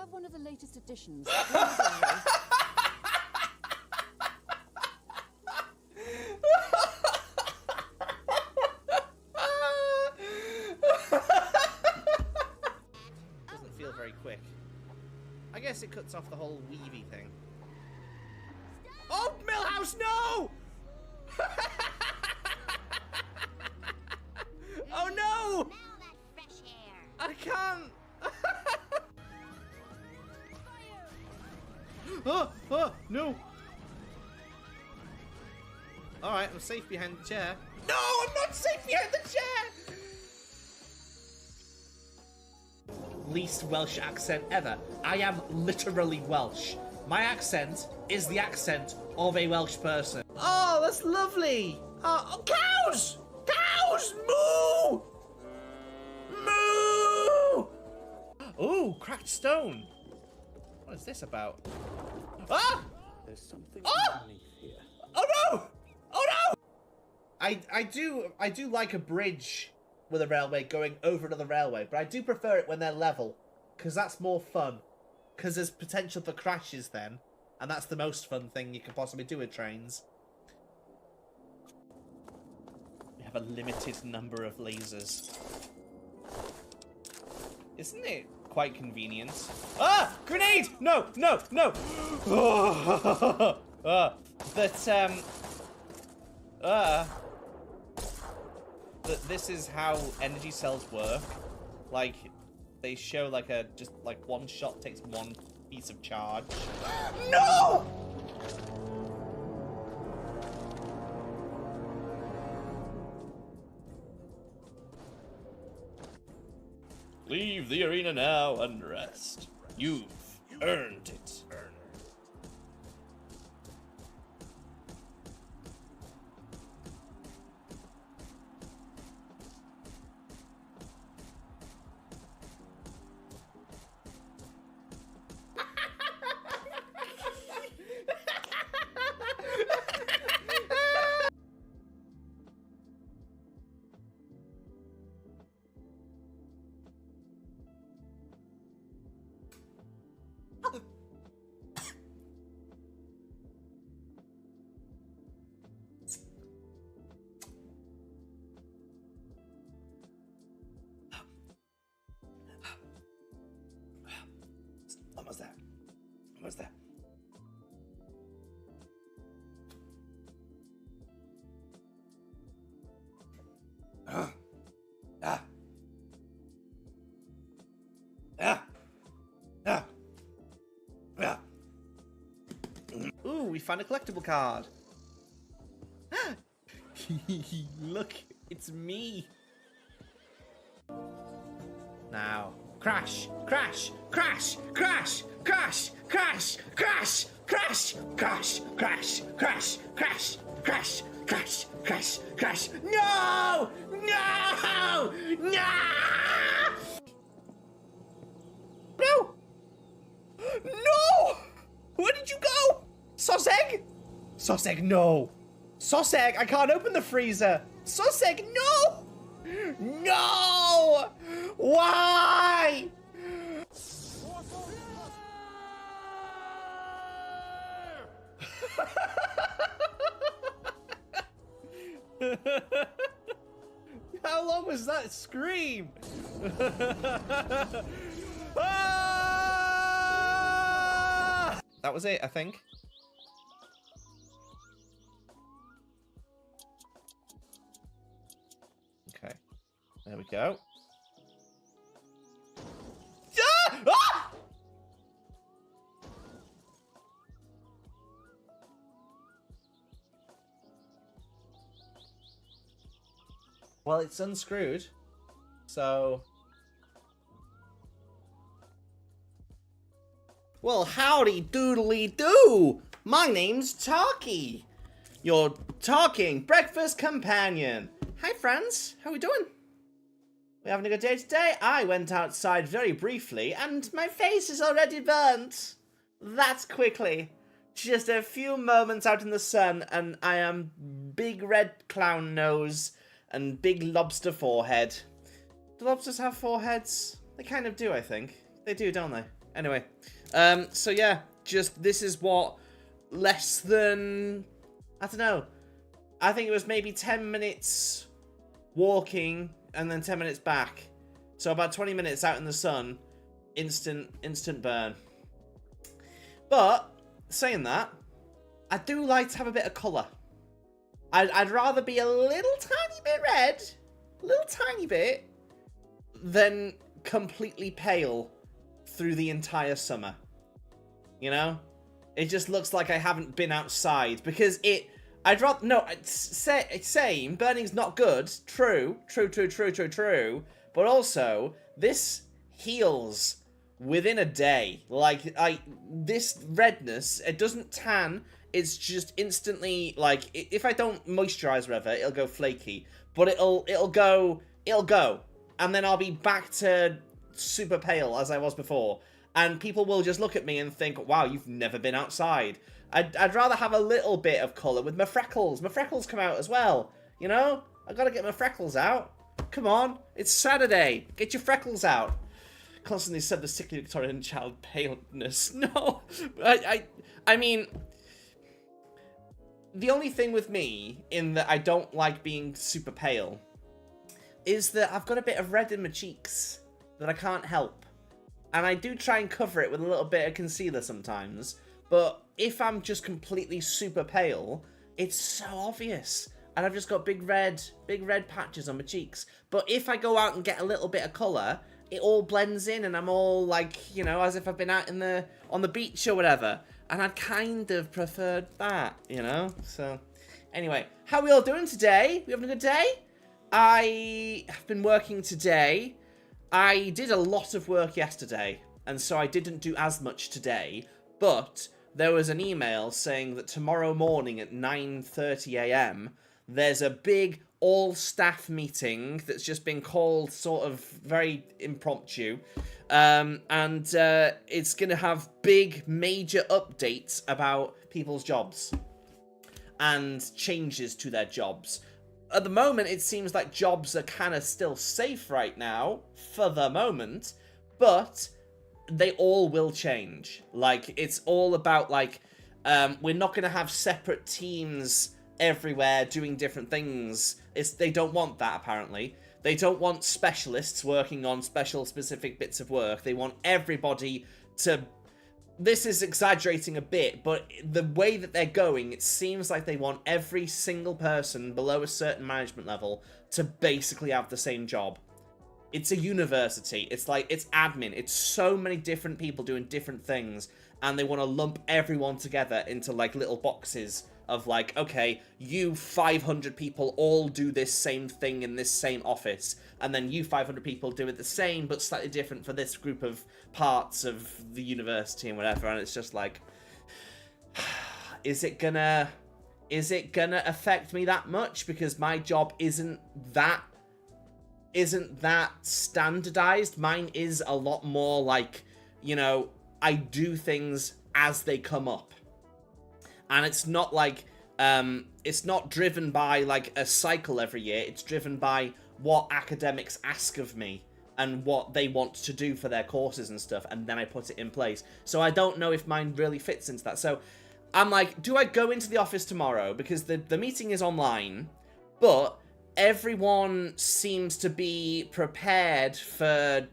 have one of the latest editions. Doesn't feel very quick. I guess it cuts off the whole weavy thing. Oh, Millhouse, no! Oh no! I can't! Oh, no! Alright, I'm safe behind the chair. No, I'm not safe behind the chair! Least Welsh accent ever. I am literally Welsh. My accent is the accent of a Welsh person. Oh, that's lovely! Oh, cows! Cows! Moo! Moo! Ooh, cracked stone. What is this about? Ah! There's something underneath here. Oh no! Oh no! I do like a bridge with a railway going over another railway, but I do prefer it when they're level, because that's more fun. Because there's potential for crashes then, and that's the most fun thing you can possibly do with trains. We have a limited number of lasers. Isn't it quite convenient? Ah! Grenade! No! No! No! That this is how energy cells work. Like, they show like just one shot takes one piece of charge. No! Leave the arena now and rest. You've earned it. Almost there. Almost there. Ooh, we found a collectible card. Look, it's me. Now, crash, crash, crash, crash, crash, crash, crash, crash, crash, crash, crash, crash, crash, crash, crash, crash. No! No! No! No! No! Where did you go? Sauce egg? Sauce egg, no. Sauce egg, I can't open the freezer. Sauce egg, no! No! Why? How long was that scream? Ah! That was it, I think. Okay, there we go. Ah! Ah! Well, it's unscrewed, so... Well, howdy doodly doo! My name's Tarky, your talking breakfast companion. Hi friends, how we doing? We having a good day today? I went outside very briefly and my face is already burnt. That quickly. Just a few moments out in the sun and I am big red clown nose and big lobster forehead. Do lobsters have foreheads? They kind of do, I think. They do, don't they? Anyway, so yeah, just this is what less than, I don't know, I think it was maybe 10 minutes walking and then 10 minutes back. So about 20 minutes out in the sun, instant burn. But saying that, I do like to have a bit of colour. I'd rather be a little tiny bit red, little tiny bit, than completely pale through the entire summer. You know? It just looks like I haven't been outside, because I'd rather, no, same, burning's not good, true, but also, this heals within a day. Like, this redness, it doesn't tan, it's just instantly, like, if I don't moisturize whatever, it'll go flaky, but it'll go, and then I'll be back to super pale as I was before. And people will just look at me and think, wow, you've never been outside. I'd rather have a little bit of colour with my freckles. My freckles come out as well, you know? I gotta get my freckles out. Come on, it's Saturday. Get your freckles out. Constantly said the sickly Victorian child paleness. No, I mean, the only thing with me, in that I don't like being super pale, is that I've got a bit of red in my cheeks that I can't help. And I do try and cover it with a little bit of concealer sometimes. But if I'm just completely super pale, it's so obvious. And I've just got big red patches on my cheeks. But if I go out and get a little bit of colour, it all blends in and I'm all like, you know, as if I've been out on the beach or whatever. And I'd kind of preferred that, you know? So, anyway, how are we all doing today? We having a good day? I have been working today. I did a lot of work yesterday, and so I didn't do as much today, but there was an email saying that tomorrow morning at 9:30 a.m, there's a big all-staff meeting that's just been called sort of very impromptu, and it's going to have big, major updates about people's jobs and changes to their jobs. At the moment, it seems like jobs are kind of still safe right now, for the moment, but they all will change. Like, it's all about, like, we're not going to have separate teams everywhere doing different things. They don't want that, apparently. They don't want specialists working on specific bits of work. They want everybody to... This is exaggerating a bit, but the way that they're going, it seems like they want every single person below a certain management level to basically have the same job. It's a university. It's like, it's admin. It's so many different people doing different things, and they want to lump everyone together into, like, little boxes of, like, okay, you 500 people all do this same thing in this same office, and then you 500 people do it the same, but slightly different for this group of parts of the university and whatever, and it's just like, is it gonna affect me that much? Because my job isn't that standardized. Mine is a lot more like, you know, I do things as they come up. And it's not like, it's not driven by, like, a cycle every year. It's driven by what academics ask of me and what they want to do for their courses and stuff, and then I put it in place. So I don't know if mine really fits into that. So I'm like, do I go into the office tomorrow? Because the meeting is online, but everyone seems to be prepared for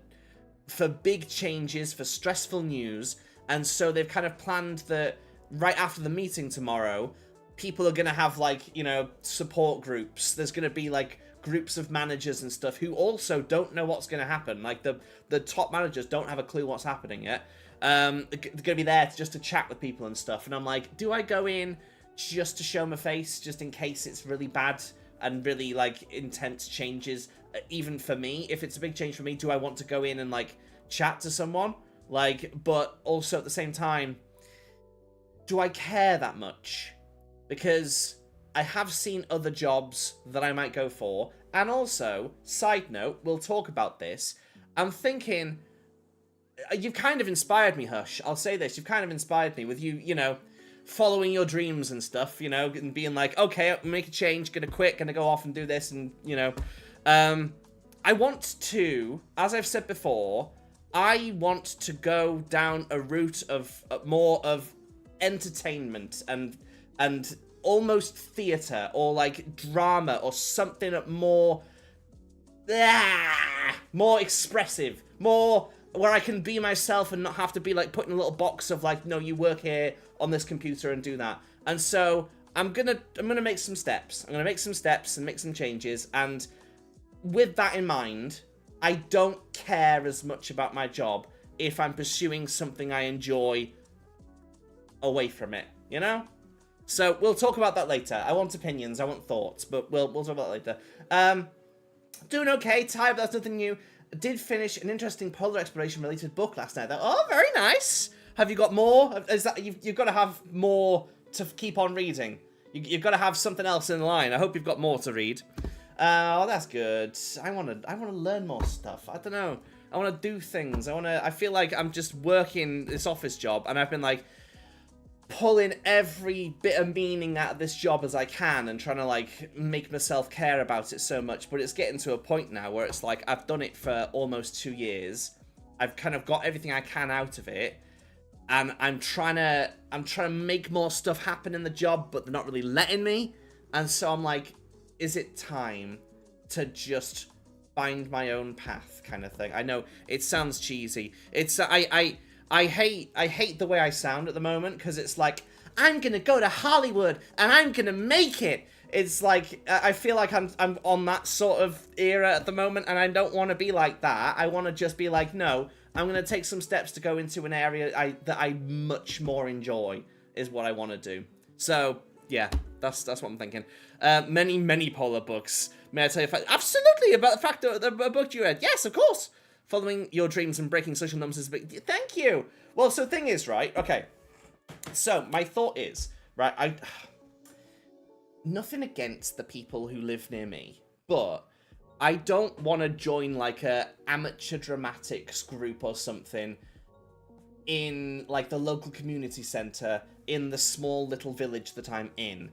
big changes, for stressful news, and so they've kind of planned that right after the meeting tomorrow, people are going to have, like, you know, support groups. There's going to be, like, groups of managers and stuff who also don't know what's going to happen. Like, the top managers don't have a clue what's happening yet. They're going to be there just to chat with people and stuff. And I'm like, do I go in just to show my face, just in case it's really bad and really, like, intense changes, even for me? If it's a big change for me, do I want to go in and, like, chat to someone? Like, but also at the same time, do I care that much? Because I have seen other jobs that I might go for. And also, side note, we'll talk about this. I'm thinking, you've kind of inspired me, Hush. I'll say this. You've kind of inspired me with you know, following your dreams and stuff, you know, and being like, okay, I'll make a change, gonna quit, gonna go off and do this, and, you know. I want to, as I've said before, I want to go down a route of more of entertainment and almost theater or like drama or something more more expressive, more where I can be myself and not have to be like put in a little box of like, no, you work here on this computer and do that. And so I'm gonna make some steps. I'm gonna make some steps and make some changes. And with that in mind, I don't care as much about my job if I'm pursuing something I enjoy away from it, you know? So we'll talk about that later. I want opinions, I want thoughts, but we'll talk about that later. Doing okay, tired, but that's nothing new. Did finish an interesting polar exploration related book last night. Oh, very nice. Have you got more? Is that you've got to have more to keep on reading? You've got to have something else in line. I hope you've got more to read. Oh, that's good. I want to learn more stuff. I don't know. I want to do things. I feel like I'm just working this office job, and I've been like pulling every bit of meaning out of this job as I can and trying to like make myself care about it so much, but it's getting to a point now where it's like I've done it for almost 2 years. I've kind of got everything I can out of it, and I'm trying to make more stuff happen in the job, but they're not really letting me. And so I'm like, is it time to just find my own path kind of thing? I know it sounds cheesy. It's I hate the way I sound at the moment, because it's like, I'm gonna go to Hollywood and I'm gonna make it. It's like, I feel like I'm on that sort of era at the moment, and I don't want to be like that. I want to just be like, no, I'm gonna take some steps to go into an area that I much more enjoy, is what I want to do. So, yeah, that's what I'm thinking. Many polar books. May I tell you, absolutely, about the fact that the book you read. Yes, of course. Following your dreams and breaking social norms is a big... Thank you! Well, so the thing is, right, okay. So, my thought is, right, nothing against the people who live near me, but I don't want to join, like, a amateur dramatics group or something in, like, the local community centre in the small little village that I'm in,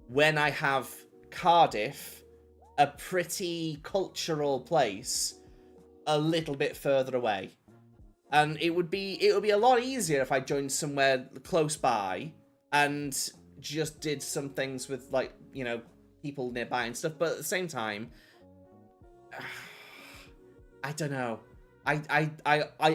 when I have Cardiff, a pretty cultural place, a little bit further away. And it would be a lot easier if I joined somewhere close by and just did some things with, like, you know, people nearby and stuff. But at the same time, I don't know. I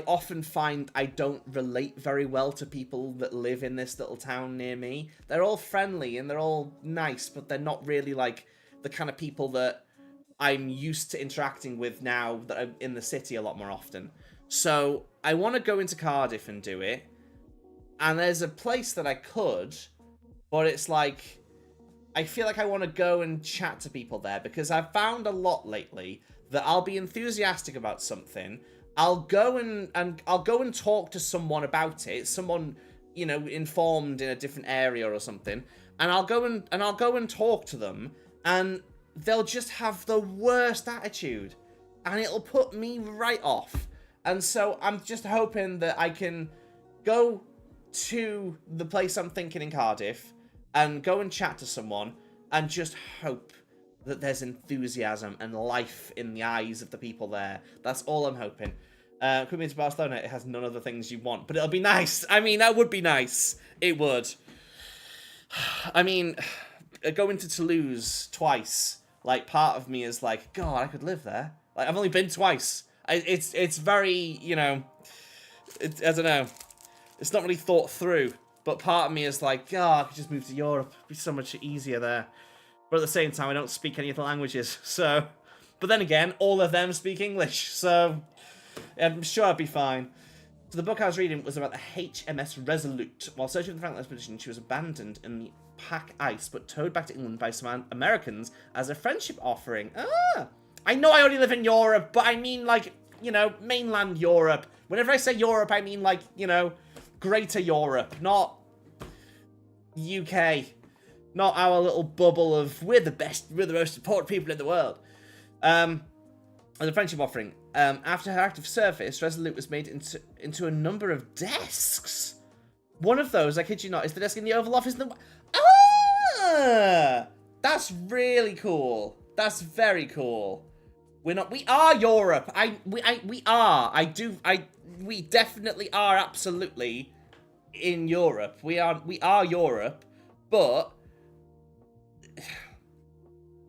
often find I don't relate very well to people that live in this little town near me. They're all friendly and they're all nice, but they're not really, like, the kind of people that I'm used to interacting with now that I'm in the city a lot more often. So I want to go into Cardiff and do it. And there's a place that I could, but it's like, I feel like I want to go and chat to people there, because I've found a lot lately that I'll be enthusiastic about something. I'll go and talk to someone about it, someone, you know, informed in a different area or something, and I'll go and talk to them, and they'll just have the worst attitude, and it'll put me right off. And so I'm just hoping that I can go to the place I'm thinking in Cardiff and go and chat to someone and just hope that there's enthusiasm and life in the eyes of the people there. That's all I'm hoping. Could be to Barcelona, it has none of the things you want, but it'll be nice. I mean, that would be nice. It would. I mean, going to Toulouse twice, like, part of me is like, God, I could live there. Like, I've only been twice. It's very, you know, I don't know. It's not really thought through. But part of me is like, God, I could just move to Europe. It'd be so much easier there. But at the same time, I don't speak any of the languages. So, but then again, all of them speak English. So, I'm sure I'd be fine. So the book I was reading was about the HMS Resolute. While searching for the Franklin expedition, she was abandoned in the pack ice, but towed back to England by some Americans as a friendship offering. Ah! I know I only live in Europe, but I mean, like, you know, mainland Europe. Whenever I say Europe, I mean, like, you know, Greater Europe, not UK. Not our little bubble of, we're the best, we're the most important people in the world. As a friendship offering. After her active service, Resolute was made into a number of desks. One of those, I kid you not, is the desk in the Oval Office. Ah! That's really cool. That's very cool. We're not. We are Europe. We are. We definitely are. Absolutely, in Europe. We are Europe, but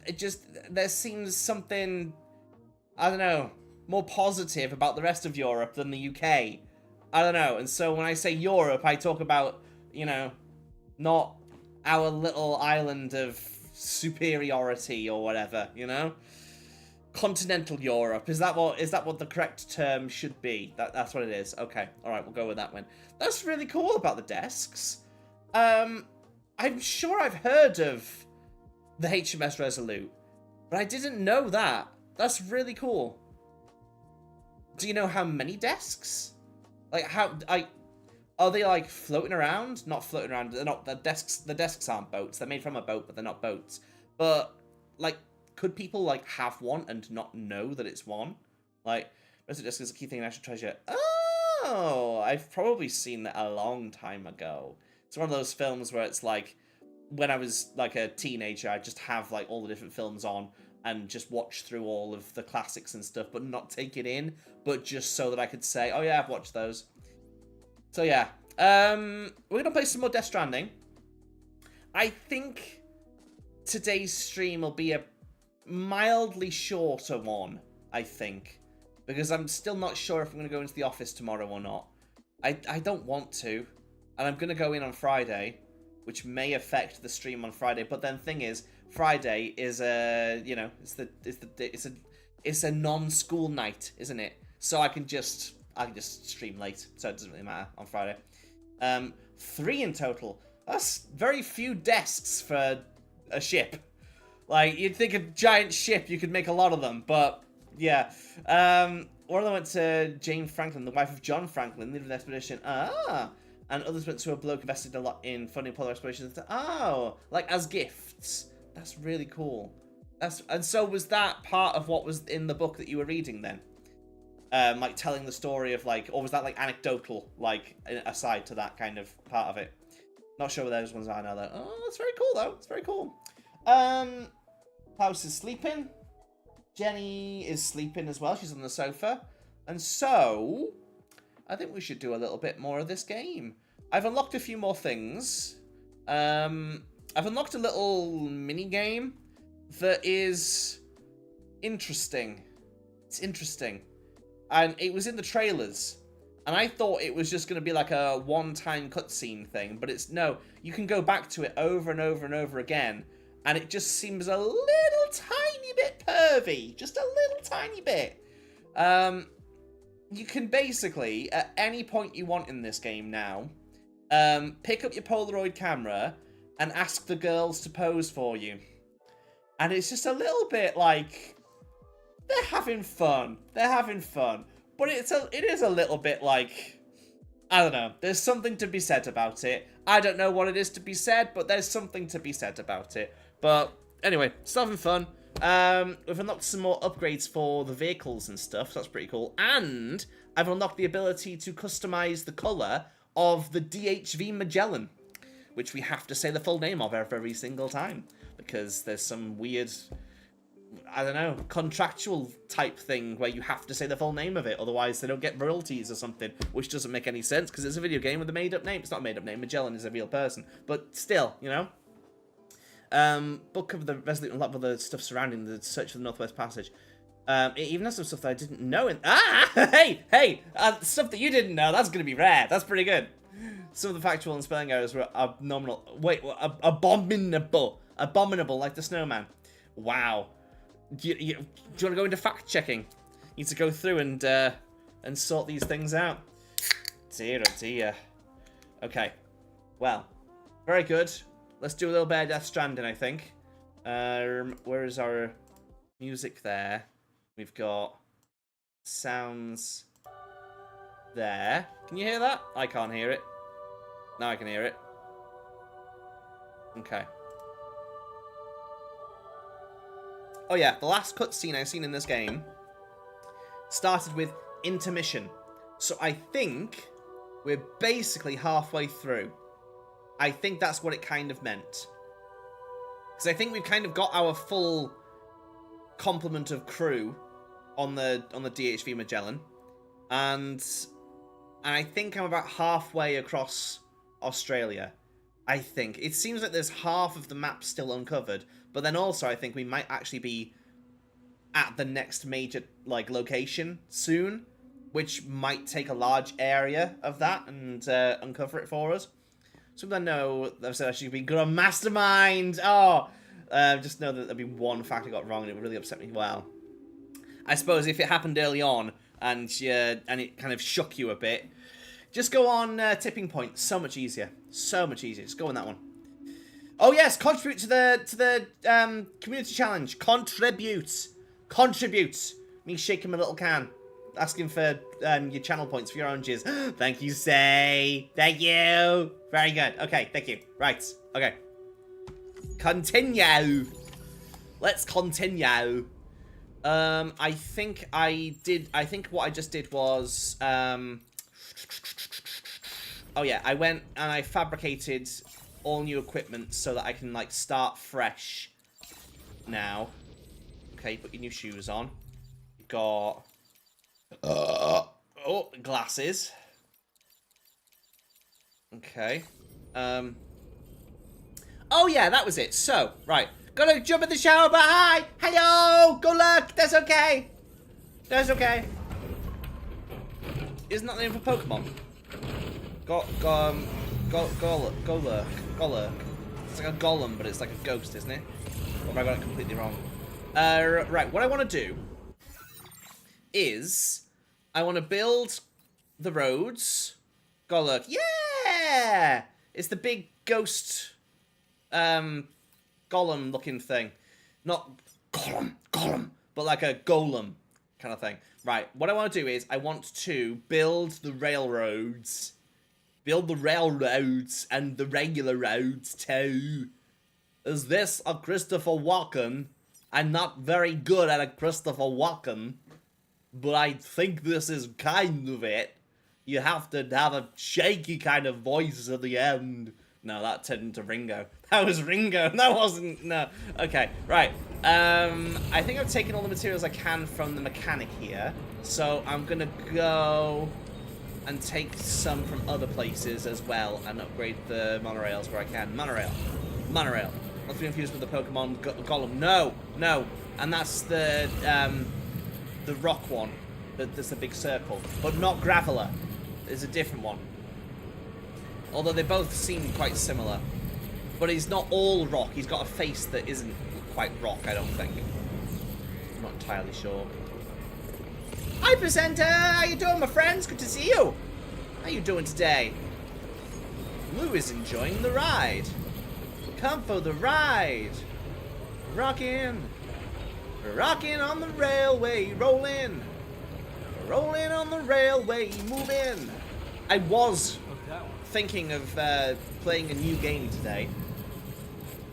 it just there seems something, I don't know, more positive about the rest of Europe than the UK. I don't know. And so when I say Europe, I talk about, you know, not our little island of superiority or whatever, you know? Continental Europe. Is that what the correct term should be? That's what it is. Okay. All right, we'll go with that one. That's really cool about the desks. I'm sure I've heard of the HMS Resolute, but I didn't know that. That's really cool. Do you know how many desks? Like, are they like floating around? Not floating around. They're not. The desks aren't boats. They're made from a boat, but they're not boats. But like, could people like have one and not know that it's one? Like, resident desk is a key thing in National Treasure. Oh, I've probably seen that a long time ago. It's one of those films where it's like, when I was like a teenager, I'd just have like all the different films on and just watch through all of the classics and stuff, but not take it in, but just so that I could say, oh yeah, I've watched those. So yeah, we're gonna play some more Death Stranding. I think today's stream will be a mildly shorter one, I think, because I'm still not sure if I'm gonna go into the office tomorrow or not. I don't want to, and I'm gonna go in on Friday, which may affect the stream on Friday. But then, thing is, Friday is it's a non-school night, isn't it? So I can just stream late, so it doesn't really matter on Friday. 3 in total. That's very few desks for a ship. Like, you'd think a giant ship, you could make a lot of them, but yeah. One of them went to Jane Franklin, the wife of John Franklin, leader of the expedition. And others went to a bloke invested a lot in funding polar explorations. Oh, like as gifts. That's really cool. And so was that part of what was in the book that you were reading then? Like telling the story of like, or was that like anecdotal, like aside to that kind of part of it? Not sure what those ones are now though. Oh, that's very cool though. It's very cool. Klaus is sleeping. Jenny is sleeping as well. She's on the sofa. And so I think we should do a little bit more of this game. I've unlocked a few more things. I've unlocked a little mini game that is interesting. It's interesting. And it was in the trailers. And I thought it was just going to be like a one-time cutscene thing. But it's no. You can go back to it over and over and over again. And it just seems a little tiny bit pervy. Just a little tiny bit. You can basically, at any point you want in this game now, pick up your Polaroid camera and ask the girls to pose for you. And it's just a little bit like, they're having fun. They're having fun. But it is a little bit like, I don't know. There's something to be said about it. I don't know what it is to be said, but there's something to be said about it. But anyway, still having fun. We've unlocked some more upgrades for the vehicles and stuff, so that's pretty cool. And I've unlocked the ability to customize the colour of the DHV Magellan, which we have to say the full name of every single time, because there's some weird, I don't know, contractual type thing where you have to say the full name of it, otherwise they don't get royalties or something, which doesn't make any sense, because it's a video game with a made-up name. It's not a made-up name. Magellan is a real person, but still, you know? Book of the Resolute and a lot of the stuff surrounding the search for the Northwest Passage. It even has some stuff that I didn't know. Hey! Stuff that you didn't know. That's gonna be rare. That's pretty good. Some of the factual and spelling errors were abnormal. Wait, abominable, like the snowman. Wow. Do you want to go into fact checking? You need to go through and sort these things out. Dear, oh dear. Okay. Well, very good. Let's do a little bit of Death Stranding, I think. Where is our music there? We've got sounds there. Can you hear that? I can't hear it. Now I can hear it. Okay. Oh yeah, the last cutscene I've seen in this game started with intermission. So I think we're basically halfway through. I think that's what it kind of meant. Because I think we've kind of got our full complement of crew on the DHV Magellan, and I think I'm about halfway across Australia. I think it seems like there's half of the map still uncovered, but then also I think we might actually be at the next major like location soon, which might take a large area of that and uncover it for us. So I know I've said I should be good on Mastermind. Oh, just know that there'll be one fact I got wrong and it would really upset me. Well, I suppose if it happened early on and it kind of shook you a bit, just go on Tipping Point. So much easier. So much easier. Just go on that one. Oh yes, contribute to the community challenge. Contribute. Me shaking my little can, asking for your channel points for your oranges. Thank you, Say. Thank you. Very good. Okay, thank you. Right. Okay. Continue. Let's continue. I think what I just did was oh yeah, I went and I fabricated all new equipment so that I can like start fresh now. Okay, put your new shoes on. You got oh, glasses. Okay. Oh yeah, that was it. So, right. Gotta jump in the shower, but hi! Hello! Go look! That's okay! That's okay. Isn't that the name for Pokemon? Go look. It's like a golem, but it's like a ghost, isn't it? Or have I got it completely wrong? Right, what I want to do is I want to build the roads. Go look. Yeah! It's the big ghost golem looking thing. Not golem, but like a golem kind of thing. Right, what I want to do is I want to build the railroads. Build the railroads and the regular roads too. Is this a Christopher Walken? I'm not very good at a Christopher Walken, but I think this is kind of it. You have to have a shaky kind of voice at the end. No, that turned into Ringo. That was Ringo. That wasn't... No. Okay, right. I think I've taken all the materials I can from the mechanic here. So I'm going to go and take some from other places as well and upgrade the monorails where I can. Monorail. Not to be confused with the Pokemon Golem. No. And that's the rock one. There's a big circle. But not Graveler. There's a different one. Although they both seem quite similar. But he's not all rock. He's got a face that isn't quite rock, I don't think. I'm not entirely sure. Hi, presenter! How you doing, my friends? Good to see you. How you doing today? Lou is enjoying the ride. Come for the ride. Rockin' on the railway, rollin' on the railway, moving. I was thinking of playing a new game today,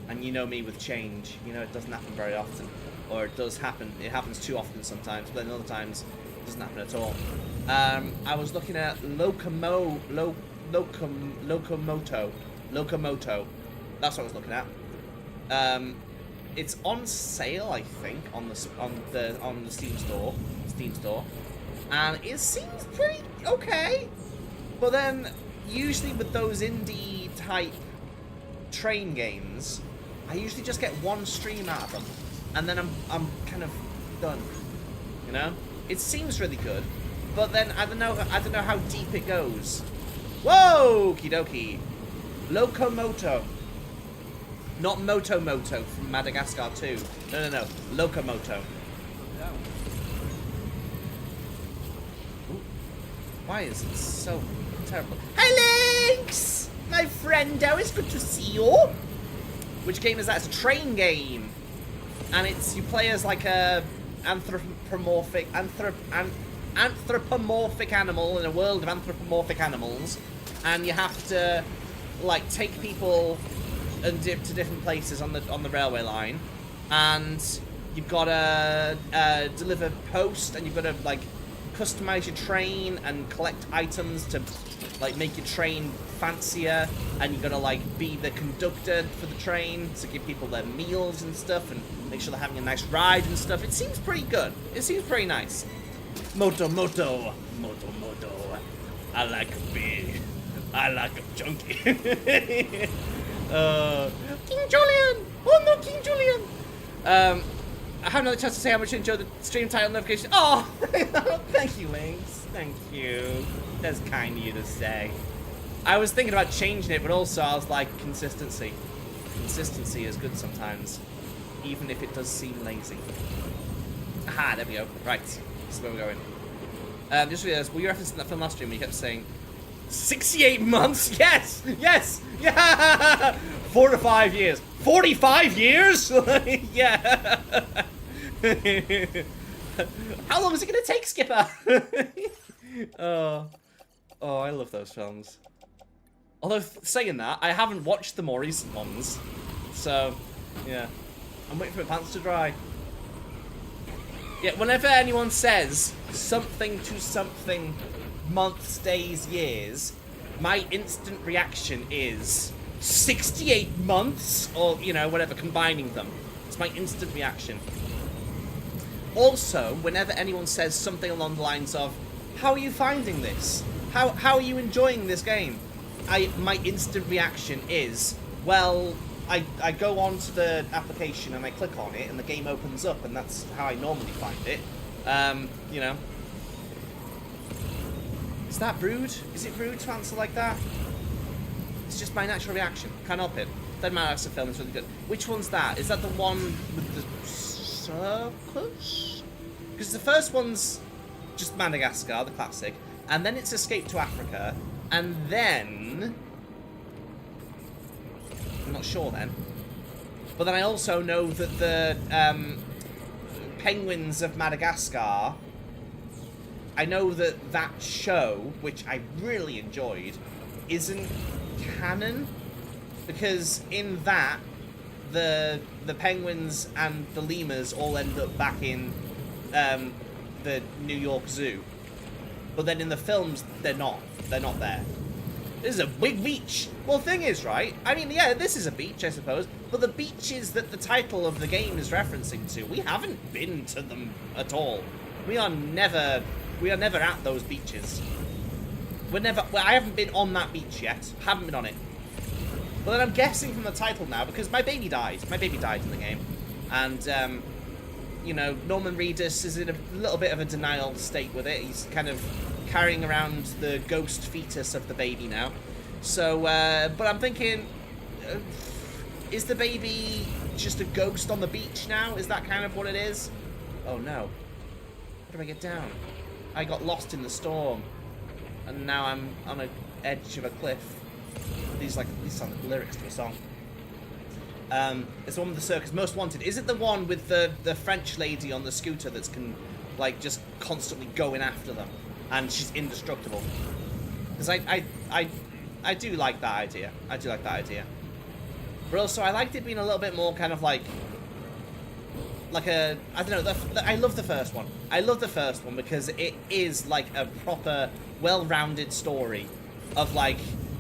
and you know me with change. You know it doesn't happen very often, or it does happen. It happens too often sometimes, but then other times it doesn't happen at all. I was looking at Locomoto. That's what I was looking at. It's on sale, I think, on the Steam store, and it seems pretty okay. But then, usually with those indie type train games, I usually just get one stream out of them, and then I'm kind of done. You know, it seems really good, but then I don't know how deep it goes. Whoa, okie dokie. Locomoto. Not Moto from Madagascar 2. No. Locomoto. Ooh. Why is it so terrible? Hi, Lynx! My friendo, it's good to see you. Which game is that? It's a train game. And you play as like a anthropomorphic animal in a world of anthropomorphic animals. And you have to like take people and dip to different places on the railway line, and you've got to deliver post, and you've got to like customize your train and collect items to like make your train fancier, and you're gonna like be the conductor for the train to give people their meals and stuff and make sure they're having a nice ride and stuff. It seems pretty good. It seems pretty nice. Moto. I like a big. I like a chunky. King Julian! Oh no, King Julian! I haven't had a chance to say how much I enjoyed the stream title notification. Oh, thank you, Lynx. Thank you. That's kind of you to say. I was thinking about changing it, but also I was like, consistency. Consistency is good sometimes, even if it does seem lazy. Aha, there we go. Right, this is where we're going. Just realized, were you referencing that film last stream when you kept saying 68 months? Yes! Yes! Yeah! 4 to 5 years. 45 years? Yeah. How long is it going to take, Skipper? Oh, I love those films. Although, saying that, I haven't watched the more recent ones. So, yeah. I'm waiting for my pants to dry. Yeah, whenever anyone says something to something months, days, years, my instant reaction is 68 months, or, you know, whatever, combining them. It's my instant reaction. Also, whenever anyone says something along the lines of, how are you finding this? How are you enjoying this game? My instant reaction is, well, I go onto the application and I click on it and the game opens up, and that's how I normally find it. You know. Is that rude? Is it rude to answer like that? It's just my natural reaction. Can't help it. Doesn't matter if the film is really good. Which one's that? Is that the one with the circus? Because the first one's just Madagascar, the classic, and then it's Escape to Africa, and then... I'm not sure then. But then I also know that the Penguins of Madagascar, I know that that show, which I really enjoyed, isn't canon, because in that the penguins and the lemurs all end up back in the New York Zoo, but then in the films they're not there. This is a big beach. Well, the thing is, right, I mean, yeah, this is a beach, I suppose, but the beaches that the title of the game is referencing to, we haven't been to them at all. We are never at those beaches. Well, I haven't been on that beach yet. Haven't been on it. But then I'm guessing from the title now, because my baby died. My baby died in the game. And, you know, Norman Reedus is in a little bit of a denial state with it. He's kind of carrying around the ghost fetus of the baby now. So, but I'm thinking, is the baby just a ghost on the beach now? Is that kind of what it is? Oh no. How do I get down? I got lost in the storm. And now I'm on the edge of a cliff. These sound like lyrics to a song. It's the one with the circus most wanted. Is it the one with the French lady on the scooter that's just constantly going after them, and she's indestructible? Because I do like that idea. I do like that idea. But also I liked it being a little bit more kind of like a, I don't know, I love the first one. I love the first one because it is like a proper, well-rounded story of like,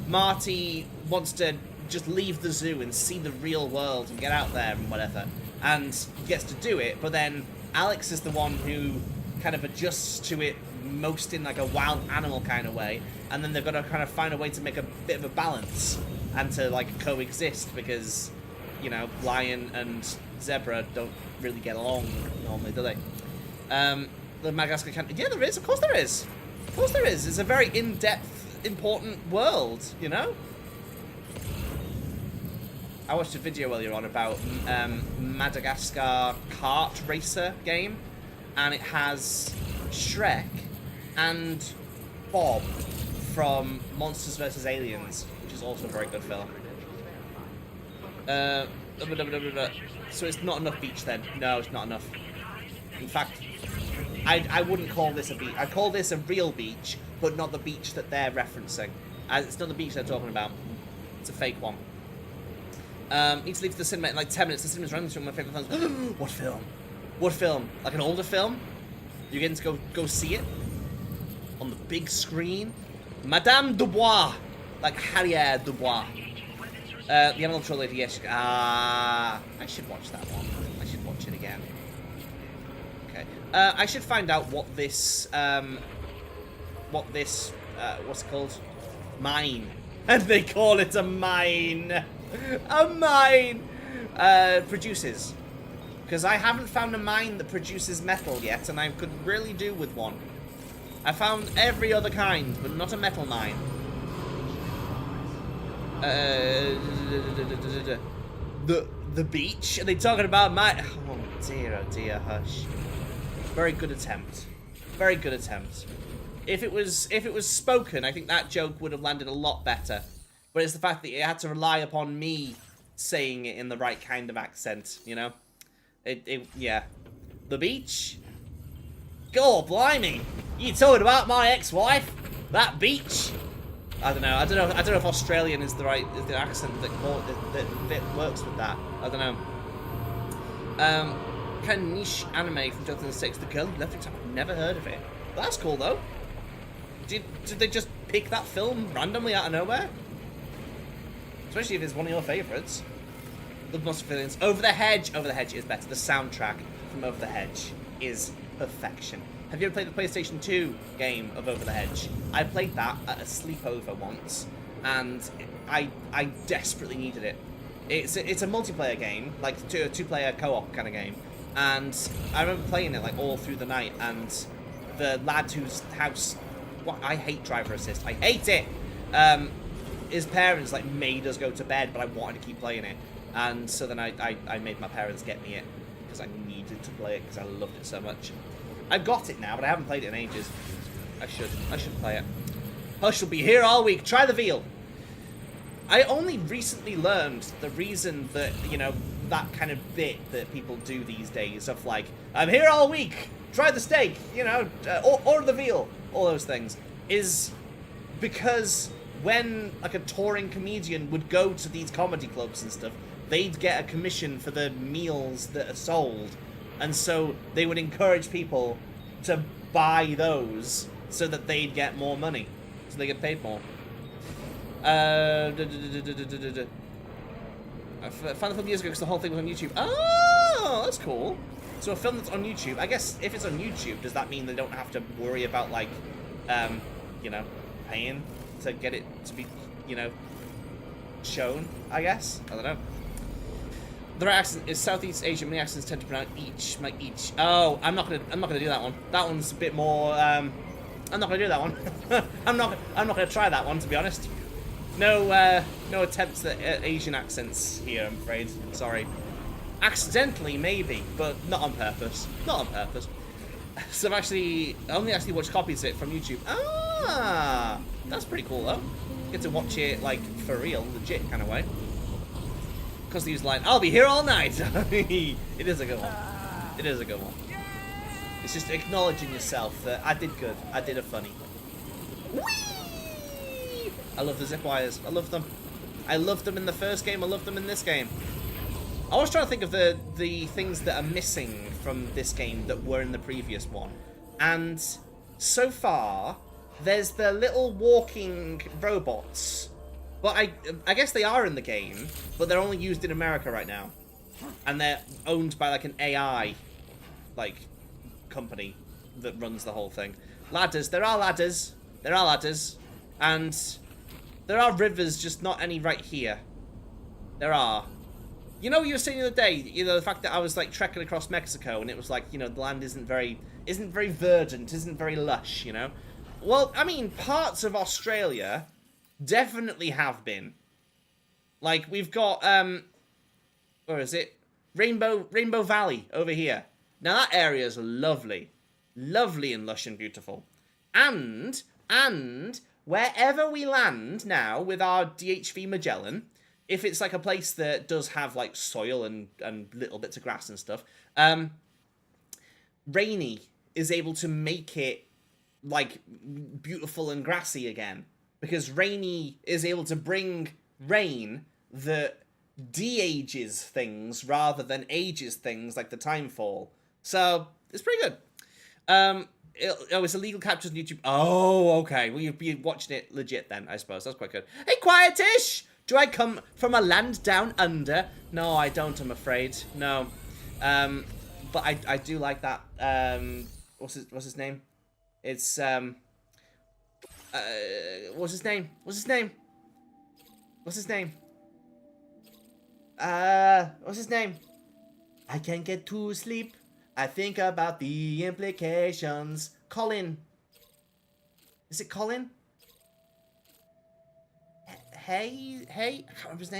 Marty wants to just leave the zoo and see the real world and get out there and whatever, and gets to do it, but then Alex is the one who kind of adjusts to it most in like a wild animal kind of way, and then they've got to kind of find a way to make a bit of a balance and to like coexist, because, you know, lion and zebra don't really get along normally, do they? The Madagascar country. Yeah, there is. Of course there is. Of course there is. It's a very in-depth, important world, you know? I watched a video earlier on about Madagascar kart racer game, and it has Shrek and Bob from Monsters vs. Aliens, which is also a very good film. So it's not enough beach then? No, it's not enough. In fact, I wouldn't call this a beach. I'd call this a real beach, but not the beach that they're referencing. It's not the beach they're talking about. It's a fake one. Need to leave the cinema in like 10 minutes. The cinema's running through my favourite films. What film? What film? Like an older film? You're getting to go see it? on the big screen. Madame Dubois, like Harriet Dubois. The Animal Troll Lady, yes. I should watch that one. I should watch it again. Okay. I should find out what this, what's it called? Mine. And they call it a mine. A mine! Produces. Because I haven't found a mine that produces metal yet, and I could really do with one. I found every other kind, but not a metal mine. The beach? Are they talking about my... Oh dear, hush. Very good attempt. Very good attempt. If it was spoken, I think that joke would have landed a lot better. But it's the fact that it had to rely upon me saying it in the right kind of accent, you know? Yeah. The beach? God, blimey! You talking about my ex-wife? That beach? I don't know if Australian is the accent that works with that. I don't know. Kind of niche anime from 2006. The Girl Who Left Her. I've never heard of it. That's cool though. Did they just pick that film randomly out of nowhere? Especially if it's one of your favourites. Love Monster Villains. Over the Hedge. Over the Hedge is better. The soundtrack from Over the Hedge is perfection. Have you ever played the PlayStation 2 game of Over the Hedge? I played that at a sleepover once, and I desperately needed it. It's a multiplayer game, like a two-player co-op kind of game, and I remember playing it like all through the night. And the lad whose house, I hate driver assist. I hate it. His parents like made us go to bed, but I wanted to keep playing it, and so then I made my parents get me it because I needed to play it because I loved it so much. I've got it now, but I haven't played it in ages. I should play it. Hush will be here all week. Try the veal. I only recently learned the reason that, you know, that kind of bit that people do these days of like, I'm here all week. Try the steak, you know, or the veal. All those things is because when like a touring comedian would go to these comedy clubs and stuff, they'd get a commission for the meals that are sold. And so they would encourage people to buy those so that they'd get more money. So they get paid more. I found the film years ago because the whole thing was on YouTube. Oh, that's cool. So a film that's on YouTube, I guess if it's on YouTube, does that mean they don't have to worry about, like, you know, paying to get it to be, you know, shown, I guess? I don't know. The right accent is Southeast Asian. Many accents tend to pronounce each, like each. Oh, I'm not gonna do that one. That one's a bit more. I'm not gonna do that one. I'm not gonna try that one, to be honest. No attempts at Asian accents here, I'm afraid. Sorry. Accidentally, maybe, but not on purpose. Not on purpose. So I only actually watched copies of it from YouTube. Ah, that's pretty cool though. Get to watch it like for real, legit kind of way. Because they use the line, I'll be here all night. It is a good one. It is a good one. It's just acknowledging yourself that I did good. I did a funny. Whee! I love the zip wires. I love them. I loved them in the first game. I love them in this game. I was trying to think of the things that are missing from this game that were in the previous one. And so far, there's the little walking robots. But I guess they are in the game, but they're only used in America right now. And they're owned by like an AI, like, company that runs the whole thing. Ladders. There are ladders. There are ladders. And there are rivers, just not any right here. There are. You know what you were saying the other day? You know, the fact that I was like trekking across Mexico and it was like, you know, the land isn't very verdant, isn't very lush, you know? Well, I mean, parts of Australia definitely have been. Like, we've got, where is it? Rainbow Valley over here. Now, that area is lovely. Lovely and lush and beautiful. And wherever we land now with our DHV Magellan, if it's like a place that does have like soil and little bits of grass and stuff, Rainy is able to make it like beautiful and grassy again. Because Rainy is able to bring rain that de-ages things rather than ages things like the Timefall. So, it's pretty good. Oh, it's illegal captures on YouTube. Oh, okay. Well, you'd be watching it legit then, I suppose. That's quite good. Hey, quietish! Do I come from a land down under? No, I don't, I'm afraid. No. But I do like that. What's his name? It's, what's his name? What's his name? What's his name? What's his name? I can't get to sleep. I think about the implications. Colin. Is it Colin? Hey. I can't remember his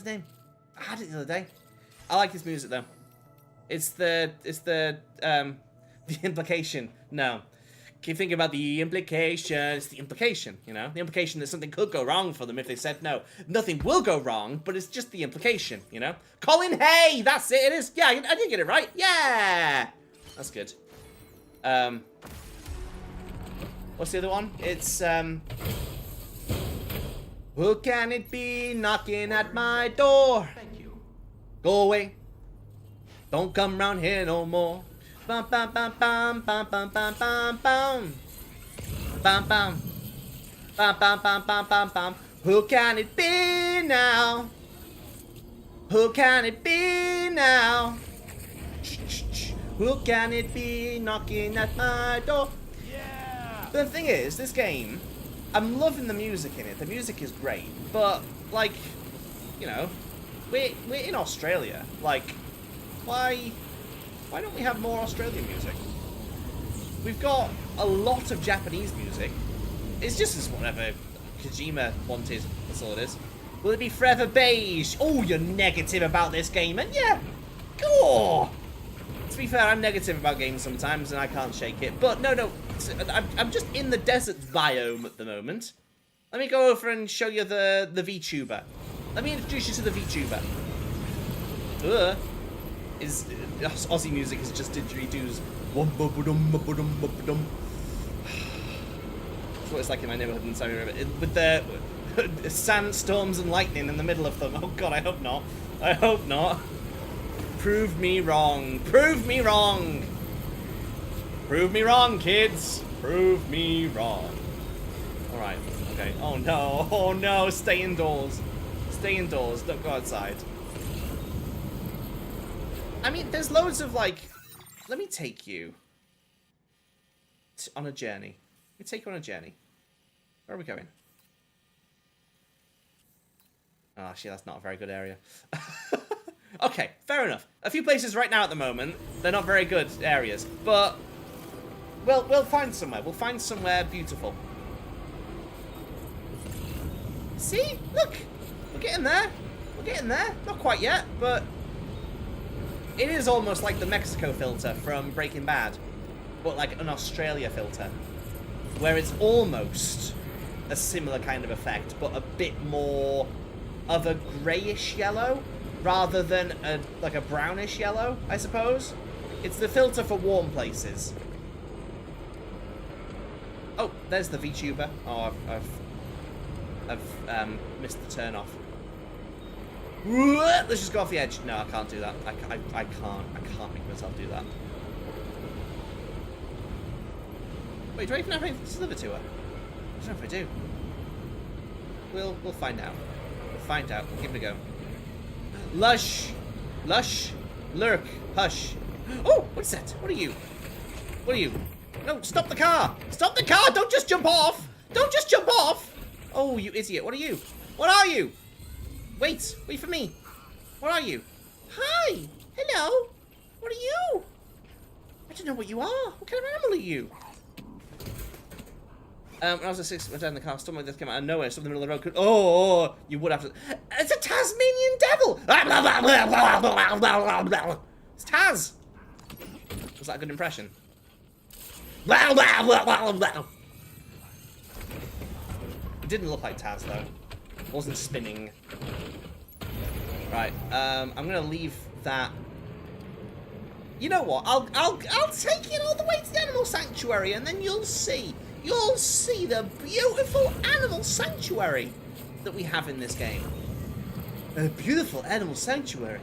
name. I had it the other day. I like his music though. It's the implication. No. Keep thinking about the implication. It's the implication, you know? The implication that something could go wrong for them if they said no. Nothing will go wrong, but it's just the implication, you know? Colin Hay! That's it, it is. Yeah, I did get it right. Yeah! That's good. What's the other one? It's, who can it be knocking at my door? Thank you. Go away. Don't come round here no more. Bum bum bum bum bum bum bum bum bum. Bum bum. Bum bum bum bum bum bum. Who can it be now? Who can it be now? Who can it be knocking at my door? Yeah. The thing is, this game, I'm loving the music in it. The music is great, but like, you know, we're in Australia. Like, why don't we have more Australian music? We've got a lot of Japanese music. It's just as whatever Kojima wanted. That's all it is. Will it be forever beige? Oh, you're negative about this game, and yeah, go. To be fair, I'm negative about games sometimes, and I can't shake it. But no, I'm just in the desert biome at the moment. Let me go over and show you the VTuber. Let me introduce you to the VTuber. Aussie music is just didgeridoos. That's what it's like in my neighborhood in Saudi Arabia. With the sandstorms and lightning in the middle of them. Oh god, I hope not. I hope not. Prove me wrong. Prove me wrong. Prove me wrong, kids. Prove me wrong. Alright, okay. Oh no, oh no, stay indoors. Stay indoors, don't go outside. I mean, there's loads of, like... Let me take you on a journey. Let me take you on a journey. Where are we going? Oh, shit, that's not a very good area. Okay, fair enough. A few places right now at the moment, they're not very good areas. But we'll find somewhere. We'll find somewhere beautiful. See? Look! We're getting there. We're getting there. Not quite yet, but... It is almost like the Mexico filter from Breaking Bad, but like an Australia filter, where it's almost a similar kind of effect, but a bit more of a greyish yellow, rather than like a brownish yellow, I suppose. It's the filter for warm places. Oh, there's the VTuber. Oh, I've missed the turn off. Let's just go off the edge. No, I can't do that. I can't make myself do that. Wait, do I even have anything to deliver to her? I don't know if I do. We'll find out. We'll find out. We'll give it a go. Lush, lurk, hush. Oh, what's that? What are you? What are you? No, stop the car! Stop the car! Don't just jump off! Don't just jump off! Oh, you idiot! What are you? What are you? Wait for me. What are you? Hi! Hello! What are you? I don't know what you are. What kind of animal are you? When I was at 6, went down in the car, something like this came out of nowhere, stopped in the middle of the road. Oh, you would have to... It's a Tasmanian devil! It's Taz! Was that a good impression? It didn't look like Taz, though. It wasn't spinning. Right, I'm gonna leave that. You know what? I'll take it all the way to the animal sanctuary, and then you'll see the beautiful animal sanctuary that we have in this game. A beautiful animal sanctuary.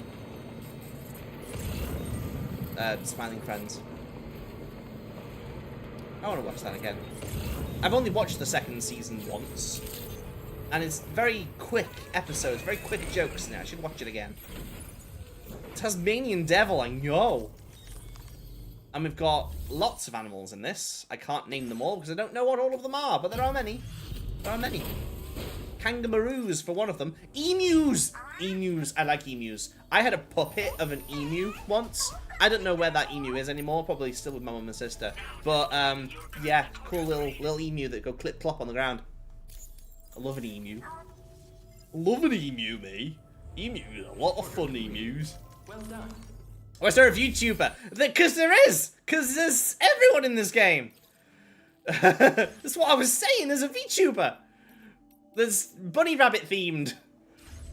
Smiling friends. I want to watch that again. I've only watched the second season once. And it's very quick episodes, very quick jokes in it. I should watch it again. Tasmanian Devil, I know. And we've got lots of animals in this. I can't name them all because I don't know what all of them are, but there are many. There are many. Kangaroos for one of them. Emus! Emus. I like emus. I had a puppet of an emu once. I don't know where that emu is anymore. Probably still with my mum and sister. But, yeah, cool little emu that go clip-clop on the ground. I love an emu. Love an emu, me. Emus, a lot of fun emus. Well done. Or is there a VTuber? Because there is! Because there's everyone in this game! That's what I was saying, there's a VTuber! There's bunny rabbit themed.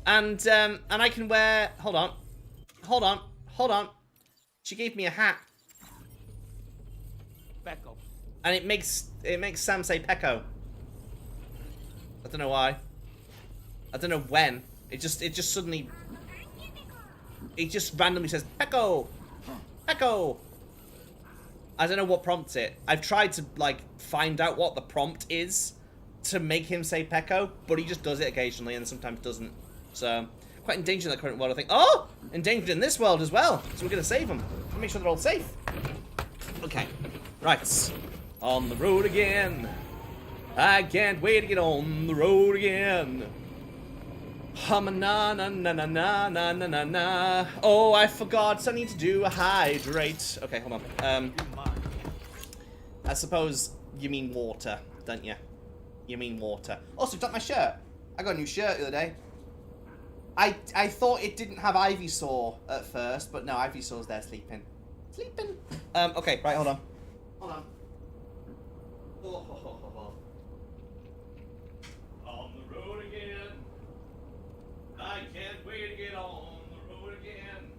And I can wear... Hold on. Hold on. Hold on. She gave me a hat. Pecco. And it makes Sam say Pecco. I don't know why. I don't know when. It just suddenly... It just randomly says, Pecco! Pecco! I don't know what prompts it. I've tried to, like, find out what the prompt is to make him say Pecco, but he just does it occasionally and sometimes doesn't. So, quite endangered in the current world, I think. Oh! Endangered in this world as well. So we're going to save them. Make sure they're all safe. Okay. Right. On the road again. I can't wait to get on the road again. Hum na na na na na na na na na. Oh, I forgot. I need to do a hydrate. Okay, hold on. I suppose you mean water, don't you? You mean water. Also, got my shirt. I got a new shirt the other day. I thought it didn't have Ivysaur at first, but no, Ivysaur's there sleeping. Sleeping. Okay, right, hold on. Hold on. Oh, ho, ho, ho, ho. On the road again. I can't wait to get on the road again.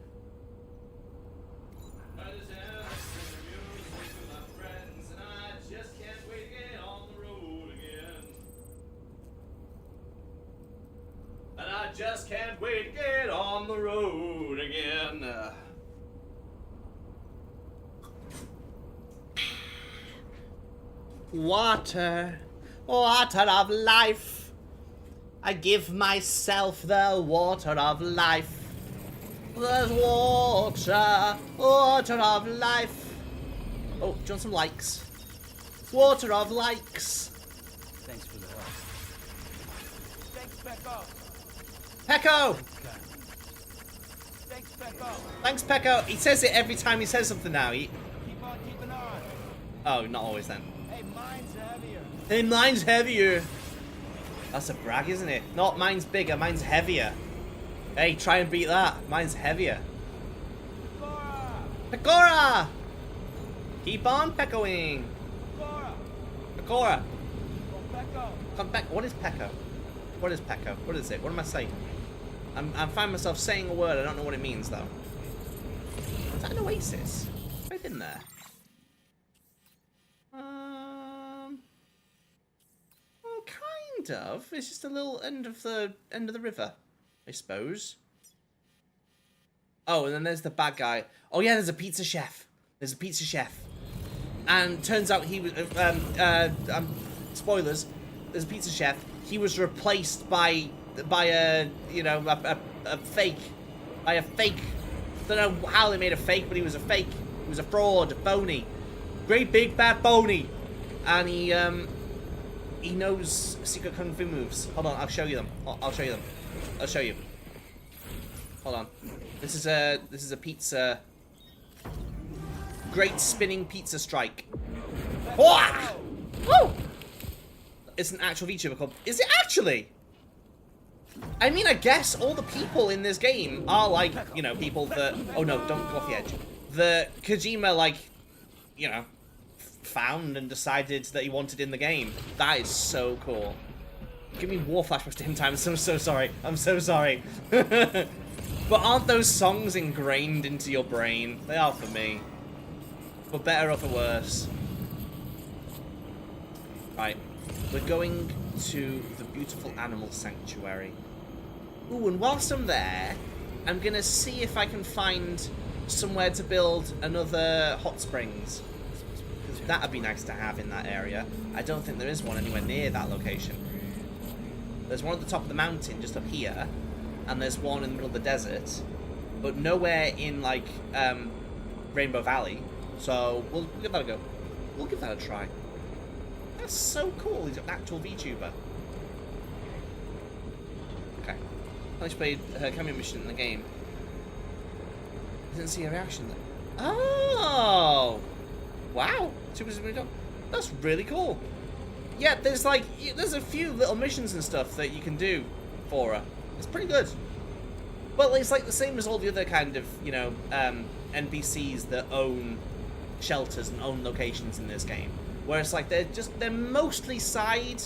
I just have some music with my friends, and I just can't wait to get on the road again. And I just can't wait to get on the road again. Water, water of life. I give myself the water of life. There's water, water of life. Oh, do you want some likes? Water of likes. Thanks for the help. Thanks, Pecco. Pecco! Thanks, Pecco. Thanks, Pecco. He says it every time he says something now. Keep on keeping on. Oh, not always then. Hey, mine's heavier. Hey, mine's heavier. That's a brag, isn't it? Not mine's bigger, mine's heavier. Hey, try and beat that. Mine's heavier. Cora! Pecora! Keep on peccoing. Cora! Pecora. Oh, Pecco. Come back. What is Pecco? What is Pecco? What is it? What am I saying? I'm finding myself saying a word. I don't know what it means, though. Is that an oasis? Right in there. Well, kind of. It's just a little end of the river, I suppose. Oh, and then there's the bad guy. Oh yeah, there's a pizza chef. There's a pizza chef, and turns out he was. Spoilers. There's a pizza chef. He was replaced by a fake. By a fake. Don't know how they made a fake, but he was a fake. He was a fraud, a phony. Great big bad phony. And he knows secret kung fu moves. Hold on, I'll show you them. I'll show you them. I'll show you. Hold on. This is a pizza. Great spinning pizza strike. Whoa! Woo! It's an actual VTuber called. Is it actually? I mean, I guess all the people in this game are like, you know, people that. Oh no! Don't go off the edge. The Kojima, like, you know, found and decided that he wanted in the game. That is so cool. Give me war flashbacks to him time. I'm so sorry. I'm so sorry. But aren't those songs ingrained into your brain? They are for me. For better or for worse. Right. We're going to the beautiful animal sanctuary. Ooh, and whilst I'm there, I'm gonna see if I can find somewhere to build another hot springs. Because That'd be nice to have in that area. I don't think there is one anywhere near that location. There's one at the top of the mountain, just up here, and there's one in the middle of the desert, but nowhere in, like, Rainbow Valley. So, we'll give that a go. We'll give that a try. That's so cool. He's an actual VTuber. Okay. I just played her cameo mission in the game. Didn't see a reaction there. Oh! Wow. That's really cool. Yeah, there's like, there's a few little missions and stuff that you can do for her. It's pretty good. Well, it's like the same as all the other kind of, you know, NPCs that own shelters and own locations in this game. Where it's like, they're mostly side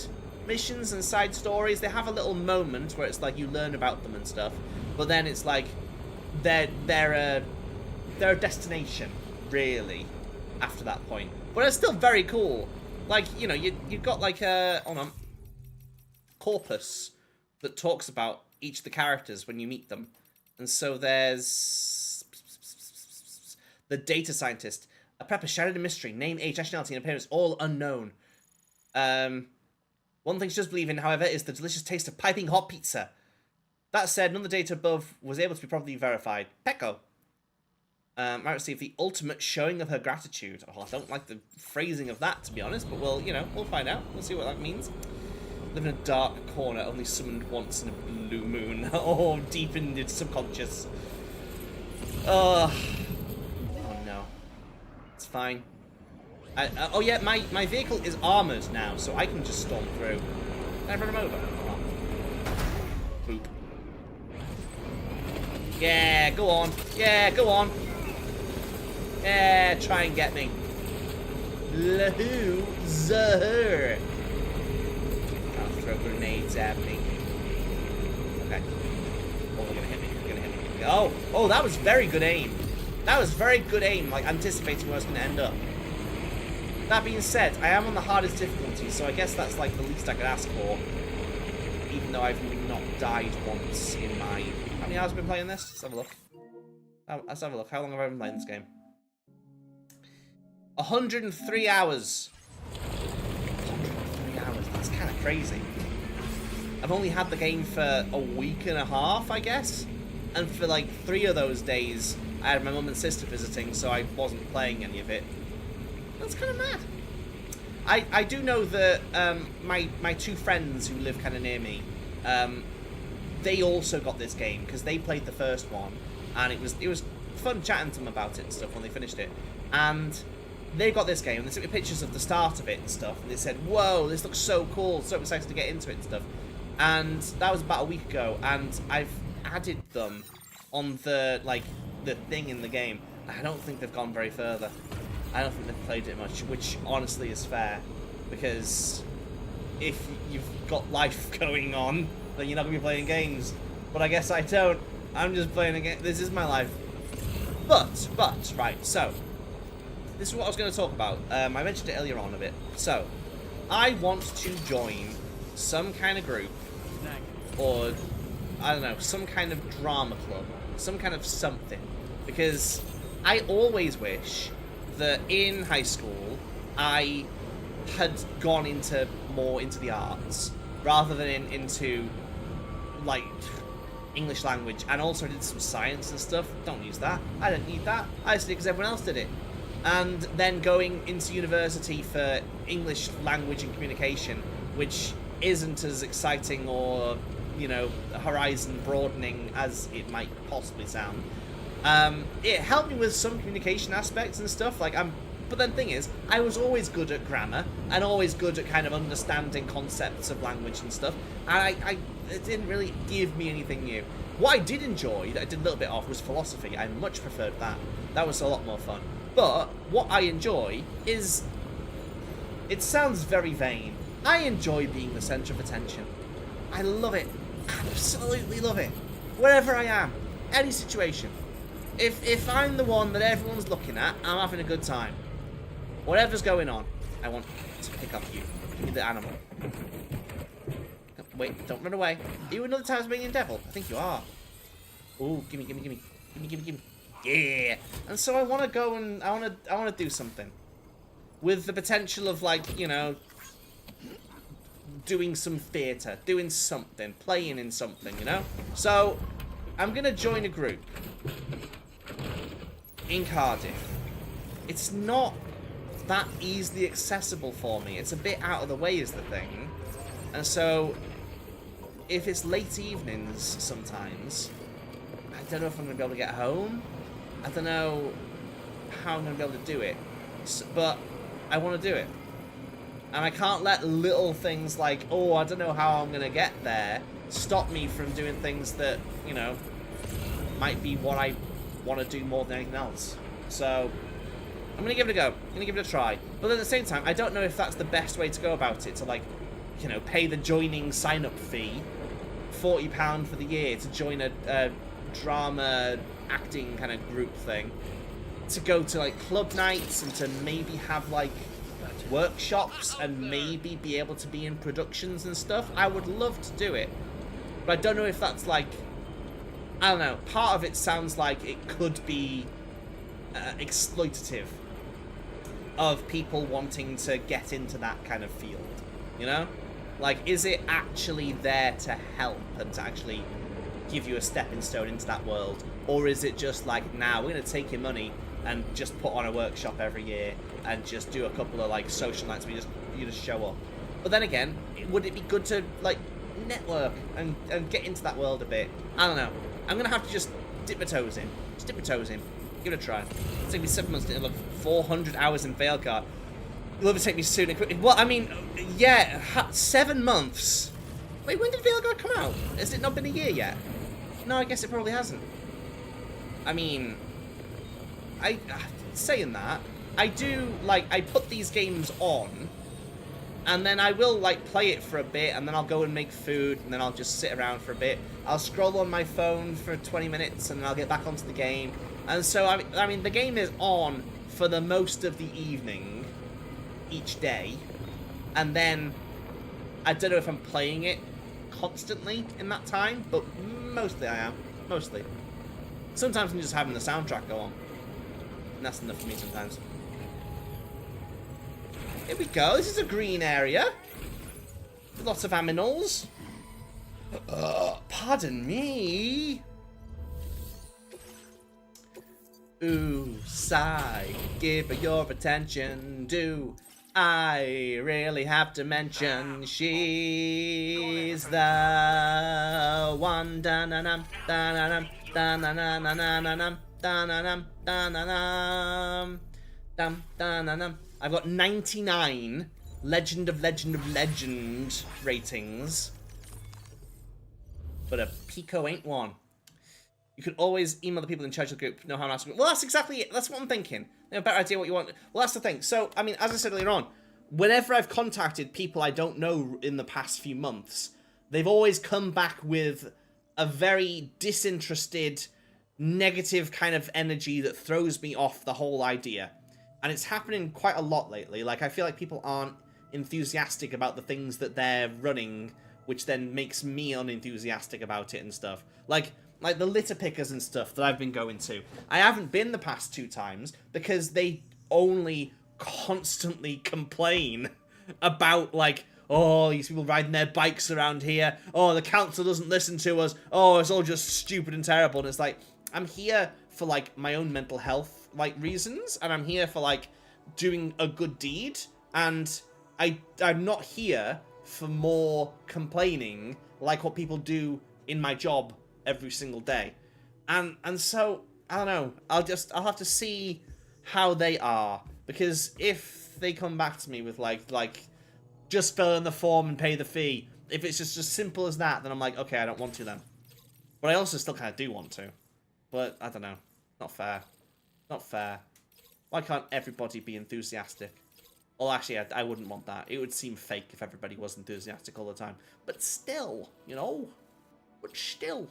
missions and side stories. They have a little moment where it's like you learn about them and stuff. But then it's like, they're a destination, really, after that point. But it's still very cool. Like, you know, you've got like a, hold on, corpus that talks about each of the characters when you meet them. And so there's the data scientist, a prepper shrouded in mystery, name, age, nationality, and appearance all unknown. One thing she does believe in, however, is the delicious taste of piping hot pizza. That said, none of the data above was able to be properly verified. Pecco might receive the ultimate showing of her gratitude. Oh, I don't like the phrasing of that, to be honest, but we'll, you know, we'll find out. We'll see what that means. Live in a dark corner, only summoned once in a blue moon. Oh, deep in its subconscious. Oh no. It's fine. Oh yeah, my vehicle is armoured now, so I can just storm through. Can I run him over? Boop. Yeah, go on. Yeah, go on. Yeah, try and get me. Loser. I'll throw grenades at me. Okay. Oh, they're gonna hit me. They're gonna hit me. Oh, that was very good aim. That was very good aim, like anticipating where I was gonna end up. That being said, I am on the hardest difficulty, so I guess that's like the least I could ask for. Even though I've not died once in my... How many hours have I been playing this? Let's have a look. Let's have a look. How long have I been playing this game? 103 hours. 103 hours. That's kind of crazy. I've only had the game for a week and a half, I guess. And for like 3 of those days, I had my mum and sister visiting, so I wasn't playing any of it. That's kind of mad. I do know that my 2 friends who live kind of near me, they also got this game because they played the first one, and it was fun chatting to them about it and stuff when they finished it. And they got this game, and they sent me pictures of the start of it and stuff, and they said, "Whoa, this looks so cool! So excited to get into it and stuff." And that was about a week ago, and I've added them on the thing in the game. I don't think they've gone very further. I don't think they've played it much, which honestly is fair, because if you've got life going on, then you're not going to be playing games. But I guess I don't. I'm just playing a game. This is my life. But, right, so, this is what I was going to talk about. I mentioned it earlier on a bit. So, I want to join some kind of group, or, I don't know, some kind of drama club, some kind of something, because I always wish that in high school I had gone more into the arts rather than into like English language, and also did some science and stuff. Don't use that. I don't need that. I just did it because everyone else did it. And then going into university for English language and communication, which isn't as exciting or, you know, horizon broadening as it might possibly sound. It helped me with some communication aspects and stuff, like but then the thing is, I was always good at grammar, and always good at kind of understanding concepts of language and stuff, and it didn't really give me anything new. What I did enjoy, that I did a little bit of, was philosophy. I much preferred that. That was a lot more fun. But, what I enjoy is, it sounds very vain, I enjoy being the centre of attention. I love it. Absolutely love it. Wherever I am. Any situation. If I'm the one that everyone's looking at, I'm having a good time. Whatever's going on, I want to pick up you. Give me the animal. Wait, don't run away. Are you another Tasmanian devil? I think you are. Ooh, gimme. Yeah. And so I want to go and I want to do something. with the potential of, like, you know, doing some theatre, doing something, playing in something, you know? So, I'm going to join a group in Cardiff. It's not that easily accessible for me. It's a bit out of the way is the thing. And so, if it's late evenings sometimes, I don't know if I'm going to be able to get home. I don't know how I'm going to be able to do it. But I want to do it. And I can't let little things like, oh, I don't know how I'm going to get there, stop me from doing things that, you know, might be what I want to do more than anything else. So, I'm going to give it a go. I'm going to give it a try. But at the same time, I don't know if that's the best way to go about it. To, like, you know, pay the joining sign-up fee, £40 for the year, to join a drama acting kind of group thing. To go to, like, club nights and to maybe have, like, workshops and maybe be able to be in productions and stuff. I would love to do it. But I don't know if that's, like, I don't know. Part of it sounds like it could be exploitative of people wanting to get into that kind of field, you know? Like, is it actually there to help and to actually give you a stepping stone into that world? Or is it just like, nah, we're going to take your money and just put on a workshop every year and just do a couple of, like, social nights where you just show up? But then again, would it be good to, like, network and get into that world a bit? I don't know. I'm going to have to just dip my toes in. Just dip my toes in. Give it a try. It's taking me 7 months to look 400 hours in Veilguard. It'll overtake me soon and quickly. Well, I mean, yeah, 7 months. Wait, when did Veilguard come out? Has it not been a year yet? No, I guess it probably hasn't. I mean, saying that, I do, like, I put these games on, and then I will, like, play it for a bit, and then I'll go and make food, and then I'll just sit around for a bit. I'll scroll on my phone for 20 minutes, and then I'll get back onto the game. And so, I mean, the game is on for the most of the evening each day, and then I don't know if I'm playing it constantly in that time, but mostly I am. Mostly. Sometimes I'm just having the soundtrack go on, and that's enough for me sometimes. Here we go. This is a green area. Lots of aminals. Pardon me. Ooh, sigh, give her your attention. Do I really have to mention she's the one? Da-na-nam, da-na-nam, da-na-na-na-na-nam, da-na-nam, da-na-nam, dum, da-na-nam. I've got 99 Legend of Legend ratings, but a Pico ain't one. You could always email the people in charge of the group, know how to ask. Well, that's exactly it. That's what I'm thinking. They have a better idea what you want. Well, that's the thing. So, I mean, as I said earlier on, whenever I've contacted people I don't know in the past few months, they've always come back with a very disinterested, negative kind of energy that throws me off the whole idea. And it's happening quite a lot lately. Like, I feel like people aren't enthusiastic about the things that they're running, which then makes me unenthusiastic about it and stuff. Like the litter pickers and stuff that I've been going to. I haven't been the past 2 times because they only constantly complain about, like, oh, these people riding their bikes around here. Oh, the council doesn't listen to us. Oh, it's all just stupid and terrible. And it's like, I'm here for, like, my own mental health, like, reasons. And I'm here for, like, doing a good deed. And I'm not here for more complaining like what people do in my job every single day. And so, I don't know, I'll have to see how they are, because if they come back to me with like just fill in the form and pay the fee, if it's just as simple as that, then I'm like, okay, I don't want to then. But I also still kind of do want to. But I don't know, not fair. Not fair. Why can't everybody be enthusiastic? Well, actually, I wouldn't want that. It would seem fake if everybody was enthusiastic all the time. But still, you know? But still.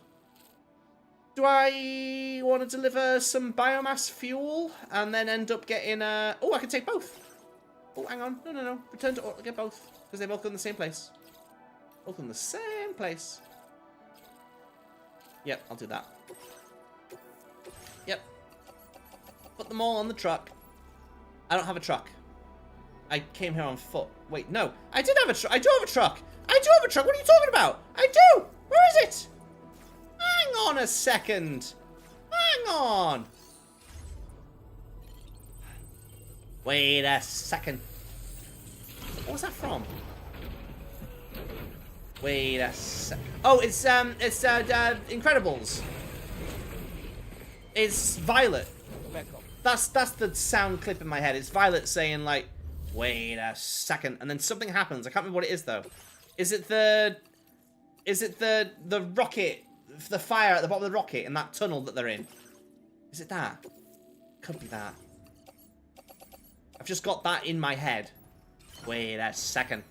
Do I want to deliver some biomass fuel and then end up getting a... Oh, I can take both. Oh, hang on. No. Return to... get both. Because they both go in the same place. Both in the same place. Yep, I'll do that. Yep. Put them all on the truck. I don't have a truck. I came here on foot. Wait, no. I did have a truck. I do have a truck. I do have a truck. What are you talking about? I do. Where is it? Hang on a second. Hang on. Wait a second. What was that from? Wait a sec. Oh, it's Incredibles. It's Violet. That's the sound clip in my head. It's Violet saying like, "Wait a second," and then something happens. I can't remember what it is though. Is it the rocket, the fire at the bottom of the rocket in that tunnel that they're in? Is it that? Could be that. I've just got that in my head. Wait a second.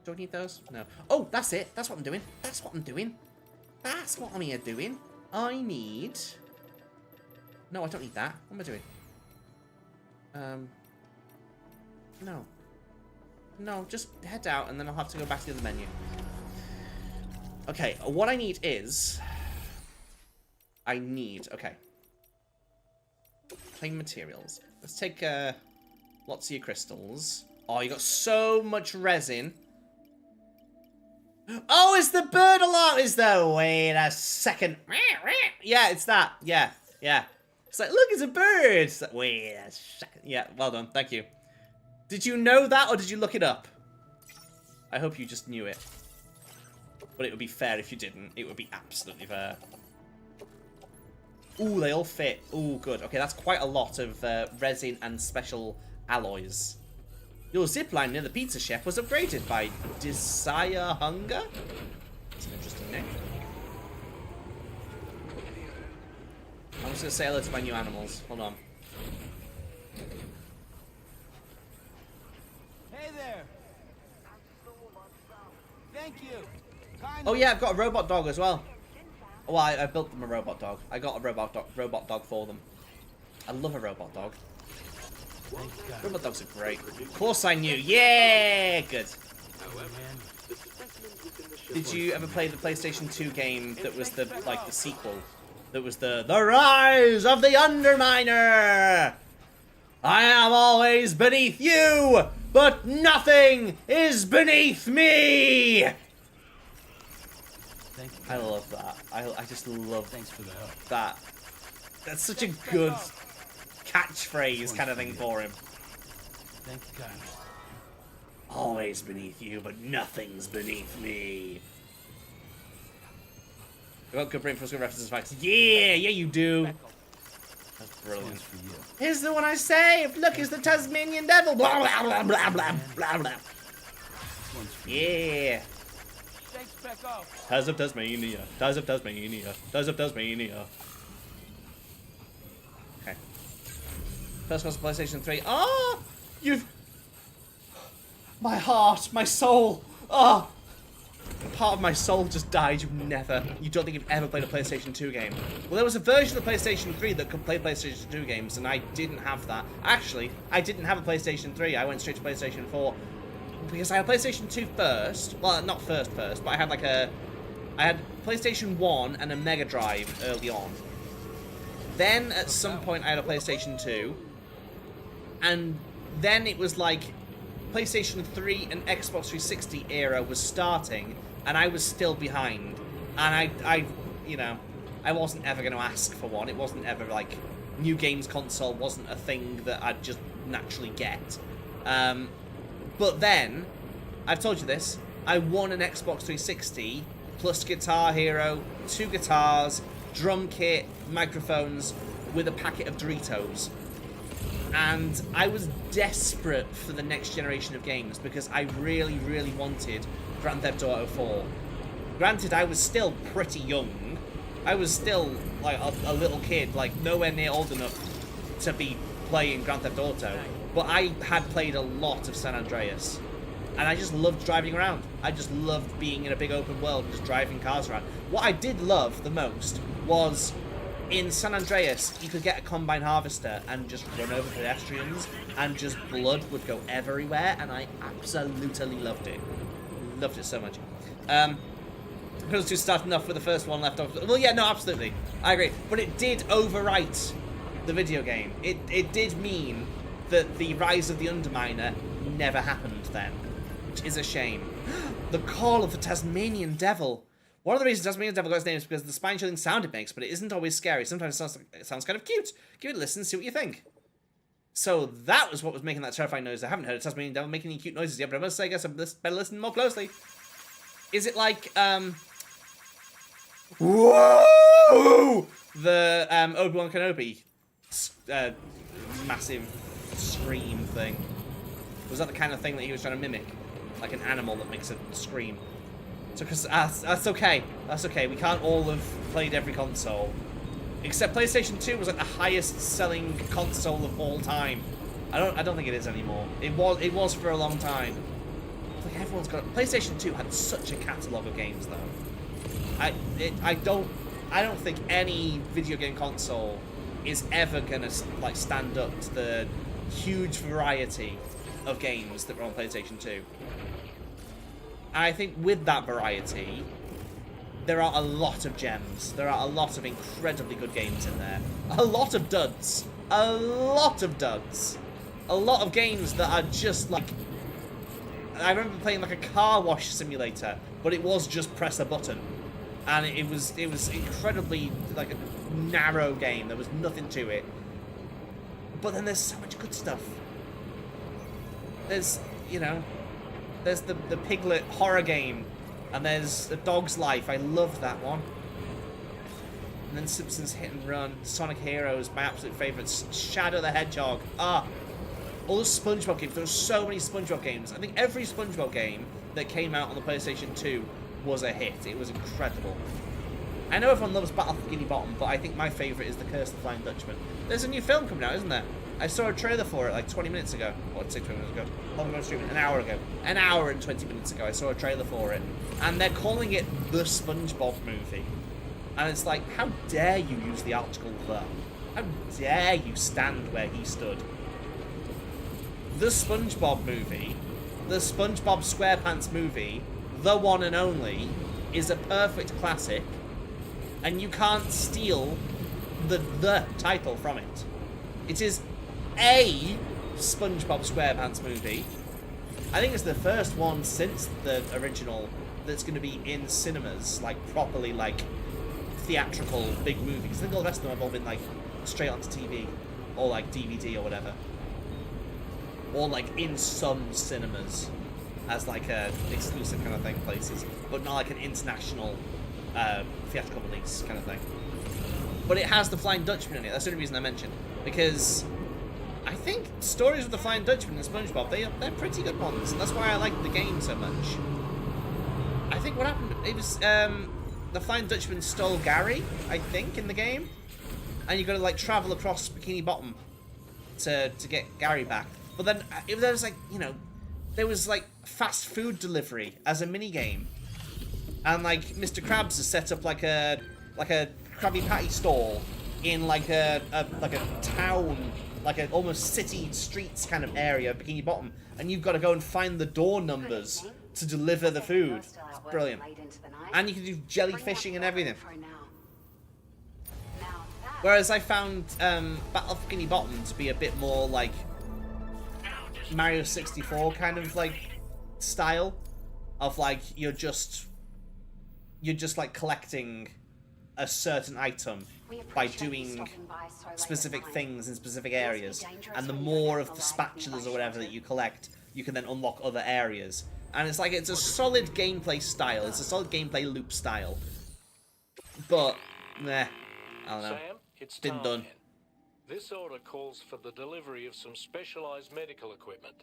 Do I need those? No. Oh, that's it. That's what I'm doing. That's what I'm doing. That's what I'm here doing. I need... No, I don't need that. What am I doing? No. No, just head out and then I'll have to go back to the other menu. Okay, what I need is... Okay. Plain materials. Let's take lots of your crystals. Oh, you got so much resin. Oh, it's the bird alarm. Is there? Wait a second. Yeah, it's that. Yeah. It's like, look, it's a bird. It's like, wait a second. Yeah, well done. Thank you. Did you know that or did you look it up? I hope you just knew it. But it would be fair if you didn't. It would be absolutely fair. Ooh, they all fit. Ooh, good. Okay, that's quite a lot of resin and special alloys. Your zipline near the pizza chef was upgraded by Desire Hunger? That's an interesting name. I'm just going to say hello to my new animals. Hold on. Hey there! Thank you! Oh yeah, I've got a robot dog as well. Well, I built them a robot dog. I got a robot dog for them. I love a robot dog. Robot dogs are great. Of course I knew. Yeah, good. Did you ever play the PlayStation 2 game that was the sequel? That was the Rise of the Underminer. I am always beneath you, but nothing is beneath me. Thank you. I love that. I just love Thanks for the help. that. That's such a good catchphrase kind of thing for him. Thank you, guys. Always beneath you, but nothing's beneath me. I got good brain for good references facts. Yeah, you do. That's brilliant. For you. Here's the one I saved. Look, it's the Tasmanian devil. Blah blah blah blah blah blah blah. Yeah. Thanks, Becco. Ties of Tasmania. Ties of Tasmania. Ties of Tasmania. Okay. First console PlayStation 3. Oh, you've... My heart, my soul. Oh, part of my soul just died. You don't think you've ever played a PlayStation 2 game? Well, there was a version of PlayStation 3 that could play PlayStation 2 games, and I didn't have that. Actually, I didn't have a PlayStation 3. I went straight to PlayStation 4 because I had PlayStation 2 first. Well, not first, but I had I had PlayStation 1 and a Mega Drive early on. Then at some point I had a PlayStation 2, and then it was like PlayStation 3 and Xbox 360 era was starting, and I was still behind. And I wasn't ever going to ask for one. It wasn't ever like new games console wasn't a thing that I'd just naturally get. But then, I've told you this, I won an Xbox 360 plus Guitar Hero, 2 guitars, drum kit, microphones, with a packet of Doritos. And I was desperate for the next generation of games because I really, really wanted Grand Theft Auto 4. Granted, I was still pretty young. I was still like a little kid, like nowhere near old enough to be playing Grand Theft Auto. But I had played a lot of San Andreas. And I just loved driving around. I just loved being in a big open world and just driving cars around. What I did love the most was in San Andreas, you could get a combine harvester and just run over pedestrians and just blood would go everywhere, and I absolutely loved it. Loved it so much. Those two starting off with the first one left off. Well, yeah, no, absolutely. I agree. But it did overwrite the video game. It did mean that the Rise of the Underminer never happened then, which is a shame. The Call of the Tasmanian Devil. One of the reasons Tasmanian Devil got its name is because of the spine-chilling sound it makes, but it isn't always scary. Sometimes it sounds kind of cute. Give it a listen, see what you think. So that was what was making that terrifying noise. I haven't heard a Tasmanian Devil making any cute noises yet, but I must say, I guess I better listen more closely. Is it like, whoa! The, Obi-Wan Kenobi, massive scream thing? Was that the kind of thing that he was trying to mimic? Like an animal that makes a scream? So, cause, that's okay. That's okay. We can't all have played every console. Except PlayStation 2 was like the highest selling console of all time. I don't think it is anymore. It was for a long time. Like everyone's got PlayStation 2 had such a catalogue of games though. I don't think any video game console is ever gonna like stand up to the huge variety of games that were on PlayStation 2. And I think with that variety, there are a lot of gems. There are a lot of incredibly good games in there. A lot of duds. A lot of duds. A lot of games that are just like... I remember playing like a car wash simulator, but it was just press a button. And it was incredibly like a narrow game. There was nothing to it. But then there's so much good stuff. There's, you know, there's the Piglet horror game. And there's A Dog's Life. I love that one. And then Simpsons Hit and Run. Sonic Heroes, my absolute favourites. Shadow the Hedgehog. All the SpongeBob games. There were so many SpongeBob games. I think every SpongeBob game that came out on the PlayStation 2 was a hit. It was incredible. I know everyone loves Battle for Bikini Bottom, but I think my favourite is The Curse of the Flying Dutchman. There's a new film coming out, isn't there? I saw a trailer for it like 20 minutes ago. Or I'd say 20 minutes ago. Long ago streaming. An hour ago. An hour and 20 minutes ago I saw a trailer for it. And they're calling it The SpongeBob Movie. And it's like, how dare you use the article the? How dare you stand where he stood? The SpongeBob Movie, the SpongeBob SquarePants movie, the one and only, is a perfect classic. And you can't steal the title from it. It is a SpongeBob SquarePants movie. I think it's the first one since the original that's going to be in cinemas, like properly, like theatrical big movies. I think all the rest of them have all been like straight onto TV or like DVD or whatever, or like in some cinemas as like a exclusive kind of thing places, but not like an international theatrical release kind of thing. But it has the Flying Dutchman in it. That's the only reason I mentioned, because I think stories with the Flying Dutchman and SpongeBob, they're pretty good ones, and that's why I like the game so much. I think what happened, it was the Flying Dutchman stole Gary, I think, in the game, and you got to like travel across Bikini Bottom to get Gary back. But then there was like, you know, there was like fast food delivery as a mini game, and like Mr. Krabs has set up like a Krabby Patty stall in like a town, like an almost city streets kind of area of Bikini Bottom, and you've got to go and find the door numbers to deliver the food. It's brilliant. And you can do jellyfishing and everything. Whereas I found Battle of Bikini Bottom to be a bit more like Mario 64 kind of like style of like you're just like collecting a certain item by doing specific things in specific areas, and the more of the spatulas or whatever that you collect, you can then unlock other areas. And it's like, it's a solid gameplay style, it's a solid gameplay loop style, but I don't know. Sam, it's been time done. then. This order calls for the delivery of some specialised medical equipment.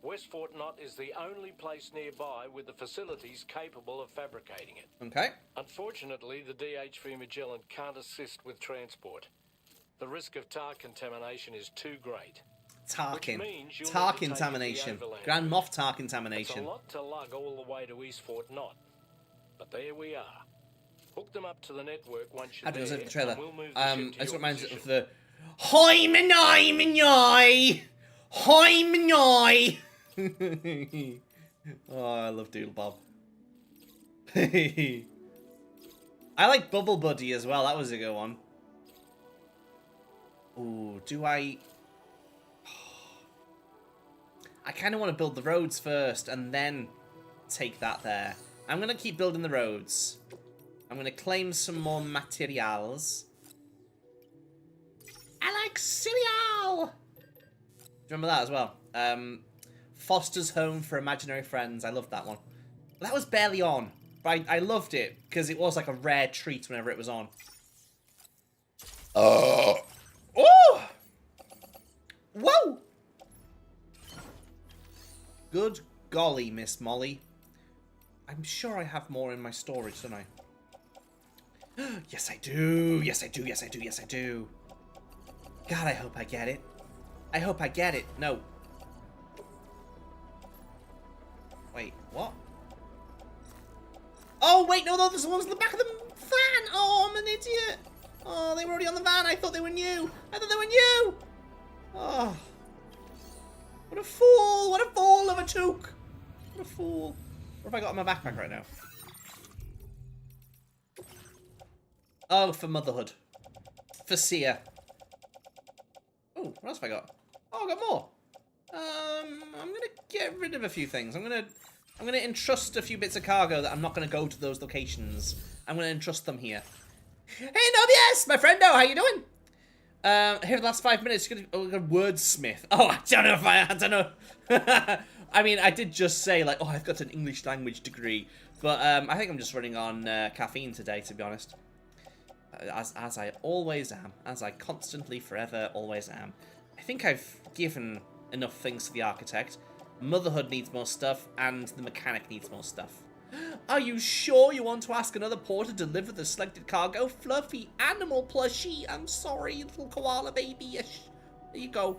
West Fort Knott is the only place nearby with the facilities capable of fabricating it. Okay. Unfortunately, the DH3 Magellan can't assist with transport. The risk of tar contamination is too great. Tar Which means you'll tar need to take it the contamination. overland Grand route. Moff tar It's a contamination. lot to lug all the way to East Fort Knott. But there we are. Hook them up to the network once you're I do there, the trailer. and we'll move the ship to I just your reminds position. of the Hi Manai Manai! Hi Manai! Oh, I love Doodle Bob. I like Bubble Buddy as well, that was a good one. Ooh, do I I kind of want to build the roads first and then take that there. I'm going to keep building the roads. I'm going to claim some more materials. I like cereal! Do you remember that as well? Foster's Home for Imaginary Friends. I loved that one. That was barely on, but I loved it because it was like a rare treat whenever it was on. Oh! Whoa! Good golly, Miss Molly. I'm sure I have more in my storage, don't I? Yes, I do. Yes, I do. Yes, I do. Yes, I do. God, I hope I get it. I hope I get it. No. Wait, what? Oh, wait, no, there's the ones in the back of the van. Oh, I'm an idiot. Oh, they were already on the van. I thought they were new. I thought they were new. Oh. What a fool. What a fool of a toque. What a fool. What have I got in my backpack right now? Oh, for motherhood. For Sia. Oh, what else have I got? Oh, I got more. I'm gonna get rid of a few things. I'm gonna entrust a few bits of cargo that I'm not gonna go to those locations. I'm gonna entrust them here. Hey, Nobius, my friendo, how you doing? Here for the last 5 minutes, you're gonna wordsmith. Oh, I don't know. I mean, I did just say, like, oh, I've got an English language degree. But, I think I'm just running on caffeine today, to be honest. As I always am. As I constantly, forever, always am. I think I've given enough things to the architect. Motherhood needs more stuff, and the mechanic needs more stuff. Are you sure you want to ask another porter to deliver the selected cargo? Fluffy animal plushie. I'm sorry, little koala baby-ish. There you go.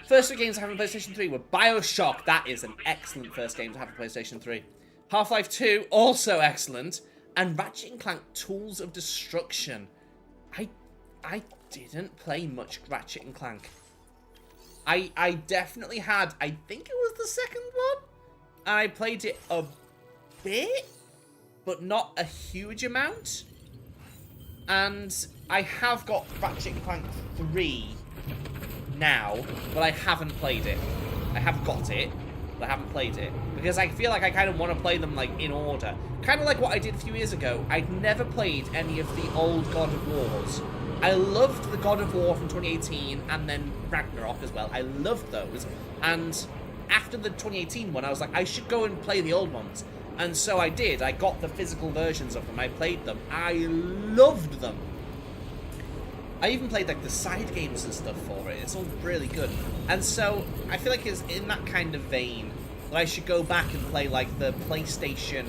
First two games I have on PlayStation 3 were Bioshock. That is an excellent first game to have on PlayStation 3. Half-Life 2, also excellent. And Ratchet & Clank Tools of Destruction. I didn't play much Ratchet & Clank. I definitely had, I think it was the second one. And I played it a bit, but not a huge amount. And I have got Ratchet & Clank 3 now, but I haven't played it. I have got it, but I haven't played it. Because I feel like I kind of want to play them, like, in order. Kind of like what I did a few years ago. I'd never played any of the old God of Wars. I loved the God of War from 2018, and then Ragnarok as well. I loved those. And after the 2018 one, I was like, I should go and play the old ones. And so I did. I got the physical versions of them. I played them. I loved them. I even played, like, the side games and stuff for it. It's all really good. And so I feel like it's in that kind of vein that I should go back and play, like, the PlayStation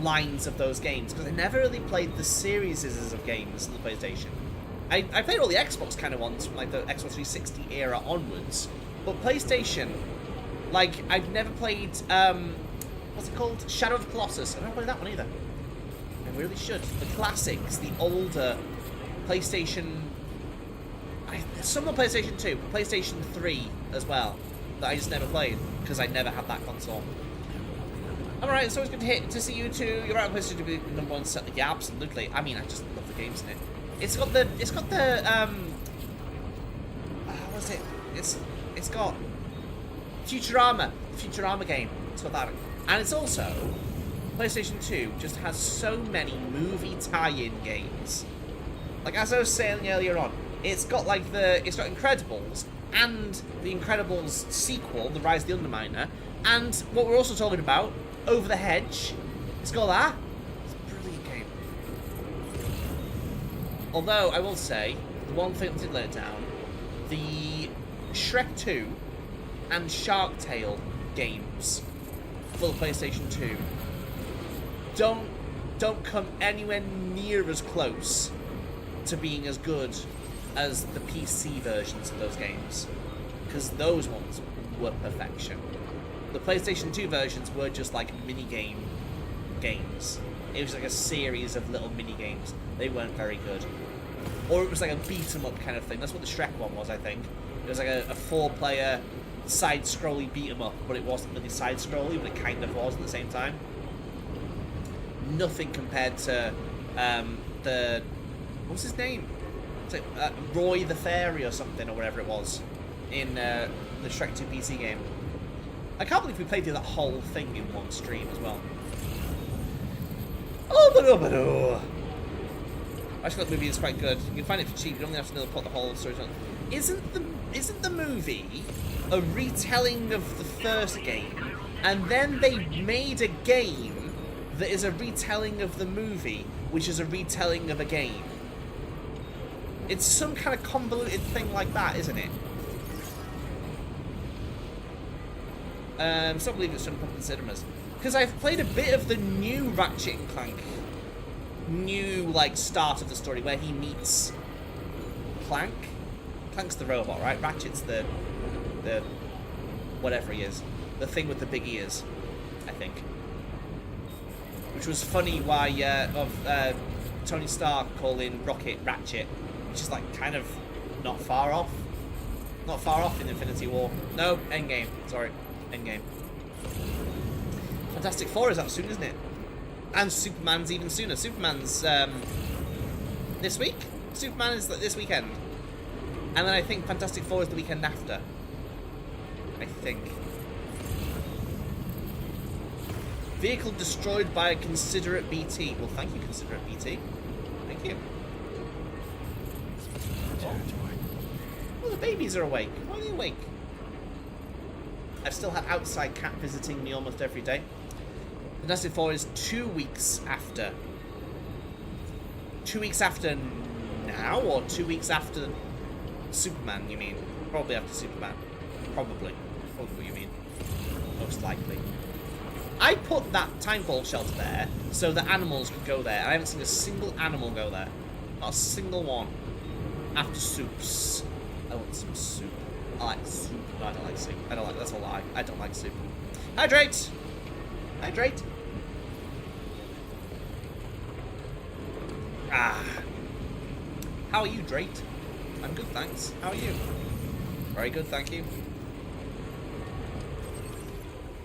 lines of those games, because I never really played the series of games on the PlayStation. I played all the Xbox kind of ones from, like, the Xbox 360 era onwards, but PlayStation, like, I've never played, what's it called? Shadow of the Colossus. I don't play that one either. I really should. The classics, the older PlayStation, some of PlayStation 2, but PlayStation 3 as well, that I just never played, because I never had that console. Alright, it's always good to see you two. You're right on PlayStation to be the number one set. Yeah, absolutely. I mean, I just love the games in it. It's got the what's it? It's got Futurama game. It's got that. And it's also, PlayStation 2 just has so many movie tie-in games. Like, as I was saying earlier on, it's got Incredibles, and the Incredibles sequel, The Rise of the Underminer, and what we're also talking about, Over the Hedge. It's got that. It's a brilliant game. Although, I will say, the one thing that did let it down, the Shrek 2 and Shark Tale games for the PlayStation 2 don't come anywhere near as close to being as good as the PC versions of those games, because those ones were perfection. The PlayStation 2 versions were just like mini-game games. It was like a series of little mini-games. They weren't very good. Or it was like a beat-em-up kind of thing. That's what the Shrek one was, I think. It was like a 4-player side-scrolly beat-em-up, but it wasn't really side-scrolly, but it kind of was at the same time. Nothing compared to what's his name? It's like, Roy the Fairy or something, or whatever it was, in the Shrek 2 PC game. I can't believe we played through that whole thing in one stream as well. Oh, I actually thought the movie is quite good. You can find it for cheap. You don't have to know the whole story. Isn't the movie a retelling of the first game, and then they made a game that is a retelling of the movie, which is a retelling of a game? It's some kind of convoluted thing like that, isn't it? So I believe it's from Pumpkin Cinemas. Because I've played a bit of the new Ratchet and Clank. New, like, start of the story where he meets Clank. Clank's the robot, right? Ratchet's the whatever he is. The thing with the big ears, I think. Which was funny why, Tony Stark calling Rocket Ratchet, which is, like, kind of not far off. Not far off in Infinity War. No, Endgame. Sorry. Endgame. Fantastic Four is out soon, isn't it? And Superman's even sooner. Superman's this week? Superman is this weekend. And then I think Fantastic Four is the weekend after. I think. Vehicle destroyed by a considerate BT. Well, thank you, considerate BT. Thank you. Oh, the babies are awake. Why are they awake? I've still had outside cat visiting me almost every day. Fantastic Four is 2 weeks after. 2 weeks after now, or 2 weeks after Superman, you mean? Probably after Superman. Probably. Probably what you mean. Most likely. I put that time ball shelter there so that animals could go there. I haven't seen a single animal go there. Not a single one. After soups. I want some soup. I like soup. No, I don't like soup. I don't like. That's a lie. I don't like soup. Hydrate! Hydrate! Ah. How are you, Drake? I'm good, thanks. How are you? Very good, thank you.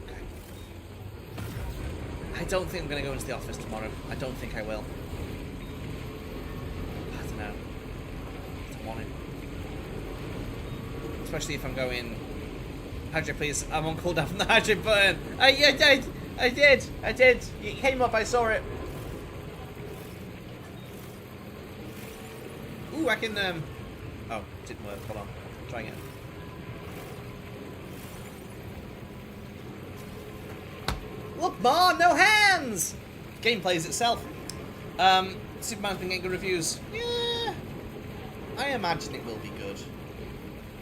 Okay. I don't think I'm going to go into the office tomorrow. I don't think I will. I don't know. I don't want it. Especially if I'm going... Hydrate, please. I'm on cooldown from the hydrate button. I did. It came up, I saw it. Ooh, I can, Oh, it didn't work. Hold on. Trying it. Look, Ma, no hands! Game plays itself. Superman's been getting good reviews. Yeah. I imagine it will be good.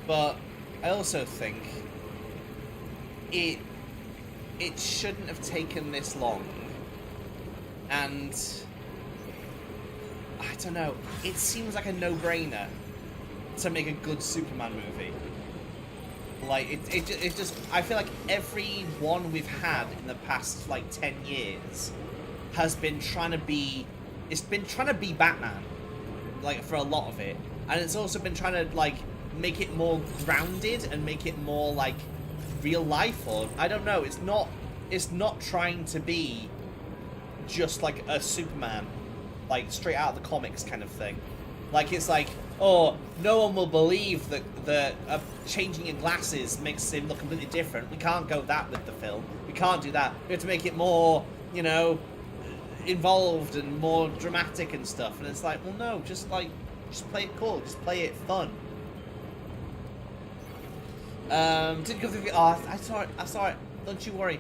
But I also think it shouldn't have taken this long. And I don't know, it seems like a no-brainer to make a good Superman movie. Like, it just, I feel like every one we've had in the past, like, 10 years has been trying to be, it's been trying to be Batman, like, for a lot of it. And it's also been trying to, like, make it more grounded and make it more, like, real life, or, I don't know, it's not trying to be just, like, a Superman, like, straight out of the comics kind of thing. Like, it's like, oh, no one will believe that changing your glasses makes him look completely different. We can't go that with the film. We can't do that. We have to make it more, you know, involved and more dramatic and stuff. And it's like, well, no, just play it cool. Just play it fun. Didn't go through the... Oh, I saw it. Don't you worry.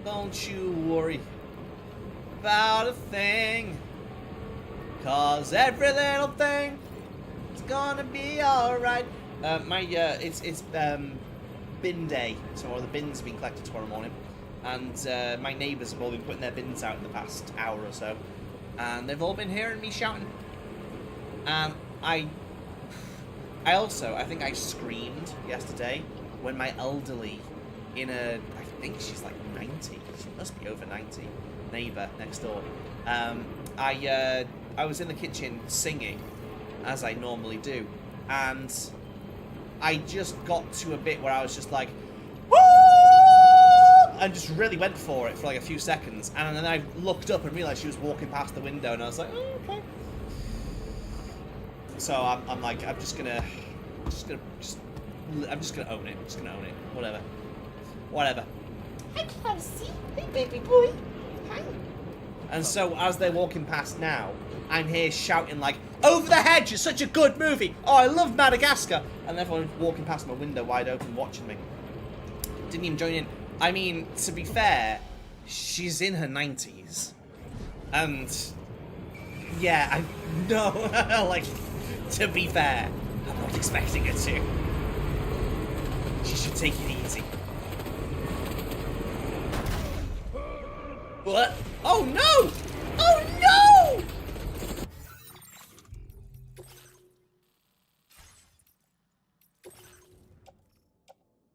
Don't you worry about a thing. 'Cause every little thing is gonna be alright. It's bin day, so all the bins have been collected tomorrow morning, and my neighbours have all been putting their bins out in the past hour or so, and they've all been hearing me shouting. And I think I screamed yesterday when my elderly, I think she's like 90, she must be over 90, neighbour next door, I was in the kitchen singing, as I normally do, and I just got to a bit where I was just like, woo! And just really went for it for like a few seconds, and then I looked up and realised she was walking past the window, and I was like, oh, okay. So I'm like, I'm just gonna I'm just gonna own it. I'm just gonna own it. Whatever. Whatever. Hi, Clancy. Hey, baby boy. Hi. And so, as they're walking past now, I'm here shouting like, "Over the Hedge is such a good movie! Oh, I love Madagascar!" And everyone's walking past my window wide open watching me. Didn't even join in. I mean, to be fair, she's in her 90s. And, yeah, I know, like, to be fair, I'm not expecting her to. She should take it easy. What? Oh no! Oh no!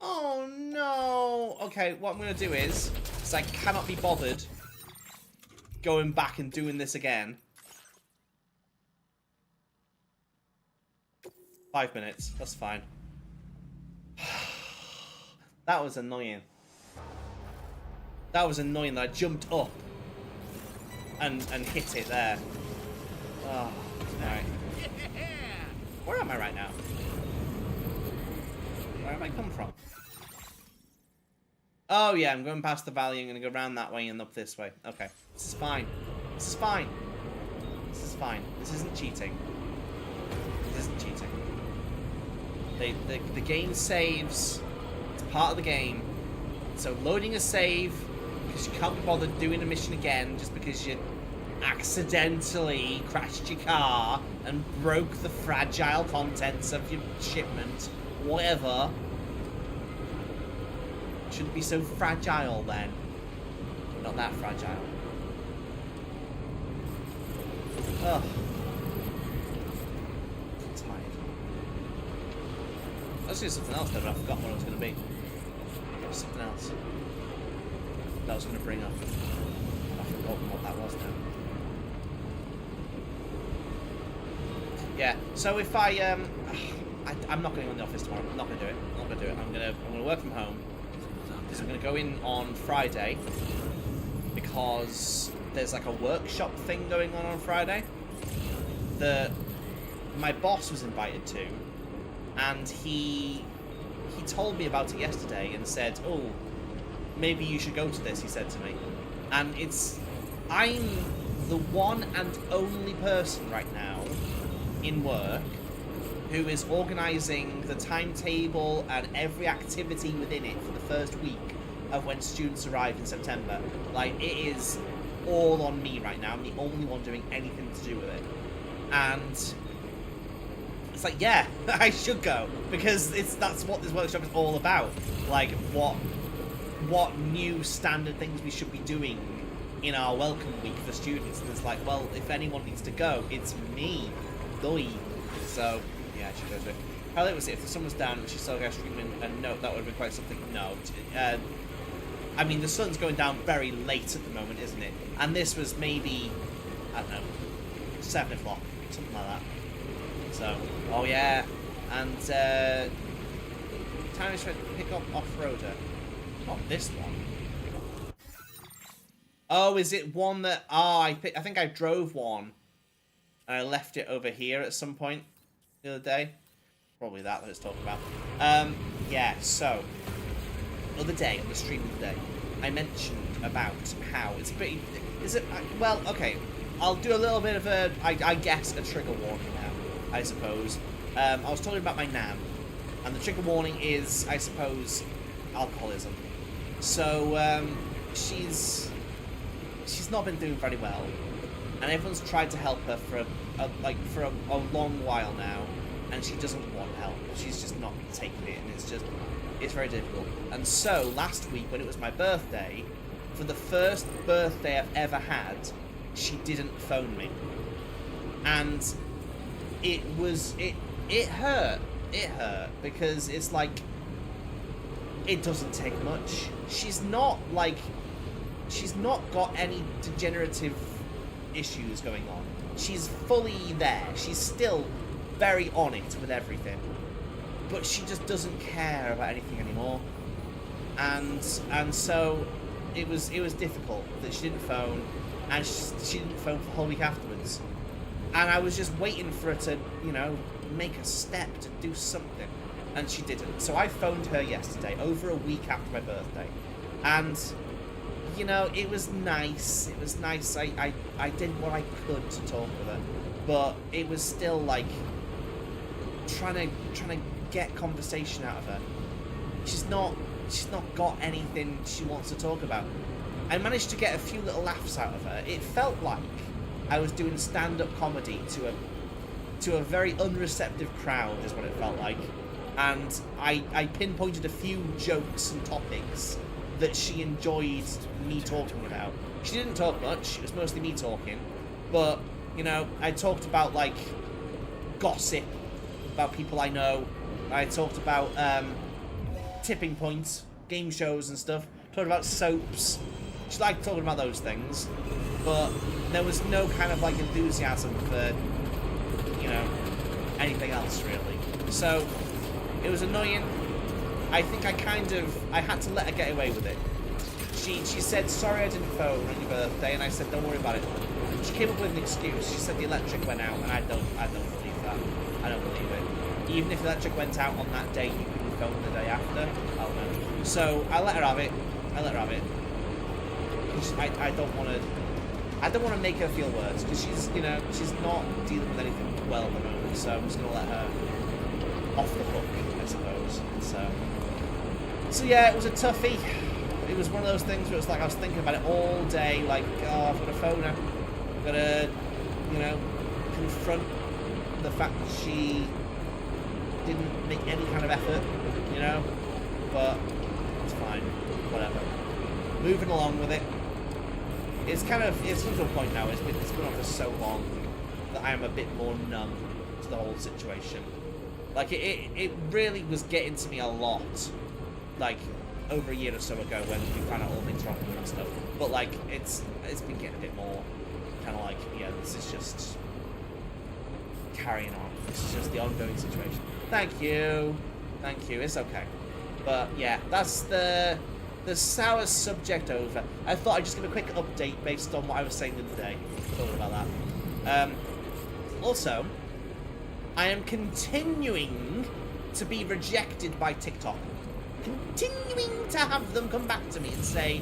Oh no! Okay, what I'm gonna do is, because I cannot be bothered going back and doing this again. 5 minutes, that's fine. That was annoying. That was annoying that I jumped up and hit it there. Oh, alright. Where am I right now? Where am I come from? Oh yeah, I'm going past the valley. I'm going to go around that way and up this way. Okay, this is fine. This is fine. This is fine. This isn't cheating. This isn't cheating. The game saves. It's part of the game. So loading a save, because you can't be bothered doing a mission again just because you accidentally crashed your car and broke the fragile contents of your shipment, whatever. Shouldn't be so fragile then. Not that fragile. Ugh. I'm tired. Let's do something else then, but I forgot what it was going to be. Something else that I was going to bring up. I forgot what that was now. Yeah, so if I'm not going in the office tomorrow. I'm not going to do it. I'm not going to do it. I'm going to work from home. Because I'm going to go in on Friday because there's like a workshop thing going on Friday that my boss was invited to, and he told me about it yesterday and said, "Oh, maybe you should go to this," he said to me. And I'm the one and only person right now in work who is organising the timetable and every activity within it for the first week of when students arrive in September. Like, it is all on me right now. I'm the only one doing anything to do with it. And it's like, yeah, I should go, because that's what this workshop is all about. Like, what new standard things we should be doing in our welcome week for students. And it's like, well, if anyone needs to go, it's me. Doi. So, yeah, I should go to it. How late was it? If the sun was down and she saw a guy streaming a note, that would have been quite something. No. I mean, the sun's going down very late at the moment, isn't it? And this was maybe, I don't know, 7 o'clock, something like that. So, oh yeah. And, time is to pick up off-roader. Not this one. Oh, is it one that... Oh, I think I drove one. And I left it over here at some point the other day. Probably that it's talking about. Yeah, so... The other day, on the stream of the day, I mentioned about how it's pretty... Is it... Well, okay. I'll do a little bit of a... I guess a trigger warning now, I suppose. I was talking about my nan. And the trigger warning is, I suppose, alcoholism. So, she's not been doing very well, and everyone's tried to help her for a long while now, and she doesn't want help. She's just not taking it, and it's very difficult. And so last week, when it was my birthday, for the first birthday I've ever had, she didn't phone me, and it hurt. It hurt because it's like, it doesn't take much. She's not got any degenerative issues going on. She's fully there. She's still very on it with everything. But she just doesn't care about anything anymore. And so it was difficult that she didn't phone, and she didn't phone for the whole week afterwards. And I was just waiting for her to, make a step to do something. and she didn't. So I phoned her yesterday, over a week after my birthday, and you know, it was nice. It was nice. I did what I could to talk with her, but it was still like trying to get conversation out of her. She's not got anything she wants to talk about. I managed to get a few little laughs out of her. It felt like I was doing stand-up comedy to a very unreceptive crowd, is what it felt like. And I pinpointed a few jokes and topics that she enjoyed me talking about. She didn't talk much, it was mostly me talking. But, you know, I talked about, like, gossip, about people I know. I talked about tipping points, game shows and stuff. Talked about soaps. She liked talking about those things. But there was no kind of, like, enthusiasm for, you know, anything else, really. So, it was annoying. I think I had to let her get away with it. She said, sorry I didn't phone on your birthday, and I said, don't worry about it. She came up with an excuse. She said the electric went out, and I don't believe that. I don't believe it. Even if the electric went out on that day, you couldn't phone the day after. I don't know. So I let her have it. I don't want to make her feel worse, because she's not dealing with anything well at the moment. So I'm just gonna let her off the hook, I suppose. So yeah, it was a toughie. It was one of those things where it's like I was thinking about it all day, like, oh, I've got to phone her. I've got to, you know, confront the fact that she didn't make any kind of effort, you know, but it's fine, whatever. Moving along with it. It's come to a point now, it's been on for so long that I am a bit more numb to the whole situation. Like, it really was getting to me a lot, like, over a year or so ago when we found out all things wrong with it and stuff. But, like, it's been getting a bit more kind of like, yeah, this is just carrying on. This is just the ongoing situation. Thank you, it's okay. But, yeah, that's the sour subject over. I thought I'd just give a quick update based on what I was saying the other day. Thought about that. Also, I am continuing to be rejected by TikTok. Continuing to have them come back to me and say,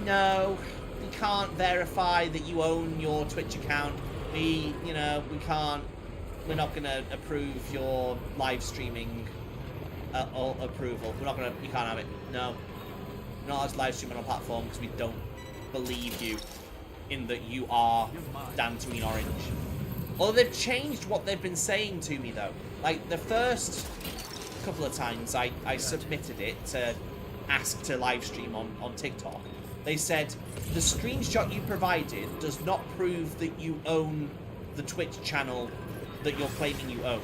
no, we can't verify that you own your Twitch account. We're not gonna approve your live streaming approval. We can't have it. No. We're not allowed to live stream on our platform because we don't believe you in that you are Dantooine Orange. Although they've changed what they've been saying to me, though. Like, the first couple of times I submitted it to ask to live stream on TikTok, they said, the screenshot you provided does not prove that you own the Twitch channel that you're claiming you own.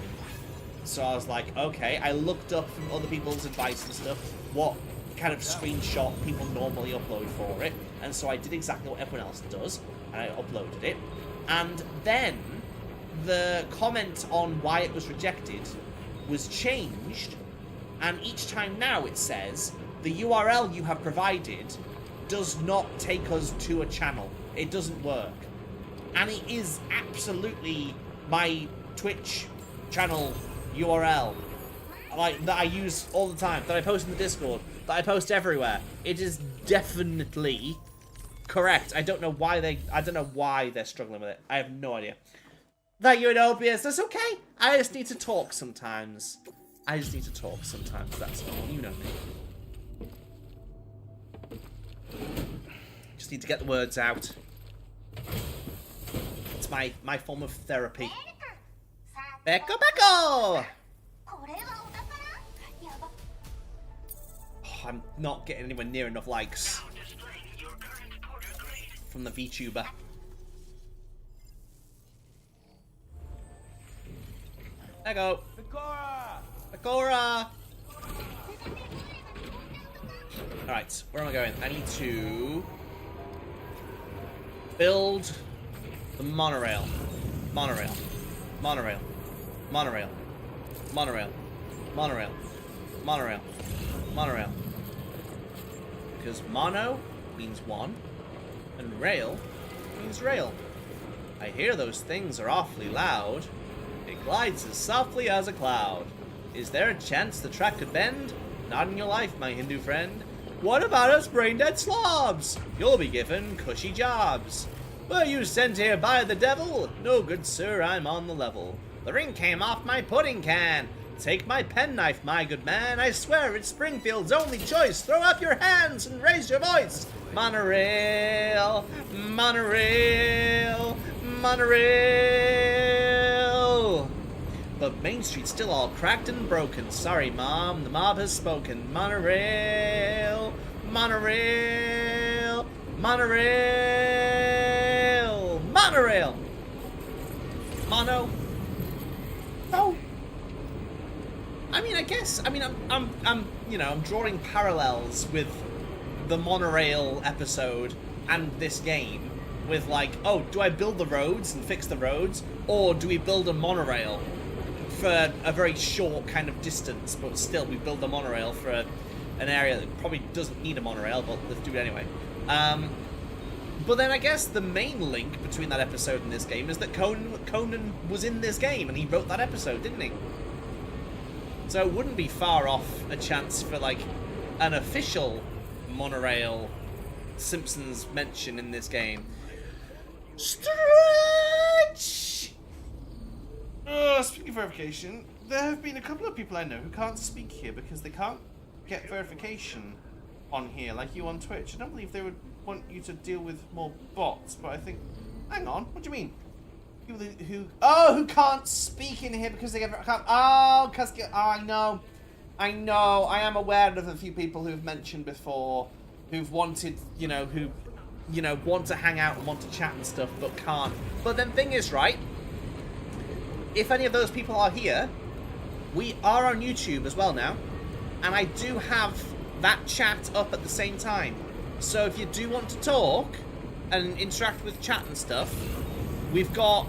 So I was like, okay. I looked up from other people's advice and stuff what kind of screenshot people normally upload for it, and so I did exactly what everyone else does, and I uploaded it. And then the comment on why it was rejected was changed, and each time now it says the URL you have provided does not take us to a channel. It doesn't work. And it is absolutely my Twitch channel URL, like, that I use all the time, that I post in the Discord, that I post everywhere. It is definitely correct. I don't know why they're struggling with it. I have no idea. Thank you, Anobius. That's okay. I just need to talk sometimes. That's all. You know me. Just need to get the words out. It's my form of therapy. Becco! Oh, I'm not getting anywhere near enough likes from the VTuber. There you go. Bakora! Alright, where am I going? I need to build the monorail. Monorail. Because mono means one, and rail means rail. I hear those things are awfully loud. It glides as softly as a cloud. Is there a chance the track could bend? Not in your life, my Hindu friend. What about us brain-dead slobs? You'll be given cushy jobs. Were you sent here by the devil? No, good sir, I'm on the level. The ring came off my pudding can. Take my penknife, my good man. I swear it's Springfield's only choice. Throw up your hands and raise your voice. Monorail, monorail, monorail. But Main Street's still all cracked and broken. Sorry, Mom, the mob has spoken. Monorail, monorail, monorail, monorail. Mono. No. I mean, I guess. I mean, I'm drawing parallels with the monorail episode and this game. With like, oh, do I build the roads and fix the roads, or do we build a monorail for a very short kind of distance? But still, we build a monorail for an area that probably doesn't need a monorail, but let's do it anyway. But then I guess the main link between that episode and this game is that Conan was in this game and he wrote that episode, didn't he? So it wouldn't be far off a chance for like an official monorail Simpsons mention in this game. Stretch! Speaking of verification, there have been a couple of people I know who can't speak here because they can't get verification on here, like you on Twitch. I don't believe they would want you to deal with more bots, but I think... Hang on, what do you mean? People who can't speak in here because they can't... Oh, because... Oh, I know. I am aware of a few people who've mentioned before, who've wanted, who want to hang out and want to chat and stuff, but can't. But then thing is, right, if any of those people are here, we are on YouTube as well now, and I do have that chat up at the same time. So if you do want to talk and interact with chat and stuff, we've got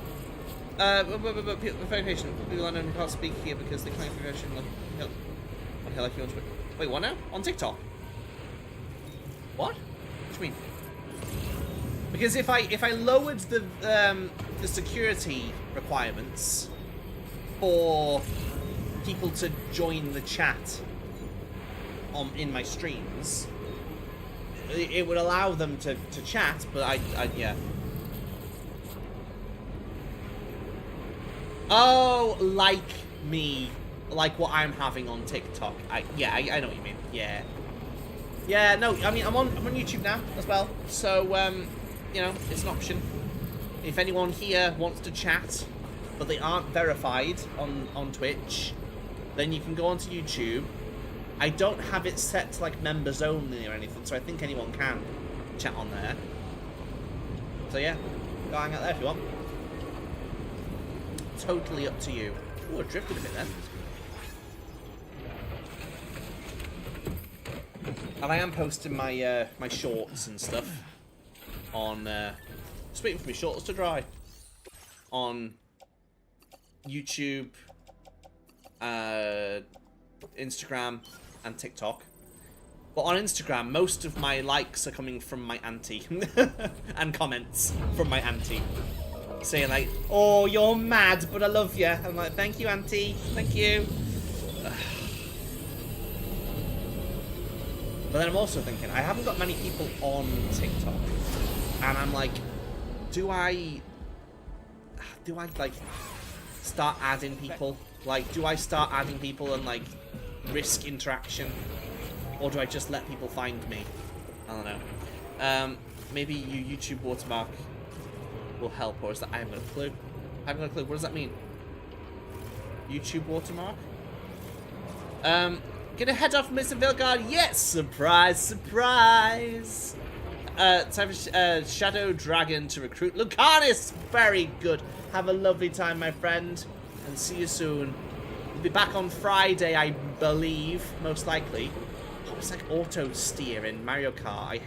verification. People I know who can't speak here because they claim verification. Like you on Twitter. Wait, what now? On TikTok? What? What do you mean? Because if I lowered the security requirements for people to join the chat in my streams, it would allow them to chat, but yeah. Oh, like me. Like what I'm having on TikTok. I know what you mean. Yeah. Yeah, no, I mean, I'm on YouTube now as well. So, it's an option. If anyone here wants to chat, but they aren't verified on Twitch, then you can go onto YouTube. I don't have it set to, like, members only or anything, so I think anyone can chat on there. So, yeah, go hang out there if you want. Totally up to you. Ooh, I drifted a bit then. And I am posting my my shorts and stuff on just waiting for my shorts to dry on YouTube, Instagram, and TikTok. But on Instagram, most of my likes are coming from my auntie and comments from my auntie saying like, "Oh, you're mad, but I love you." I'm like, "Thank you, auntie. Thank you." But then I'm also thinking, I haven't got many people on TikTok, and I'm like, do I like start adding people? Like, do I start adding people and like risk interaction, or do I just let people find me? I don't know. Maybe YouTube watermark will help, or is that I haven't got a clue. I haven't got a clue. What does that mean? YouTube watermark? Gonna head off, Mr. Vilgard. Yes, surprise, surprise. Time for Shadow Dragon to recruit Lucanis. Very good. Have a lovely time, my friend, and see you soon. We'll be back on Friday, I believe, most likely. Oh, it's like auto steer in Mario Kart.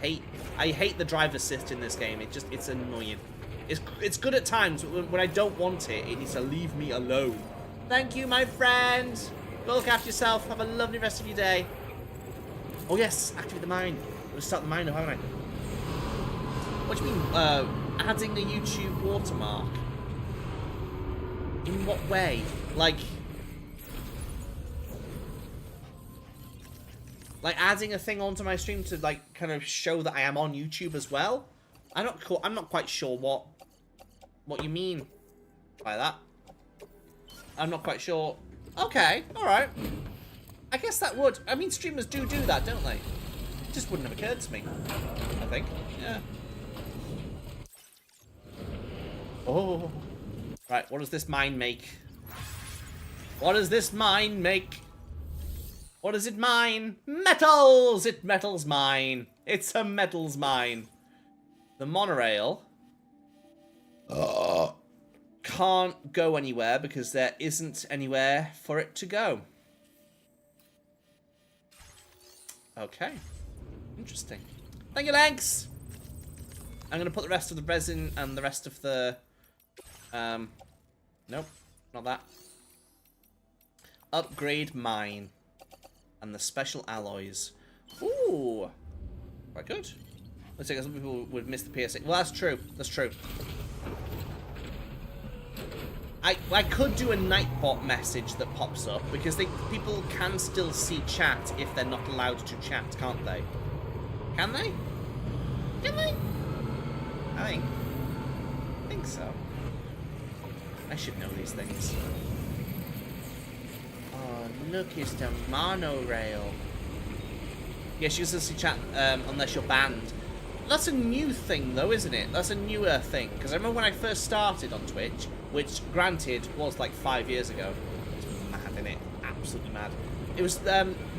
I hate the drive assist in this game. It's annoying. It's good at times, but when I don't want it, it needs to leave me alone. Thank you, my friend. Go look after yourself. Have a lovely rest of your day. Oh yes, activate the mine. I'm gonna start the mine now, haven't I? What do you mean, adding a YouTube watermark? In what way? Like adding a thing onto my stream to like kind of show that I am on YouTube as well? I'm not quite sure what you mean by that. I'm not quite sure. Okay, alright. I guess that would. I mean, streamers do that, don't they? It just wouldn't have occurred to me, I think. Yeah. Oh. Right, what does this mine make? What does this mine make? What does it mine? Metals! It metals mine. It's a metals mine. The monorail can't go anywhere because there isn't anywhere for it to go. Okay. Interesting. Thank you, Legs! I'm going to put the rest of the resin and the rest of the... nope, not that. Upgrade mine. And the special alloys. Ooh! Quite good. Let's see, some people would miss the PSA. Well, that's true. That's true. I could do a Nightbot message that pops up, because people can still see chat if they're not allowed to chat, can't they? Can they? Can they? I think so. I should know these things. Oh, look, it's the monorail. Yes, you can still see chat unless you're banned. That's a new thing, though, isn't it? That's a newer thing. Because I remember when I first started on Twitch, which, granted, was like 5 years ago. It's mad, isn't it? Absolutely mad. It was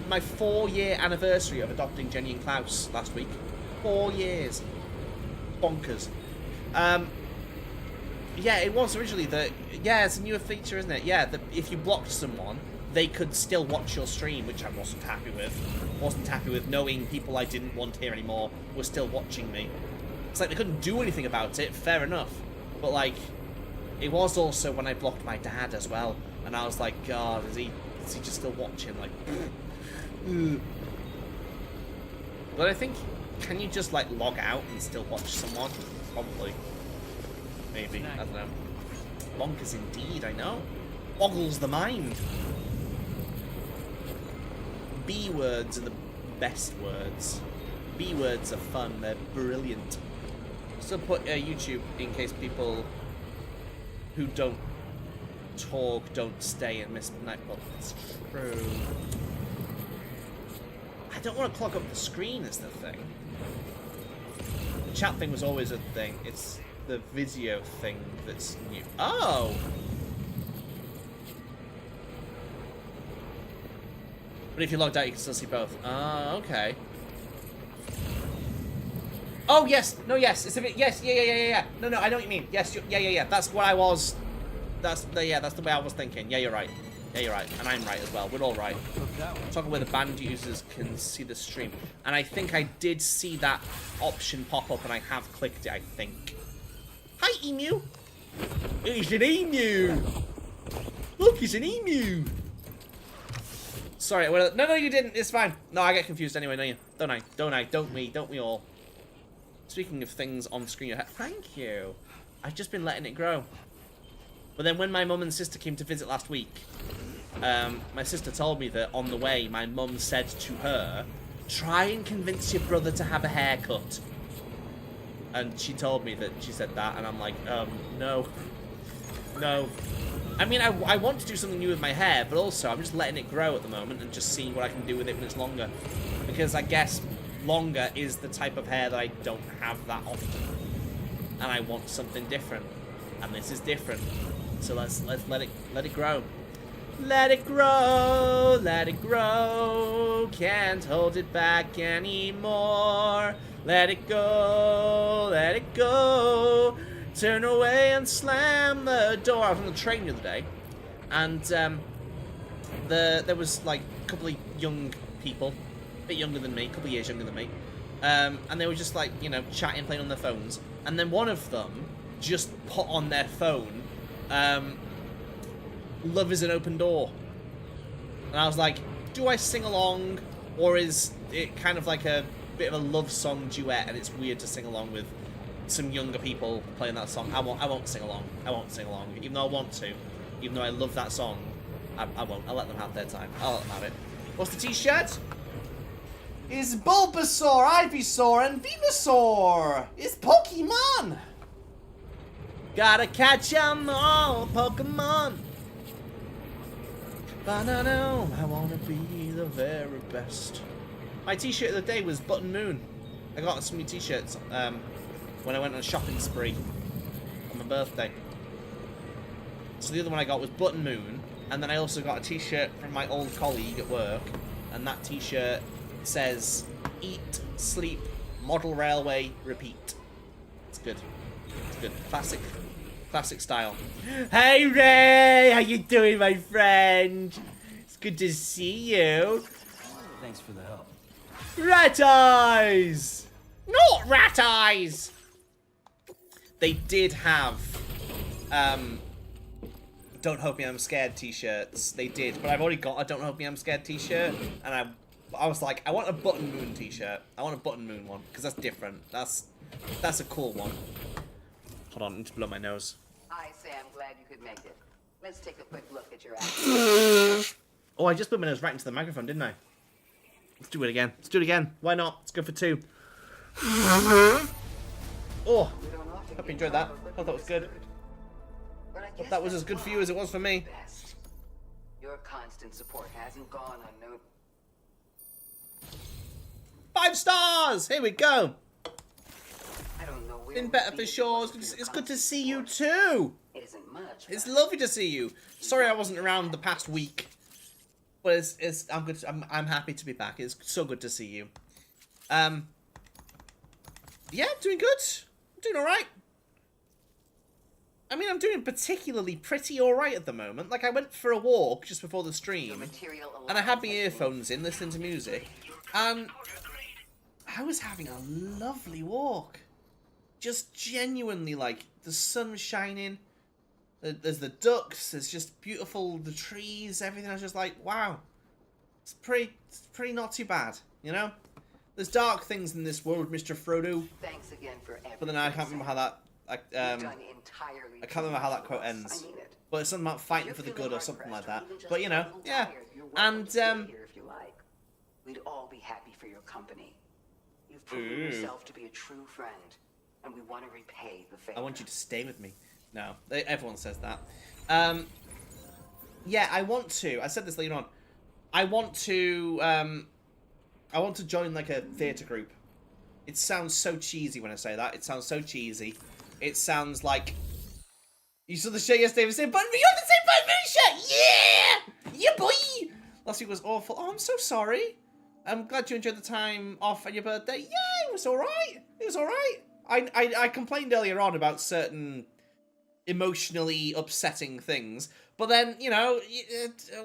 my 4-year anniversary of adopting Jenny and Klaus last week. 4 years. Bonkers. Yeah, it was originally the... Yeah, it's a newer feature, isn't it? Yeah, if you blocked someone, they could still watch your stream, which I wasn't happy with. Wasn't happy with knowing people I didn't want here anymore were still watching me. It's like they couldn't do anything about it, fair enough. But, like, it was also when I blocked my dad as well. And I was like, God, is he just still watching? Like, But I think, can you just, like, log out and still watch someone? Probably. Maybe. I don't know. Bonkers indeed, I know. Boggles the mind. B words are the best words. B words are fun, they're brilliant. So put YouTube in case people who don't talk don't stay and miss Nightbot. It's true. I don't want to clog up the screen is the thing. The chat thing was always a thing. It's the video thing that's new. Oh! But if you're logged out, you can still see both. Oh, okay. Oh, yes. No, yes. It's a bit... Yes, yeah. No, I know what you mean. Yes, yeah. That's what I was... That's the way I was thinking. Yeah, you're right. Yeah, you're right. And I'm right as well. We're all right. Talking where the banned users can see the stream. And I think I did see that option pop up, and I have clicked it, I think. Hi, emu. It's an emu. Look, it's an emu. Sorry, no, you didn't. It's fine. No, I get confused anyway, don't you? Don't we all? Speaking of things on screen, thank you. I've just been letting it grow. But then when my mum and sister came to visit last week, my sister told me that on the way, my mum said to her, try and convince your brother to have a haircut. And she told me that she said that, and I'm like, no. I mean, I want to do something new with my hair, but also I'm just letting it grow at the moment and just seeing what I can do with it when it's longer. Because I guess longer is the type of hair that I don't have that often. And I want something different. And this is different. So let's let it grow. Let it grow, let it grow. Can't hold it back anymore. Let it go, let it go. Turn away and slam the door. I was on the train the other day, and there was like a couple of young people, a bit younger than me, a couple of years younger than me, and they were just like, you know, chatting, playing on their phones, and then one of them just put on their phone, "Love is an open door," and I was like, do I sing along, or is it kind of like a bit of a love song duet, and it's weird to sing along with some younger people playing that song? I won't sing along. Even though I want to. even though I love that song. I won't. I'll let them have their time. I'll let them have it. What's the t-shirt? It's Bulbasaur, Ivysaur, and Venusaur. It's Pokemon. Gotta catch 'em all, Pokemon. But I wanna be the very best. My t-shirt of the day was Button Moon. I got some new t-shirts when I went on a shopping spree on my birthday. So the other one I got was Button Moon, and then I also got a t-shirt from my old colleague at work, and that t-shirt says "Eat, sleep, model railway, repeat." It's good. It's good. Classic style. Hey Ray, how you doing, my friend? It's good to see you. Thanks for the help. Rat eyes! Not rat eyes! They did have Don't Hope Me I'm Scared t-shirts. They did, but I've already got a Don't Hope Me I'm Scared t-shirt, and I was like, I want a Button Moon t-shirt. I want a Button Moon one, because that's different. That's a cool one. Hold on, I need to blow my nose. Hi, Sam. Glad you could make it. Let's take a quick look at your action. Oh, I just blew my nose right into the microphone, didn't I? Let's do it again. Let's do it again. Why not? Let's go for 2. Oh, hope you enjoyed that. Hope that was good. Hope that was as good for you as it was for me. Your constant support hasn't gone unnoticed. 5 stars! Here we go. I don't know where Been better for sure. It's good to see you too. It isn't much. It's lovely to see you. Sorry I wasn't around the past week, but I'm good. I'm happy to be back. It's so good to see you. Yeah, doing good. I'm doing all right. I mean, I'm doing particularly pretty all right at the moment. Like, I went for a walk just before the stream, and I had my earphones in, listening to music, and I was having a lovely walk. Just genuinely, like, the sun was shining, there's the ducks, there's just beautiful, the trees, everything. I was just like, wow, it's pretty not too bad, you know? There's dark things in this world, Mr. Frodo. Thanks again for everything. But then I can't remember how that, I can't remember how that quote ends. But it's something about fighting for the good or something like that. But, you know, yeah. And, we'd all be happy for your company. You've proven yourself to be a true friend, and we want to repay the favor. I want you to stay with me. No, everyone says that. Yeah, I want to. I said this later on. I want to join like a theatre group. It sounds so cheesy when I say that. It sounds so cheesy. It sounds like you saw the show yesterday. Was saying, "But you're the same Button Moon shirt." Yeah, yeah, boy. Last week was awful. Oh, I'm so sorry. I'm glad you enjoyed the time off on your birthday. Yeah, it was all right. It was all right. I complained earlier on about certain emotionally upsetting things, but then, you know,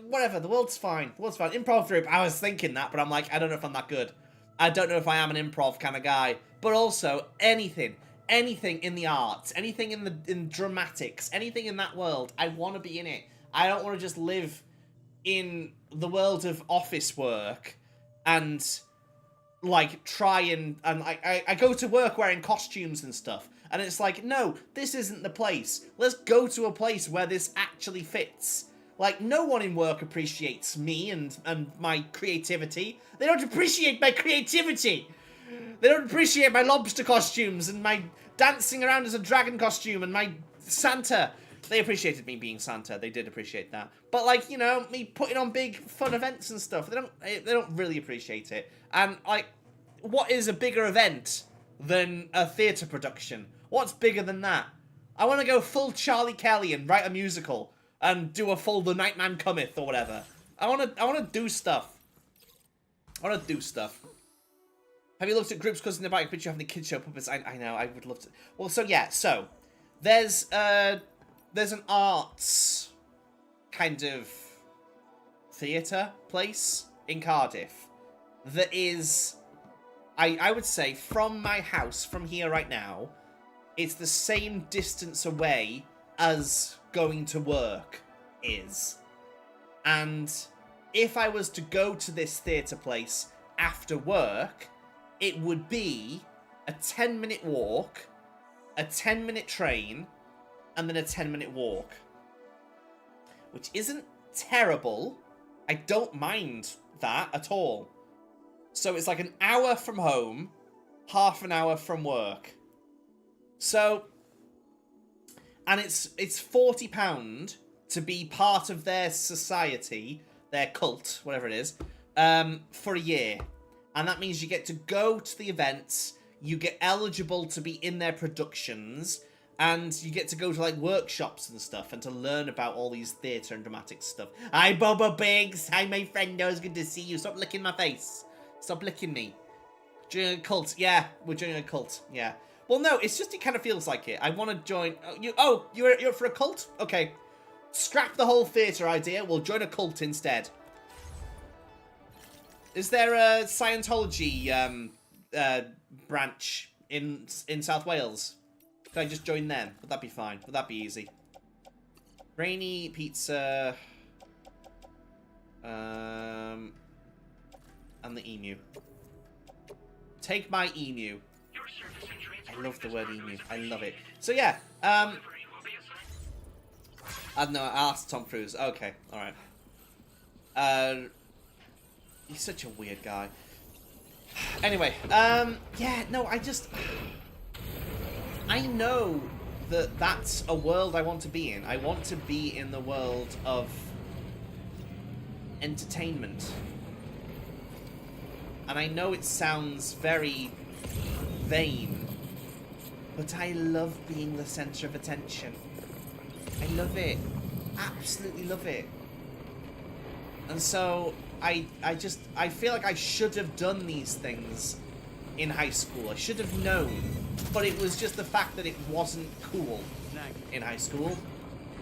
whatever, the world's fine. The world's fine. Improv group, I was thinking that, but I'm like, I don't know if I'm that good. I don't know if I am an improv kind of guy. But also, anything in the arts, anything in dramatics, anything in that world, I want to be in it. I don't want to just live in the world of office work and like try and I go to work wearing costumes and stuff, and it's like, no, this isn't the place. Let's go to a place where this actually fits. Like, no one in work appreciates me and my creativity. They don't appreciate my creativity. They don't appreciate my lobster costumes and my dancing around as a dragon costume and my Santa. They appreciated me being Santa. They did appreciate that. But, like, you know, me putting on big fun events and stuff, they don't really appreciate it. And, like, what is a bigger event than a theatre production? What's bigger than that? I want to go full Charlie Kelly and write a musical and do a full The Nightman Cometh or whatever. I want to do stuff. I want to do stuff. Have you looked at groups causing the bike, but you have any kids show puppets? I know, I would love to. Well, so yeah, so there's an arts kind of theatre place in Cardiff that is, I would say, from my house, from here right now, it's the same distance away as going to work is. And if I was to go to this theatre place after work, it would be a 10-minute walk, a 10-minute train, and then a 10-minute walk. which isn't terrible. I don't mind that at all. So it's like an hour from home, half an hour from work. So, and it's £40 to be part of their society, their cult, whatever it is, for a year. And that means you get to go to the events, you get eligible to be in their productions, and you get to go to, like, workshops and stuff, and to learn about all these theatre and dramatic stuff. Hi, Boba Biggs! Hi, my friend, it's good to see you. Stop licking my face. Stop licking me. Joining a cult. Yeah, we're joining a cult. Yeah. Well, no, it's just, it kind of feels like it. I want to join... you're up for a cult? Okay. Scrap the whole theatre idea. We'll join a cult instead. Is there a Scientology branch in South Wales? Can I just join them? Would that be fine? Would that be easy? Rainy pizza. And the emu. Take my emu. I love the word emu. I love it. So yeah. I don't know. I asked Tom Cruise. Okay. All right. He's such a weird guy. Anyway, yeah, no, I know that that's a world I want to be in. I want to be in the world of entertainment. And I know it sounds very vain, but I love being the center of attention. I love it. Absolutely love it. And so I feel like I should have done these things in high school. I should have known, but it was just the fact that it wasn't cool in high school.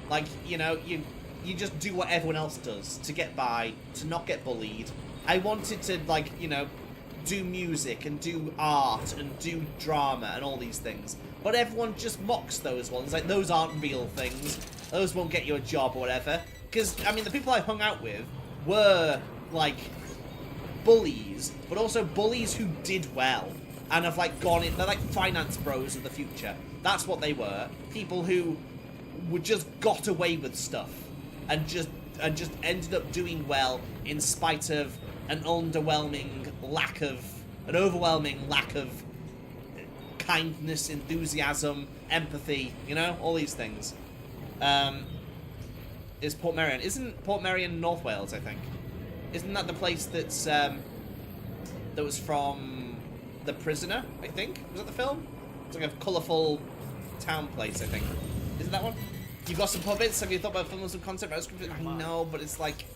Like, you know, you just do what everyone else does to get by, to not get bullied. I wanted to, like, you know, do music and do art and do drama and all these things, but everyone just mocks those ones. Like, those aren't real things. Those won't get you a job or whatever. Because, I mean, the people I hung out with were, like, bullies, but also bullies who did well and have, like, gone in. They're like finance bros of the future. That's what they were. People who would just got away with stuff and just ended up doing well in spite of an overwhelming lack of kindness, enthusiasm, empathy, you know, all these things. Is Portmeirion. Isn't Portmeirion North Wales, I think? Isn't that the place that's, that was from The Prisoner, I think? Was that the film? It's like a colourful town place, I think. Isn't that one? You've got some puppets? Have you thought about filming some concept? I know, but it's like...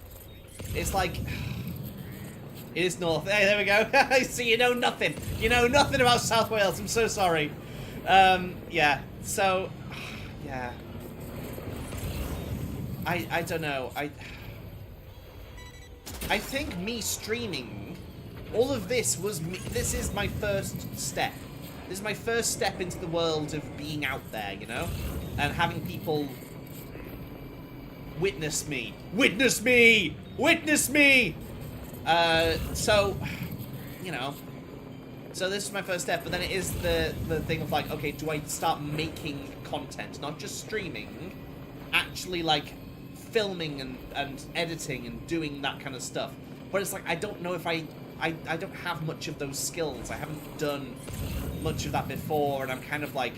It is north. Hey, there we go. I see, you know nothing. You know nothing about South Wales. I'm so sorry. Yeah. So, yeah. I don't know. I think me streaming, all of this was me. This is my first step. This is my first step into the world of being out there, you know? And having people witness me. Witness me! Witness me! So, you know. So this is my first step, but then it is the thing of like, okay, do I start making content? Not just streaming, actually like filming and editing and doing that kind of stuff. But it's like, I don't know if I don't have much of those skills. I haven't done much of that before, and I'm kind of like,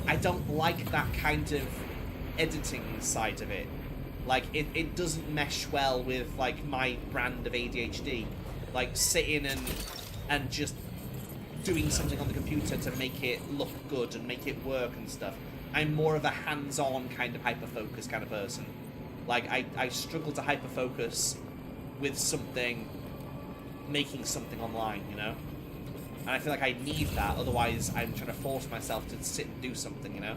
I don't like that kind of editing side of it. Like, it doesn't mesh well with, like, my brand of ADHD. Like, sitting and just doing something on the computer to make it look good and make it work and stuff. I'm more of a hands-on kind of hyper-focus kind of person. Like, I struggle to hyper-focus with something, making something online, you know? And I feel like I need that, otherwise I'm trying to force myself to sit and do something, you know?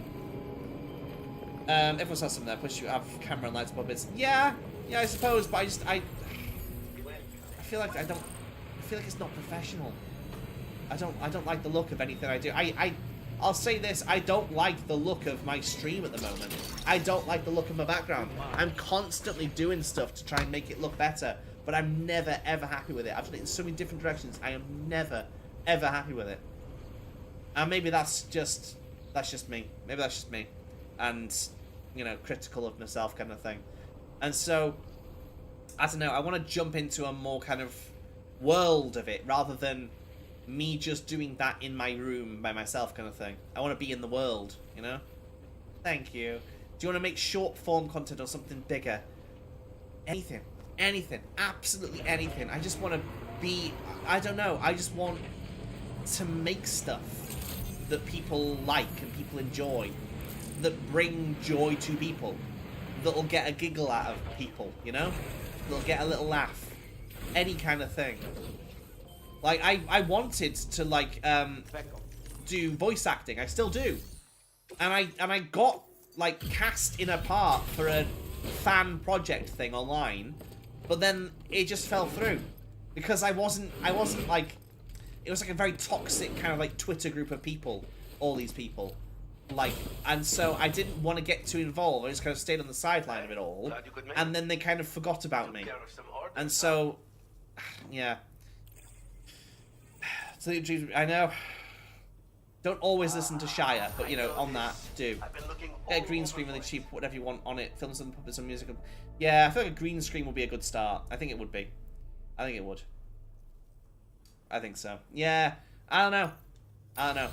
Everyone says something there, push you have camera and lights above it. Yeah, I suppose, but I feel like I feel like it's not professional. I don't like the look of anything I do. I'll say this, I don't like the look of my stream at the moment. I don't like the look of my background. I'm constantly doing stuff to try and make it look better, but I'm never ever happy with it. I've done it in so many different directions. I am never ever happy with it. And maybe that's just me. Maybe that's just me. And you know, critical of myself kind of thing. And so, I don't know, I want to jump into a more kind of world of it, rather than me just doing that in my room by myself kind of thing. I want to be in the world, you know? Thank you. Do you want to make short form content or something bigger? Anything. Anything. Absolutely anything. I just want to be... I don't know. I just want to make stuff that people like and people enjoy. That bring joy to people. That'll get a giggle out of people, you know? That'll get a little laugh. Any kind of thing. Like, I wanted to, like, do voice acting. I still do. And I got, like, cast in a part for a fan project thing online, but then it just fell through. Because I wasn't, like... It was, like, a very toxic kind of, like, Twitter group of people. All these people. Like, and so I didn't want to get too involved. I just kind of stayed on the sideline of it all. And then they kind of forgot about me. And so... Yeah. So, I know. Don't always listen to Shire, but, you know, on that, do. Get a green screen really cheap, whatever you want on it. Film some, put some music. Yeah, I feel like a green screen would be a good start. I think it would be. I think it would. I think so. Yeah, I don't know. I don't know.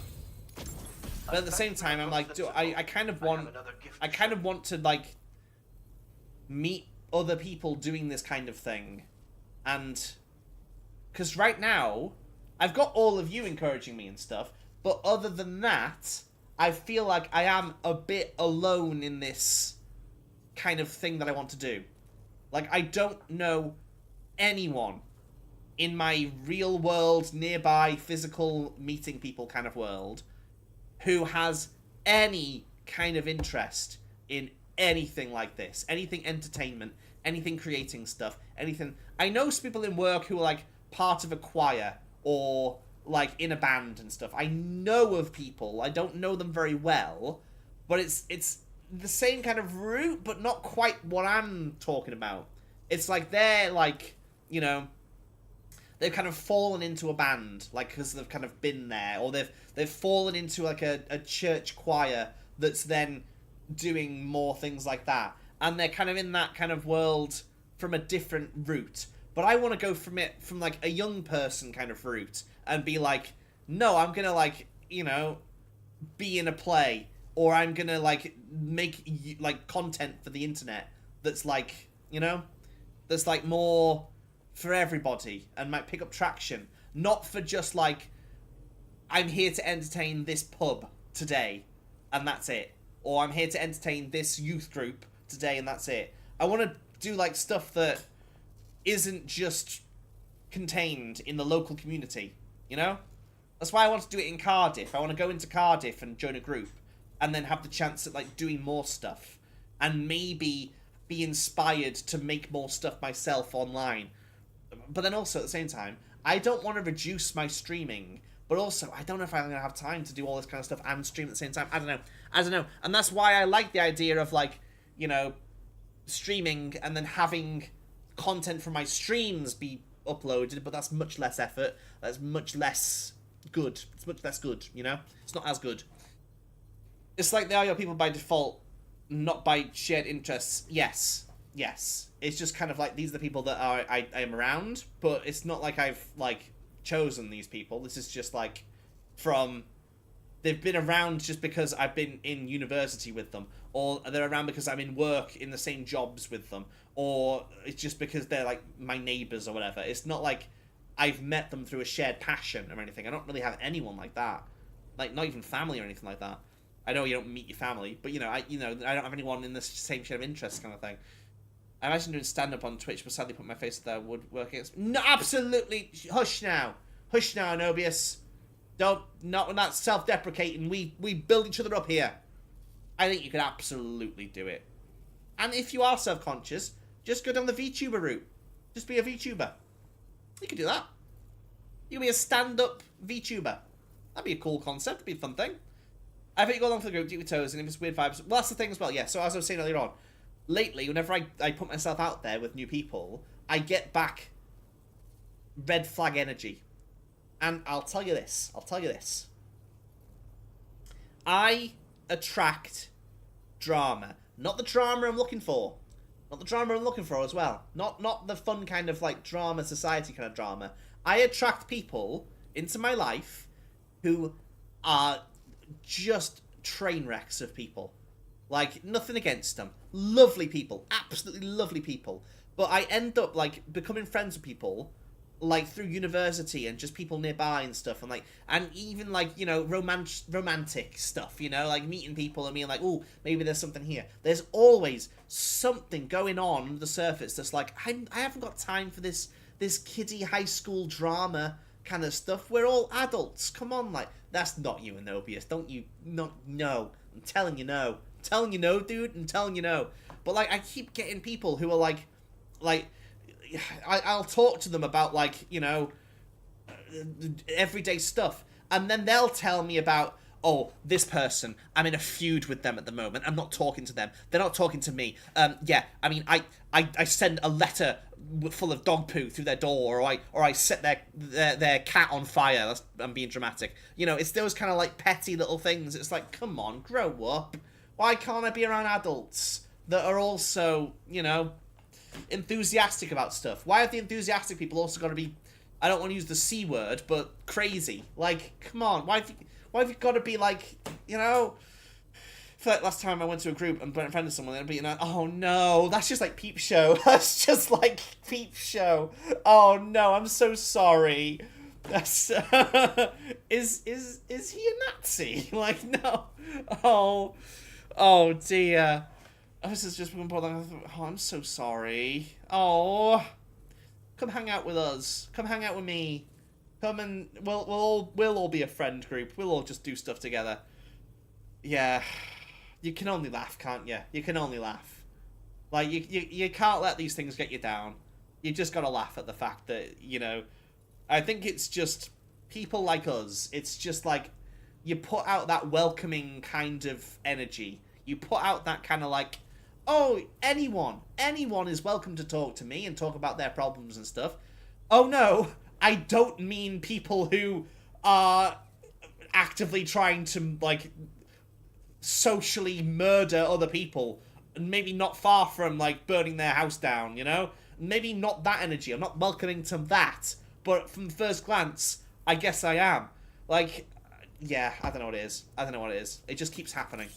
But at the same time, I'm like, I kind of want to, like, meet other people doing this kind of thing. And, because right now, I've got all of you encouraging me and stuff, but other than that, I feel like I am a bit alone in this kind of thing that I want to do. Like, I don't know anyone in my real world, nearby, physical, meeting people kind of world who has any kind of interest in anything like this. Anything entertainment, anything creating stuff, anything. I know some people in work who are, like, part of a choir or, like, in a band and stuff. I know of people. I don't know them very well, but it's the same kind of route, but not quite what I'm talking about. It's like they're, like, you know, they've kind of fallen into a band, like, because they've kind of been there, or they've fallen into, like, a church choir that's then doing more things like that, and they're kind of in that kind of world from a different route. But I want to go from it from, like, a young person kind of route and be like, no, I'm gonna, like, you know, be in a play, or I'm gonna, like, make, like, content for the internet that's, like, you know, that's, like, more for everybody and might pick up traction. Not for just, like, I'm here to entertain this pub today and that's it. Or I'm here to entertain this youth group today and that's it. I want to do, like, stuff that isn't just contained in the local community, you know? That's why I want to do it in Cardiff. I want to go into Cardiff and join a group and then have the chance at, like, doing more stuff and maybe be inspired to make more stuff myself online. But then also, at the same time, I don't want to reduce my streaming, but also, I don't know if I'm going to have time to do all this kind of stuff and stream at the same time. I don't know. And that's why I like the idea of, like, you know, streaming and then having content from my streams be uploaded, but that's much less effort. That's much less good. It's much less good, you know? It's not as good. It's like they are your people by default, not by shared interests. Yes. It's just kind of like, these are the people that I am around, but it's not like I've, like, chosen these people. This is just, like, from... They've been around just because I've been in university with them, or they're around because I'm in work in the same jobs with them, or it's just because they're, like, my neighbours or whatever. It's not like I've met them through a shared passion or anything. I don't really have anyone like that. Like, not even family or anything like that. I know you don't meet your family, but, you know, I don't have anyone in the same share of interests kind of thing. I imagine doing stand-up on Twitch, but sadly put my face there would work against... No, absolutely! Hush now, Anobius. Not that self-deprecating. We build each other up here. I think you could absolutely do it. And if you are self-conscious, just go down the VTuber route. Just be a VTuber. You could do that. You could be a stand-up VTuber. That'd be a cool concept. That'd be a fun thing. I think you go along for the group, dip your toes, and if it's weird vibes... Well, that's the thing as well, yeah. So as I was saying earlier on, lately, whenever I put myself out there with new people, I get back red flag energy. And I'll tell you this. I attract drama. Not the drama I'm looking for. Not the drama I'm looking for as well. Not the fun kind of like drama, society kind of drama. I attract people into my life who are just train wrecks of people. Like, nothing against them. Lovely people. Absolutely lovely people. But I end up, like, becoming friends with people, like, through university and just people nearby and stuff. And even, like, you know, romantic stuff, you know? Like, meeting people and being like, oh, maybe there's something here. There's always something going on under the surface that's like, I haven't got time for this kiddie high school drama kind of stuff. We're all adults. Come on, like, that's not you, Anobius. Don't you, no. I'm telling you no. I'm telling you no, dude. I'm telling you no. But, like, I keep getting people who are like, I'll talk to them about, like, you know, everyday stuff. And then they'll tell me about, oh, this person, I'm in a feud with them at the moment. I'm not talking to them. They're not talking to me. Yeah, I mean, I send a letter full of dog poo through their door, or I set their cat on fire. I'm being dramatic. You know, it's those kind of, like, petty little things. It's like, come on, grow up. Why can't I be around adults that are also, you know, enthusiastic about stuff? Why have the enthusiastic people also got to be, I don't want to use the C word, but crazy? Like, come on, why have you got to be like, you know? I feel like last time I went to a group and went in front of someone, they'd be like, oh no, that's just like Peep Show. That's just like Peep Show. Oh no, I'm so sorry. That's is he a Nazi? Like, no. Oh dear. This is just oh, I'm so sorry. Oh, come hang out with us. Come hang out with me. Come and we'll all be a friend group. We'll all just do stuff together. Yeah, you can only laugh, can't you? You can only laugh. Like you can't let these things get you down. You just gotta laugh at the fact that, you know, I think it's just people like us. It's just like you put out that welcoming kind of energy. You put out that kind of like, oh, anyone is welcome to talk to me and talk about their problems and stuff. Oh no, I don't mean people who are actively trying to, like, socially murder other people, and maybe not far from, like, burning their house down, you know? Maybe not that energy. I'm not welcoming to that, but from first glance, I guess I am. Like, yeah, I don't know what it is. I don't know what it is. It just keeps happening.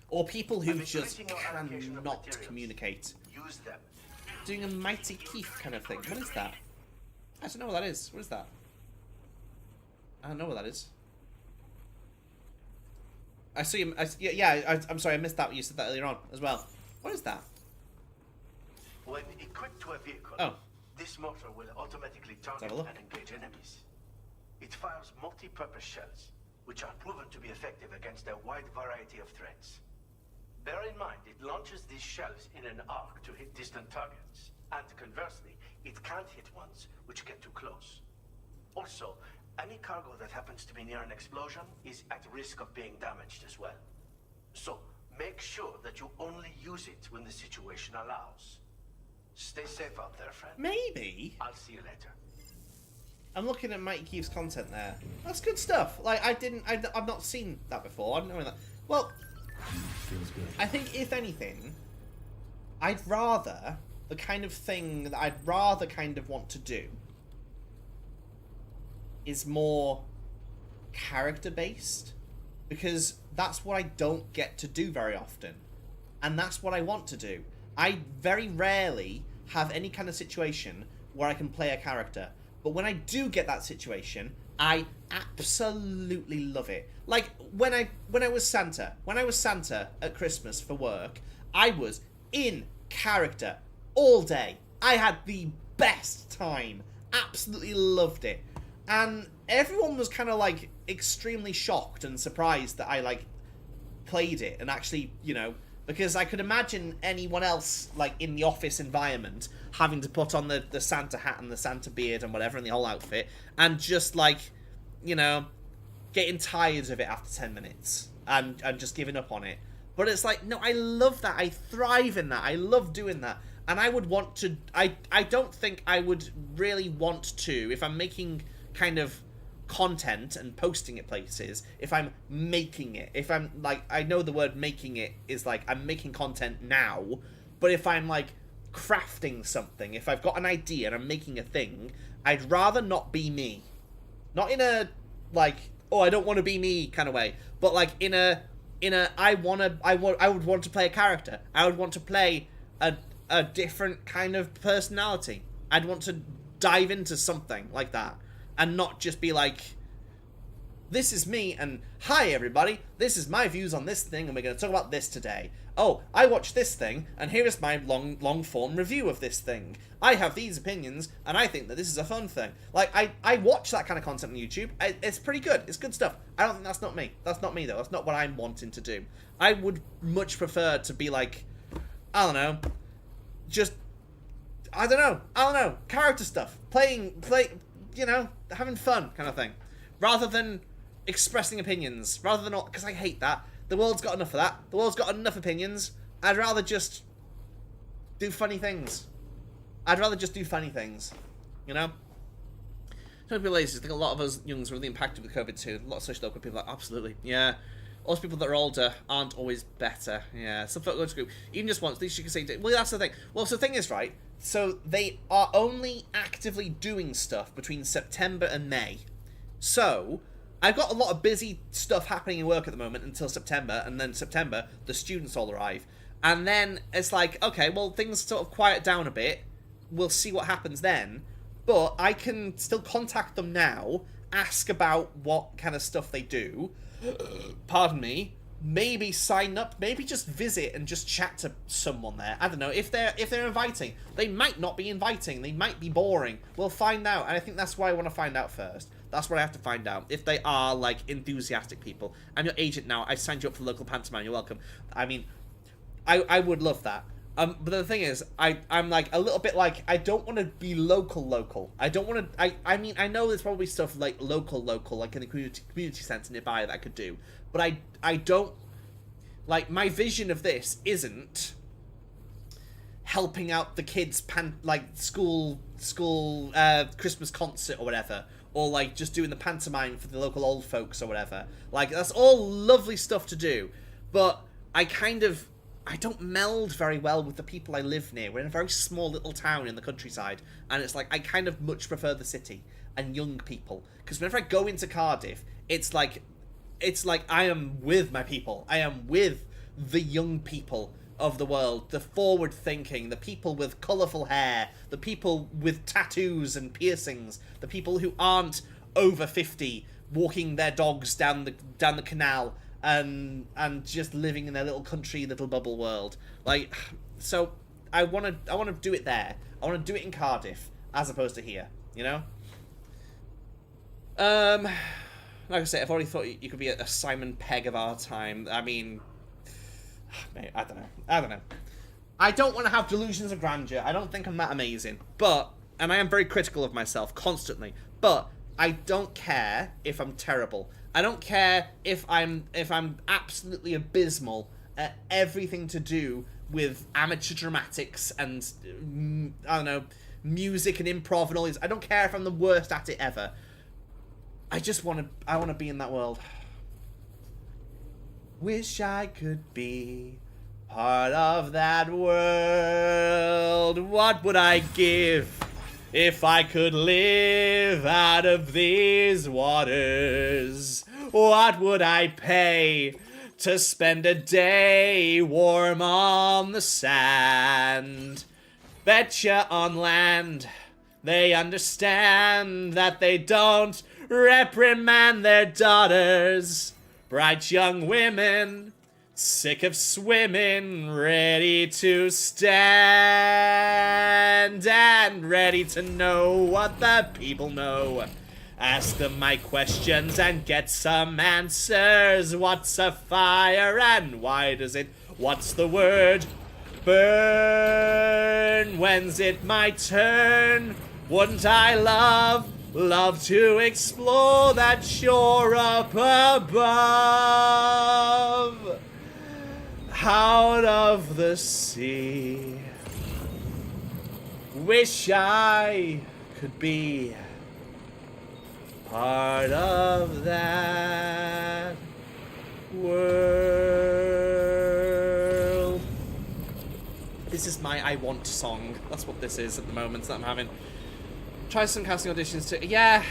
Or people who just cannot communicate. Use them. Doing a Mighty Keith kind of thing. What is that? I don't know what that is. What is that? I don't know what that is. I see him. I'm sorry, I missed that when you said that earlier on as well. What is that? When equipped to a vehicle, Oh. this motor will automatically target look. and engage enemies. It fires multi-purpose shells, which are proven to be effective against a wide variety of threats. Bear in mind, it launches these shells in an arc to hit distant targets, and conversely, it can't hit ones which get too close. Also, any cargo that happens to be near an explosion is at risk of being damaged as well. So, make sure that you only use it when the situation allows. Stay safe out there, friend. Maybe. I'll see you later. I'm looking at Mighty Keith's content there. That's good stuff. Like, I've not seen that before. I don't know that. Well, Feels good. I think, if anything, I'd rather, the kind of thing that I'd rather kind of want to do is more character-based, because that's what I don't get to do very often, and that's what I want to do. I very rarely have any kind of situation where I can play a character, but when I do get that situation, I absolutely love it. Like, when I was Santa at Christmas for work, I was in character all day. I had the best time. Absolutely loved it. And everyone was kind of, like, extremely shocked and surprised that I, like, played it and actually, you know, because I could imagine anyone else, like, in the office environment having to put on the Santa hat and the Santa beard and whatever and the whole outfit and just, like, you know, getting tired of it after 10 minutes and just giving up on it. But it's like, no, I love that. I thrive in that. I love doing that. And I would want to... I don't think I would really want to, if I'm making kind of content and posting it places, if I'm making it. If I'm, like, I know the word making it is, like, I'm making content now, but if I'm, like, crafting something, if I've got an idea and I'm making a thing, I'd rather not be me. Not in a, like, oh, I don't want to be me kind of way, but, like, in a I would want to play a character. I would want to play a different kind of personality. I'd want to dive into something like that and not just be like, this is me and hi everybody, this is my views on this thing and we're going to talk about this today. Oh, I watched this thing and here is my long form review of this thing. I have these opinions and I think that this is a fun thing. Like, I watch that kind of content on YouTube. It's pretty good. It's good stuff. I don't think that's not me. That's not me though. That's not what I'm wanting to do. I would much prefer to be like, I don't know, just, I don't know, character stuff. Play, you know, having fun kind of thing. Rather than expressing opinions. Rather than all, because I hate that. The world's got enough of that. The world's got enough opinions. I'd rather just do funny things. You know? Don't be lazy. I think a lot of us youngs are really impacted with COVID too. A lot of social local people are like, absolutely. Yeah. Most people that are older aren't always better. Yeah. Some folk go to group. Even just once, at least you can say, well, that's the thing. Well, so the thing is, right, so they are only actively doing stuff between September and May. So, I've got a lot of busy stuff happening in work at the moment until September, and then September, the students all arrive. And then it's like, okay, well, things sort of quiet down a bit. We'll see what happens then. But I can still contact them now, ask about what kind of stuff they do. Pardon me. Maybe sign up, maybe just visit and just chat to someone there. I don't know, if they're inviting. They might not be inviting, they might be boring. We'll find out, and I think that's why I want to find out first. That's what I have to find out. If they are, like, enthusiastic people. I'm your agent now. I signed you up for the local pantomime. You're welcome. I mean, I would love that. But the thing is, I'm, like, a little bit like, I don't want to be local. I don't want to... I mean, I know there's probably stuff, like, local, like, in the community centre nearby that I could do. But I don't... Like, my vision of this isn't helping out the kids' school Christmas concert or whatever. Or, like, just doing the pantomime for the local old folks or whatever. Like, that's all lovely stuff to do. But I don't meld very well with the people I live near. We're in a very small little town in the countryside. And it's like, I kind of much prefer the city and young people. Because whenever I go into Cardiff, it's like I am with my people. I am with the young people of the world, the forward-thinking, the people with colourful hair, the people with tattoos and piercings, the people who aren't over 50, walking their dogs down the canal and just living in their little country, little bubble world. Like, so I want to do it there. I want to do it in Cardiff as opposed to here. You know. Like I said, I've already thought you could be a Simon Pegg of our time. I mean, mate, I don't know. I don't want to have delusions of grandeur. I don't think I'm that amazing. But, and I am very critical of myself constantly, but I don't care if I'm terrible. I don't care if I'm absolutely abysmal at everything to do with amateur dramatics and, I don't know, music and improv and all these. I don't care if I'm the worst at it ever. I want to be in that world. Wish I could be part of that world. What would I give if I could live out of these waters? What would I pay to spend a day warm on the sand? Betcha on land they understand that they don't reprimand their daughters. Bright young women, sick of swimming, ready to stand and ready to know what the people know. Ask them my questions and get some answers. What's a fire and why does it? What's the word? Burn. When's it my turn? Wouldn't I love to explore that shore up above, out of the sea. Wish I could be part of that world. This is my I Want song. That's what this is at the moment that I'm having. Try some casting auditions too. Yeah,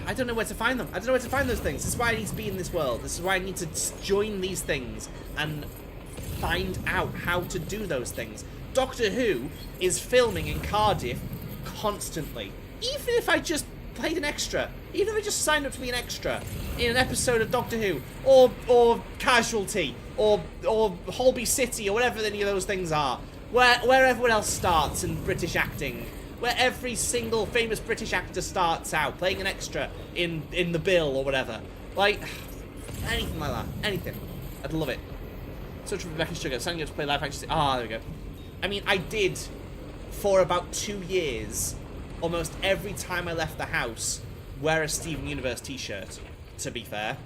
I don't know where to find them. I don't know where to find those things. This is why I need to be in this world. This is why I need to join these things and find out how to do those things. Doctor Who is filming in Cardiff constantly. Even if I just played an extra, even if I just signed up to be an extra in an episode of Doctor Who, or Casualty, or Holby City, or whatever any of those things are, where everyone else starts in British acting, where every single famous British actor starts out playing an extra in The Bill or whatever. Like, anything like that. Anything. I'd love it. Such Rebecca Sugar, signing up to play live action. Ah, there we go. I mean, I did for about 2 years, almost every time I left the house, wear a Steven Universe t-shirt, to be fair.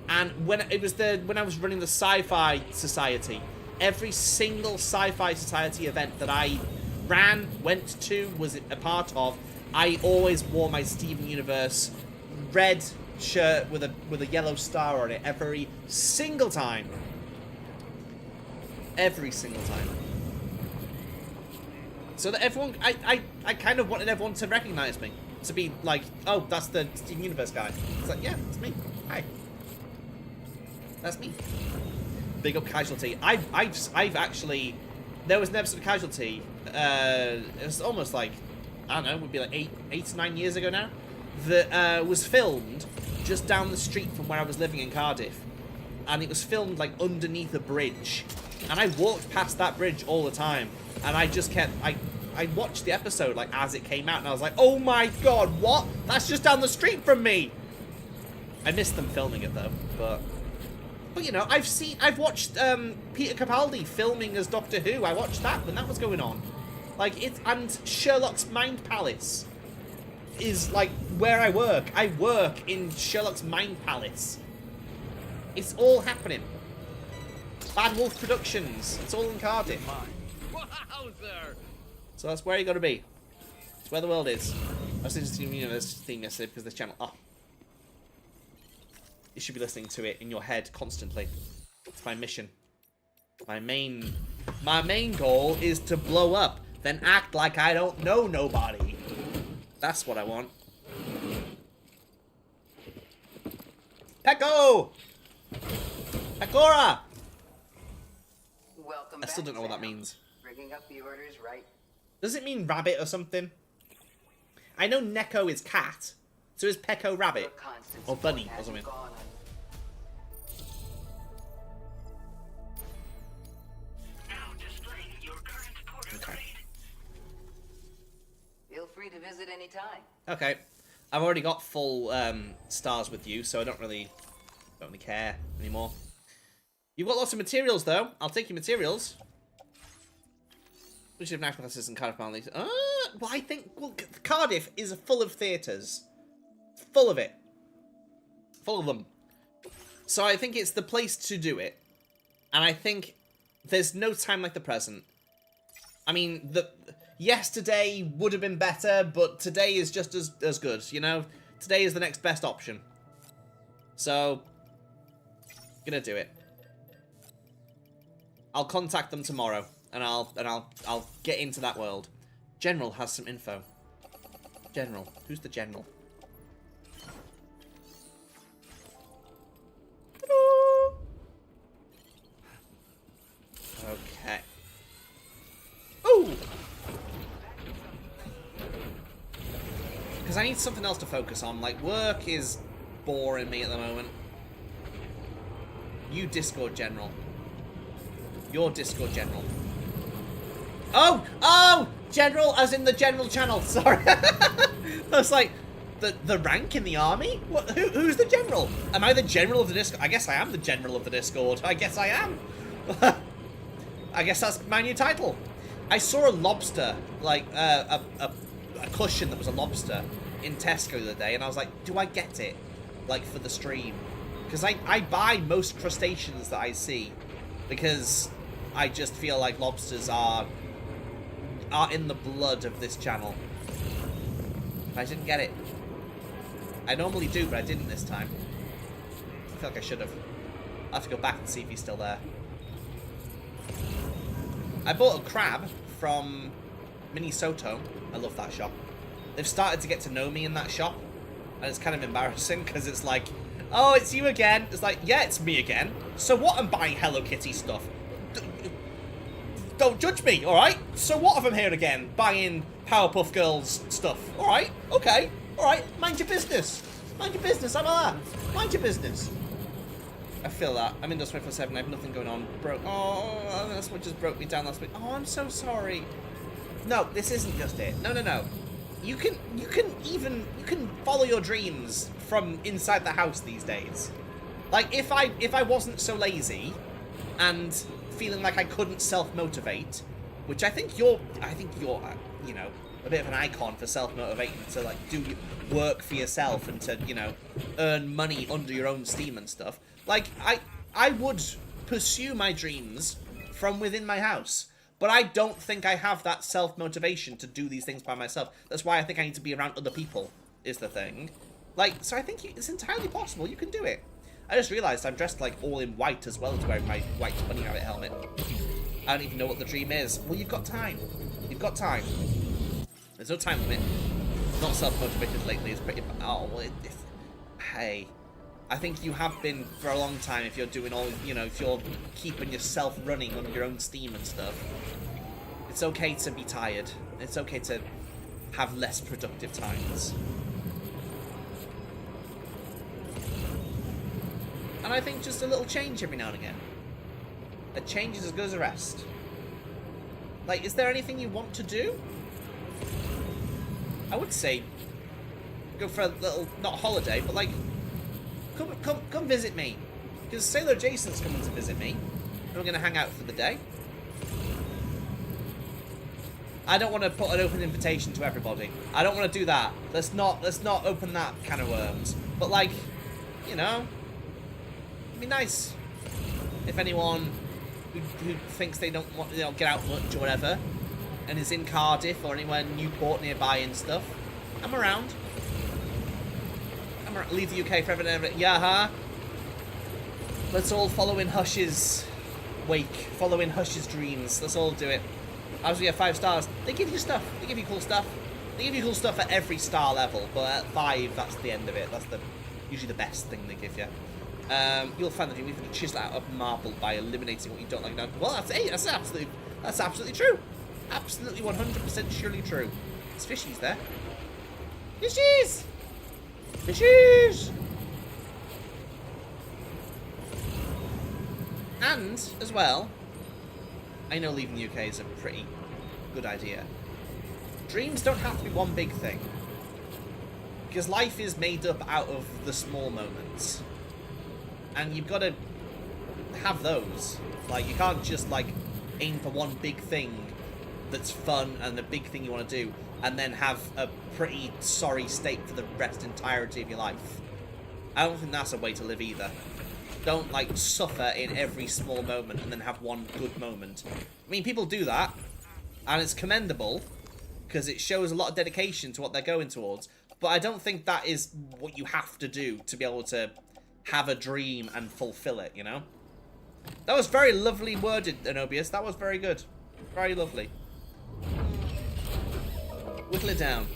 And when I was running the Sci-Fi Society, every single Sci-Fi Society event that I went to, was a part of, I always wore my Steven Universe red shirt with a yellow star on it every single time. Every single time. So that everyone, I kind of wanted everyone to recognize me. To be like, oh, that's the Steven Universe guy. It's like, yeah, it's me. Hi. That's me. Big up Casualty. I've actually, there was an episode of Casualty, it was almost like, I don't know, it would be like 8 to 9 years ago now, that was filmed just down the street from where I was living in Cardiff. And it was filmed like underneath a bridge. And I walked past that bridge all the time. And I just kept, I watched the episode like as it came out, and I was like, oh my god, what? That's just down the street from me. I missed them filming it though, but you know, I've watched Peter Capaldi filming as Doctor Who. I watched that when that was going on. Like, and Sherlock's Mind Palace is like where I work. I work in Sherlock's Mind Palace. It's all happening. Bad Wolf Productions. It's all in Cardiff. Wowzer! So that's where you gotta be. It's where the world is. I was listening to this thing yesterday because this channel. Oh. You should be listening to it in your head constantly. It's my mission. My main goal is to blow up, then act like I don't know nobody. That's what I want. Pecco! Pecora! Welcome I still don't know what that Sam. means. Bringing up the orders right. Does it mean rabbit or something? I know Neko is cat, so is Pecco rabbit? Your constant Or bunny support or something. hasn't gone un- Okay. Feel free to visit anytime. Okay. I've already got full stars with you, so I don't really care anymore. You've got lots of materials, though. I'll take your materials. We should have national classes in Cardiff, apparently. Well, I think Cardiff is full of theatres. Full of it. Full of them. So I think it's the place to do it. And I think there's no time like the present. I mean, yesterday would have been better, but today is just as good, you know? Today is the next best option. So, gonna do it. I'll contact them tomorrow, and I'll get into that world. General has some info. General. Who's the general? Okay. Ooh! Because I need something else to focus on. Like, work is boring me at the moment. You Discord General. Your Discord General. Oh! Oh! General, as in the General Channel. Sorry. I was like, the rank in the army? What? Who's the General? Am I the General of the Discord? I guess I am the General of the Discord. I guess I am. I guess that's my new title. I saw a lobster, like a cushion that was a lobster in Tesco the other day, and I was like, do I get it? Like, for the stream? Because I buy most crustaceans that I see, because I just feel like lobsters are in the blood of this channel. I didn't get it. I normally do, but I didn't this time. I feel like I should have. I'll have to go back and see if he's still there. I bought a crab from Minnesota. I love that shop. They've started to get to know me in that shop, and it's kind of embarrassing because it's like, oh, it's you again. It's like, yeah, it's me again. So what? I'm buying Hello Kitty stuff. Don't judge me, alright? So what if I'm here again, buying Powerpuff Girls stuff? Alright, okay, alright, mind your business. Mind your business, I'm that. Mind your business. I feel that. I'm in Windows 24/7, I have nothing going on. Oh, that's what just broke me down last week. Oh, I'm so sorry. No, this isn't just it. No, no, no. You can follow your dreams from inside the house these days. Like, if I wasn't so lazy and feeling like I couldn't self-motivate, which I think you're, you know, a bit of an icon for self-motivating, to like do work for yourself and to, you know, earn money under your own steam and stuff. Like, I would pursue my dreams from within my house, but I don't think I have that self-motivation to do these things by myself. That's why I think I need to be around other people, is the thing. Like, so I think it's entirely possible. You can do it. I just realised I'm dressed, like, all in white as well as wearing my white bunny rabbit helmet. I don't even know what the dream is. Well, you've got time. You've got time. There's no time limit. Not self-motivated lately. It's pretty... Oh, well, hey. I think you have been for a long time if you're doing all... You know, if you're keeping yourself running on your own steam and stuff. It's okay to be tired. It's okay to have less productive times. And I think just a little change every now and again. A change is as good as a rest. Like, is there anything you want to do? I would say go for a little, not holiday, but like, come visit me. Because Sailor Jason's coming to visit me. And we're going to hang out for the day. I don't want to put an open invitation to everybody. I don't want to do that. Let's not open that can of worms. But like, you know, it'd be nice if anyone who thinks they don't want, you know, get out much or whatever, and is in Cardiff or anywhere Newport nearby and stuff. I'm around. Leave the UK forever and ever. Yeah, huh? Let's all follow in Hush's wake. Follow in Hush's dreams. Let's all do it. As we have 5 stars, they give you stuff. They give you cool stuff. They give you cool stuff at every star level, but at 5, that's the end of it. That's usually the best thing they give you. You'll find that you even chisel out of marble by eliminating what you don't like. Well, that's absolutely true. Absolutely 100% surely true. There's fishies there. Fishies! Fishies! And, as well, I know leaving the UK is a pretty good idea. Dreams don't have to be one big thing. Because life is made up out of the small moments. And you've got to have those. Like, you can't just, like, aim for one big thing that's fun and the big thing you want to do, and then have a pretty sorry state for the entirety of your life. I don't think that's a way to live either. Don't, like, suffer in every small moment and then have one good moment. I mean, people do that, and it's commendable, because it shows a lot of dedication to what they're going towards, but I don't think that is what you have to do to be able to have a dream and fulfill it, you know? That was very lovely worded, Anobius. That was very good. Very lovely. Whittle it down.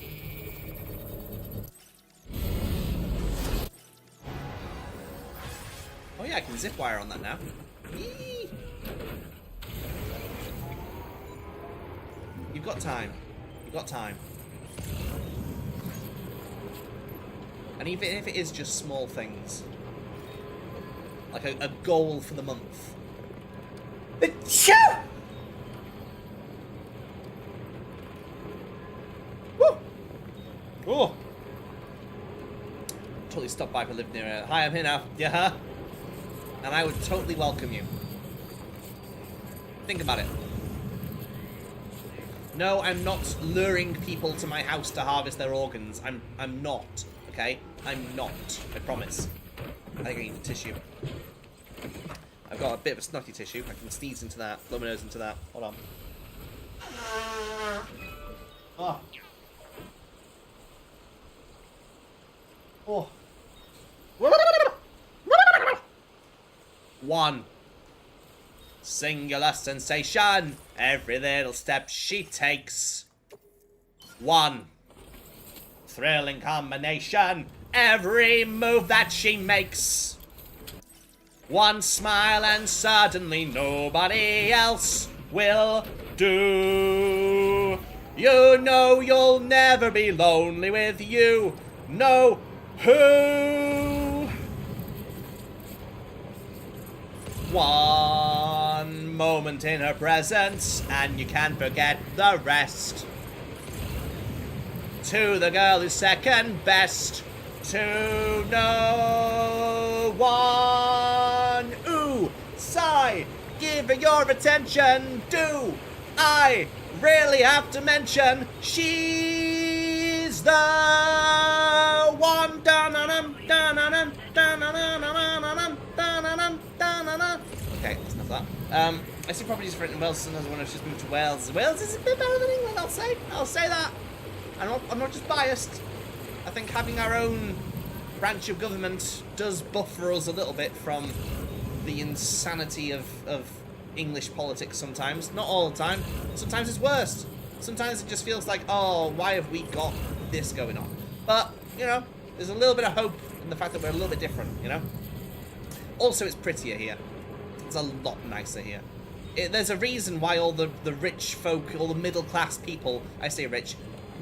Oh yeah, I can zip wire on that now. Yee! You've got time. You've got time. And even if it is just small things, like a goal for the month. Achoo! Woo! Oh! Totally stopped by if I lived near it. Hi, I'm here now. Yeah. And I would totally welcome you. Think about it. No, I'm not luring people to my house to harvest their organs. I'm not. Okay? I'm not. I promise. I think I need a tissue. I've got a bit of a snotty tissue. I can sneeze into that, blow my nose into that. Hold on. Oh. Oh. One. Singular sensation. Every little step she takes. One. Thrilling combination. Every move that she makes. One smile and suddenly nobody else will do. You know you'll never be lonely with you. Know who? One moment in her presence and you can't forget the rest. To the girl who's second best. To no one. Ooh, sigh. Give her your attention. Do I really have to mention she's the one? Okay, that's enough of that. I see properties for it in Wales. Sometimes when I've just moved to Wales. Wales is a bit better than England. I'll say that. I'm not just biased. I think having our own branch of government does buffer us a little bit from the insanity of English politics sometimes. Not all the time. Sometimes it's worse. Sometimes it just feels like, oh, why have we got this going on? But, you know, there's a little bit of hope in the fact that we're a little bit different, you know? Also, it's prettier here. It's a lot nicer here. There's a reason why all the rich folk, all the middle-class people, I say rich,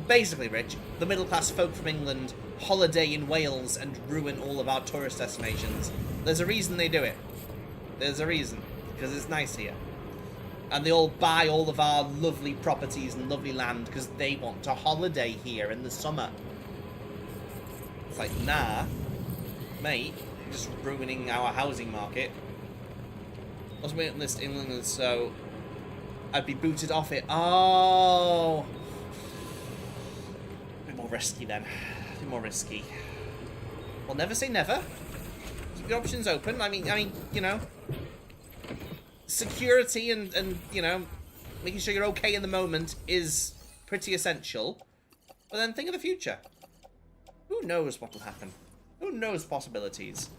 basically rich, the middle-class folk from England holiday in Wales and ruin all of our tourist destinations. There's a reason they do it. There's a reason. Because it's nice here. And they all buy all of our lovely properties and lovely land because they want to holiday here in the summer. It's like, nah, mate, you're just ruining our housing market. I was waiting on this in England, so I'd be booted off it. Oh, a bit more risky then. A bit more risky. Well, never say never. Keep your options open. I mean, you know, security and you know, making sure you're okay in the moment is pretty essential. But then think of the future. Who knows what will happen? Who knows possibilities?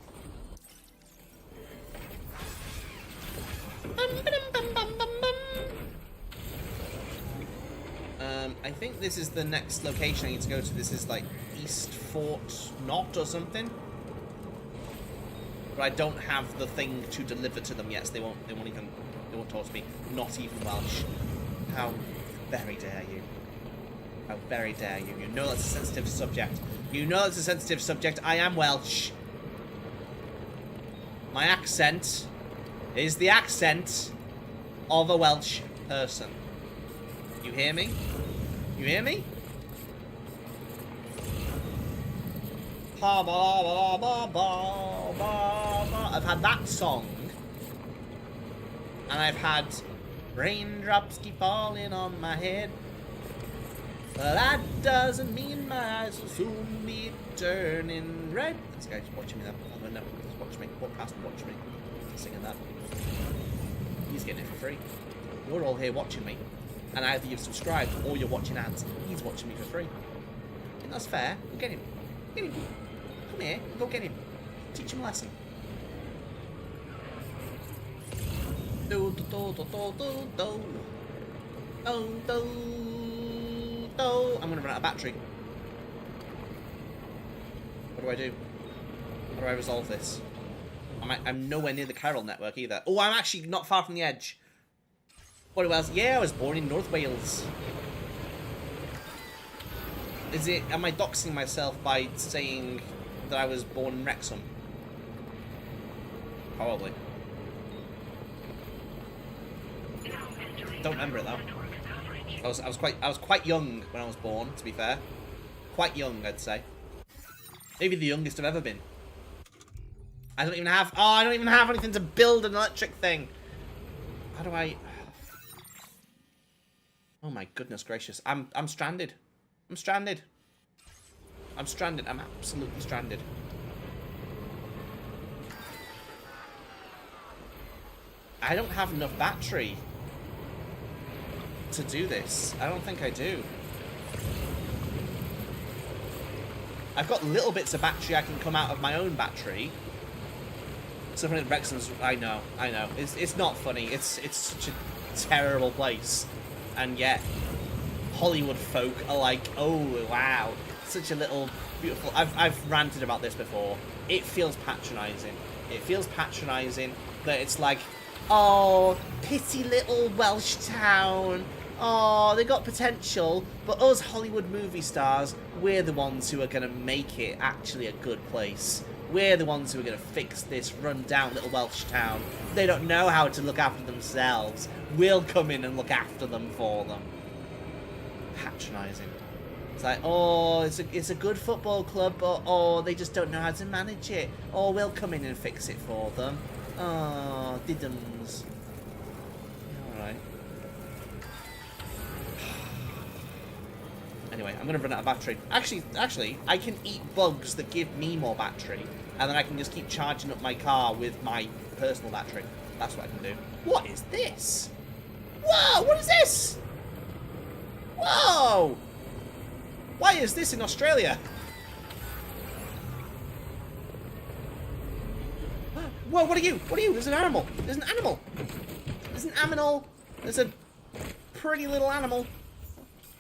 I think this is the next location I need to go to. This is like East Fort Knot or something. But I don't have the thing to deliver to them yet, so they won't talk to me. Not even Welsh. How very dare you. How very dare you. You know that's a sensitive subject. You know that's a sensitive subject. I am Welsh. My accent is the accent of a Welsh person. You hear me? You hear me? I've had that song. And I've had raindrops keep falling on my head. Well, that doesn't mean my eyes will soon be turning red. This guy's watching me there. Oh no, he's watching me. Walk past and watch me. Singing that. He's getting it for free. You're all here watching me. And either you've subscribed or you're watching ads. He's watching me for free. I think that's fair. Go get him. Get him. Come here. Go get him. Teach him a lesson. Do do do do do do do. Do do do. I'm gonna run out of battery. What do I do? How do I resolve this? I'm nowhere near the Carroll network either. Oh, I'm actually not far from the edge. What else? Yeah, I was born in North Wales. Am I doxing myself by saying that I was born in Wrexham? Probably. Don't remember it though. I was quite young when I was born, to be fair. Quite young, I'd say. Maybe the youngest I've ever been. I don't even have anything to build an electric thing. How do I? Oh my goodness gracious. I'm stranded. I'm stranded. I'm stranded. I'm absolutely stranded. I don't have enough battery to do this. I don't think I do. I've got little bits of battery I can come out of my own battery. Something at Wrexham's, I know. It's not funny. It's such a terrible place. And yet, Hollywood folk are like, oh, wow. Such a little, beautiful... I've ranted about this before. It feels patronising. It feels patronising that it's like, oh, pity little Welsh town. Oh, they got potential, but us Hollywood movie stars, we're the ones who are going to make it actually a good place. We're the ones who are going to fix this run-down little Welsh town. They don't know how to look after themselves. We'll come in and look after them for them. Patronising. It's like, oh, it's a good football club, but oh, they just don't know how to manage it. Oh, we'll come in and fix it for them. Oh, diddums. Alright. Anyway, I'm going to run out of battery. Actually, I can eat bugs that give me more battery, and then I can just keep charging up my car with my personal battery. That's what I can do. What is this? Whoa, what is this? Whoa! Why is this in Australia? Whoa, what are you? What are you? There's an animal. There's an animal. There's an animal. There's a pretty little animal.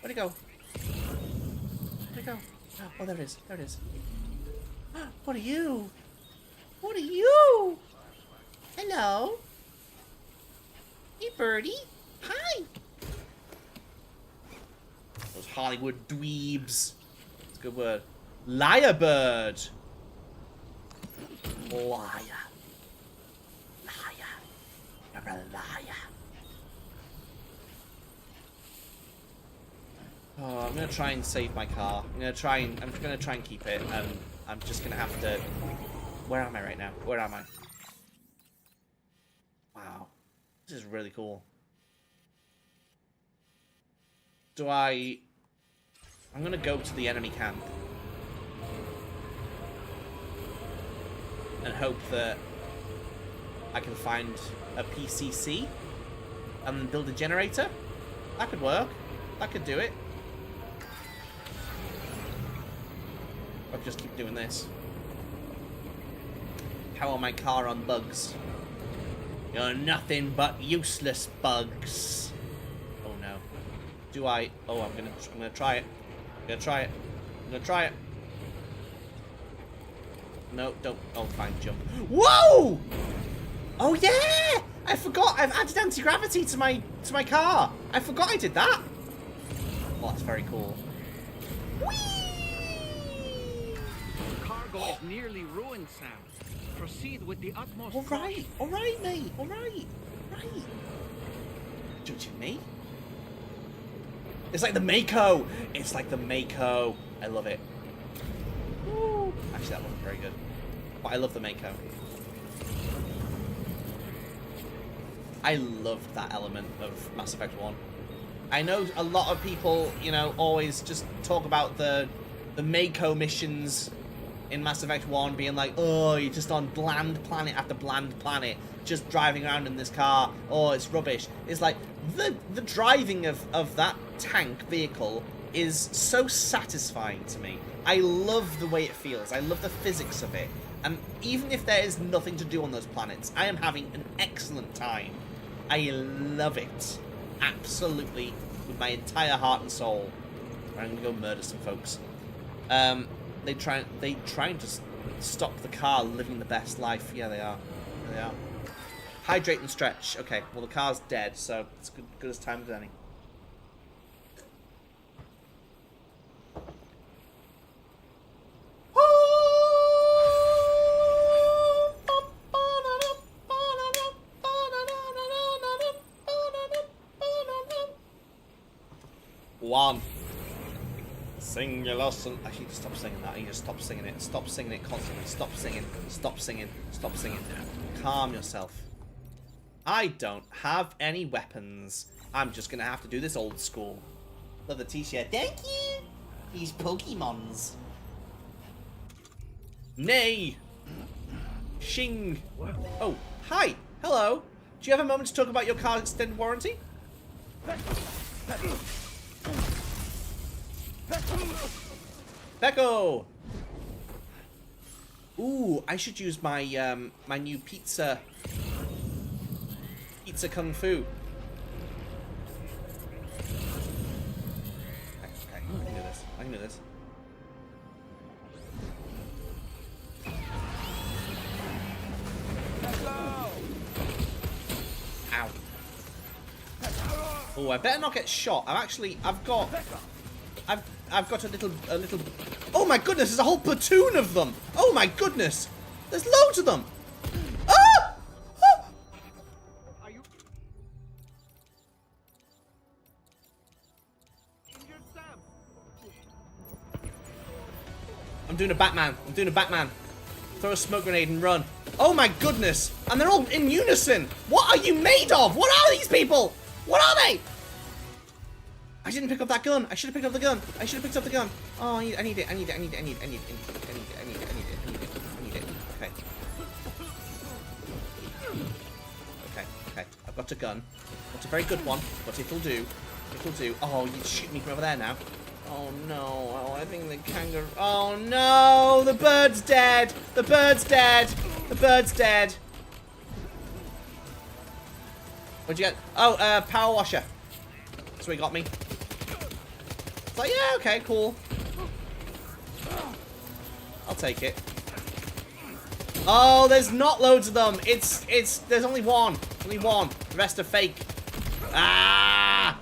Where'd it go? Where'd it go? Oh, there it is. There it is. What are you? What are you? Hello? Hey, birdie. Hi. Those Hollywood dweebs. That's a good word. Lyrebird. Liar. Liar. You're a liar. Oh, I'm gonna try and save my car. I'm gonna try and keep it, and I'm just gonna have to. Where am I right now? Where am I? Wow, this is really cool. I'm gonna go to the enemy camp and hope that I can find a PCC and then build a generator. That could work. That could do it. I'll just keep doing this. Power my car on bugs. You're nothing but useless bugs. Oh no. Do I? Oh, I'm gonna try it. I'm gonna try it. I'm gonna try it. No, don't. Oh, fine, jump. Whoa! Oh yeah! I forgot. I've added anti-gravity to my car. I forgot I did that. Oh, that's very cool. Whee! Cargo is nearly ruined, Sam. Proceed with the utmost. All right, mate. All right. Judging me? It's like the Mako. It's like the Mako. I love it. Woo. Actually, that wasn't very good. But I love the Mako. I loved that element of Mass Effect 1. I know a lot of people, you know, always just talk about the Mako missions in Mass Effect 1 being like, oh, you're just on bland planet after bland planet, just driving around in this car. Oh, it's rubbish. It's like, the driving of that tank vehicle is so satisfying to me. I love the way it feels. I love the physics of it. And even if there is nothing to do on those planets, I am having an excellent time. I love it. Absolutely. With my entire heart and soul. I'm going to go murder some folks. They trying to stop the car living the best life. Yeah, they are. They are. Hydrate and stretch. Okay, well, the car's dead, so it's good as time as any. One. Sing your lost. I need to stop singing that. I need to stop singing it. Stop singing it constantly. Stop singing. Stop singing. Stop singing. Calm yourself. I don't have any weapons. I'm just gonna have to do this old school. Love the t-shirt. Thank you. These Pokemons. Nay. Shing. Oh, hi. Hello. Do you have a moment to talk about your car's extended warranty? Pecco! Ooh, I should use my my new pizza kung fu. Okay, I can do this. I can do this. Let's go! Ow. Oh, I better not get shot. I've got a little. Oh my goodness, there's a whole platoon of them. Oh my goodness, there's loads of them. Ah! Ah! Are you injured, Sam? I'm doing a Batman. I'm doing a Batman. Throw a smoke grenade and run. Oh my goodness, and they're all in unison. What are you made of? What are these people? What are they? I didn't pick up that gun. I should have picked up the gun. I should have picked up the gun. Oh, I need it. Okay. Okay. I've got a gun. Not a very good one, but it'll do. It'll do. Oh, you shoot me from over there now. Oh no. Oh, I think the kangaroo. Oh no. The bird's dead. The bird's dead. The bird's dead. What'd you get? Oh, power washer. That's what he got me. It's like, yeah, okay, cool. I'll take it. Oh, there's not loads of them. There's only one. Only one. The rest are fake. Ah!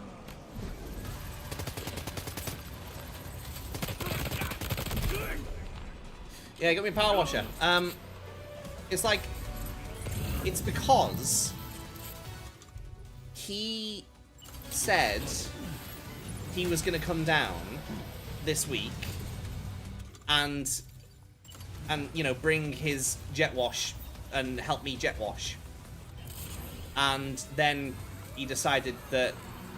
Yeah, got me a power washer. It's like, it's because he said he was going to come down this week and you know, bring his jet wash and help me jet wash. And then he decided that,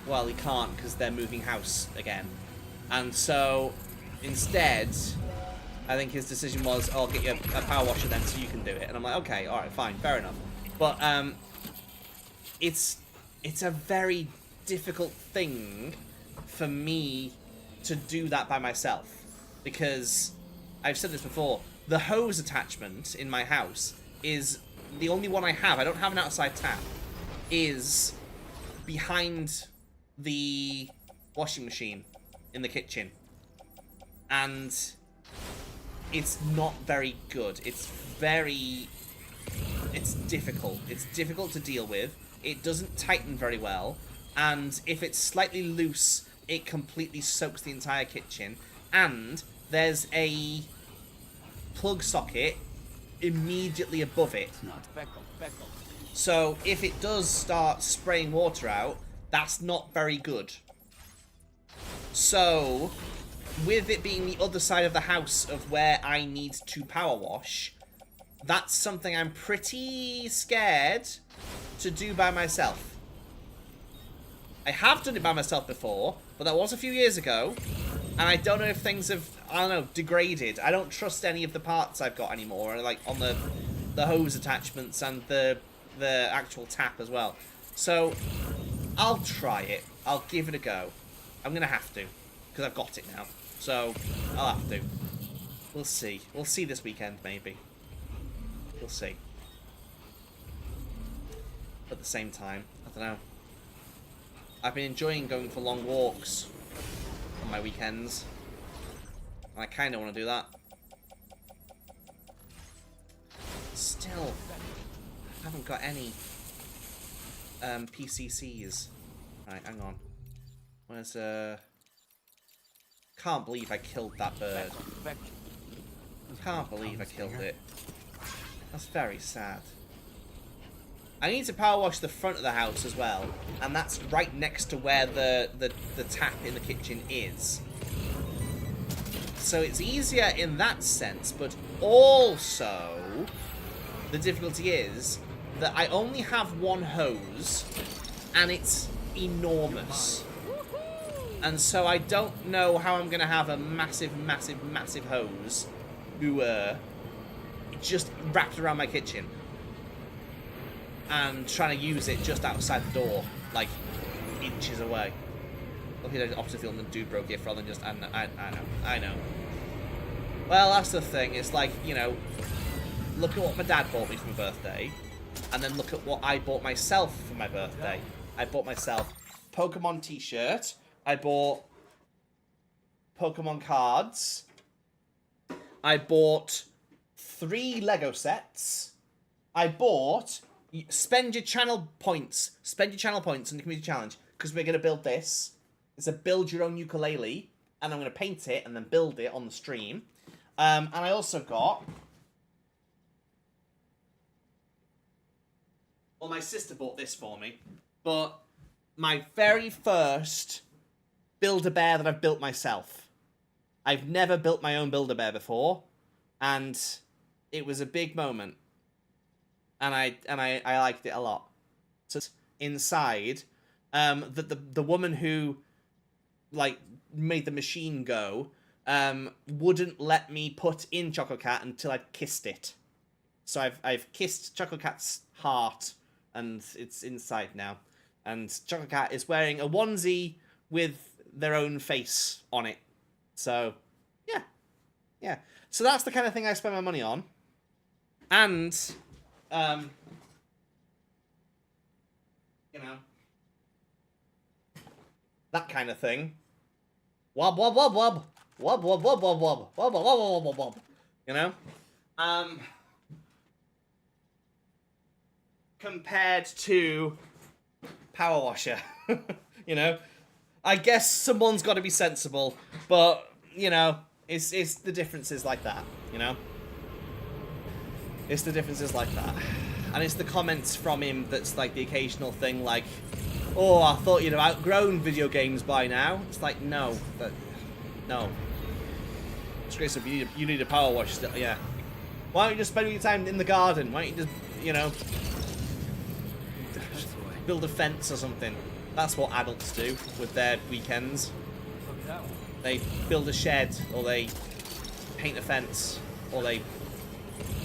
well, he can't because they're moving house again. And so instead, I think his decision was, oh, I'll get you a power washer then so you can do it. And I'm like, okay, all right, fine, fair enough. But it's a very difficult thing for me to do that by myself, because I've said this before, the hose attachment in my house is the only one I have. I don't have an outside tap. Is behind the washing machine in the kitchen, and it's not very good. It's difficult. It's difficult to deal with. It doesn't tighten very well, and if it's slightly loose, it completely soaks the entire kitchen. And there's a plug socket immediately above it. No, Speckle. So if it does start spraying water out, that's not very good. So with it being the other side of the house of where I need to power wash, that's something I'm pretty scared to do by myself. I have done it by myself before, but that was a few years ago, and I don't know if things have, I don't know, degraded. I don't trust any of the parts I've got anymore, like on the hose attachments and the actual tap as well. So I'll try it. I'll give it a go. I'm gonna have to, because I've got it now. So I'll have to. We'll see. We'll see this weekend, maybe. We'll see. At the same time, I don't know. I've been enjoying going for long walks on my weekends, and I kind of want to do that. Still, I haven't got any PCCs. Right, hang on. Where's Can't believe I killed that bird. Can't believe I killed it. That's very sad. I need to power wash the front of the house as well, and that's right next to where the tap in the kitchen is. So it's easier in that sense, but also the difficulty is that I only have one hose, and it's enormous. And so I don't know how I'm going to have a massive hose just wrapped around my kitchen and trying to use it just outside the door, like inches away. Lucky I opted film the dude broke it rather than just, I know. Well, that's the thing. It's like, you know, look at what my dad bought me for my birthday, and then look at what I bought myself for my birthday. I bought myself Pokemon t-shirt. I bought Pokemon cards. I bought 3 Lego sets. I bought... Spend your channel points. Spend your channel points on the community challenge, because we're going to build this. It's a build your own ukulele, and I'm going to paint it and then build it on the stream. And I also got... Well, my sister bought this for me, but my very first Build-A-Bear that I've built myself. I've never built my own Build-A-Bear before, and it was a big moment. And I liked it a lot. So inside, the woman who like made the machine go wouldn't let me put in Choco Cat until I'd kissed it. So I've kissed Choco Cat's heart, and it's inside now. And Choco Cat is wearing a onesie with their own face on it. So yeah. So that's the kind of thing I spend my money on. And you know, that kind of thing. Wob wob wob wob. Wob wob wob wob wob. Wob wob wob wob wob. You know? Compared to Power Washer. You know? I guess someone's got to be sensible, but you know, it's the differences like that, you know? It's the differences like that. And it's the comments from him that's like the occasional thing like, oh, I thought you'd have outgrown video games by now. It's like, no. But no. It's great stuff. You need a power wash still, yeah. Why don't you just spend your time in the garden? Why don't you just, you know, build a fence or something? That's what adults do with their weekends. They build a shed, or they paint a fence, or they...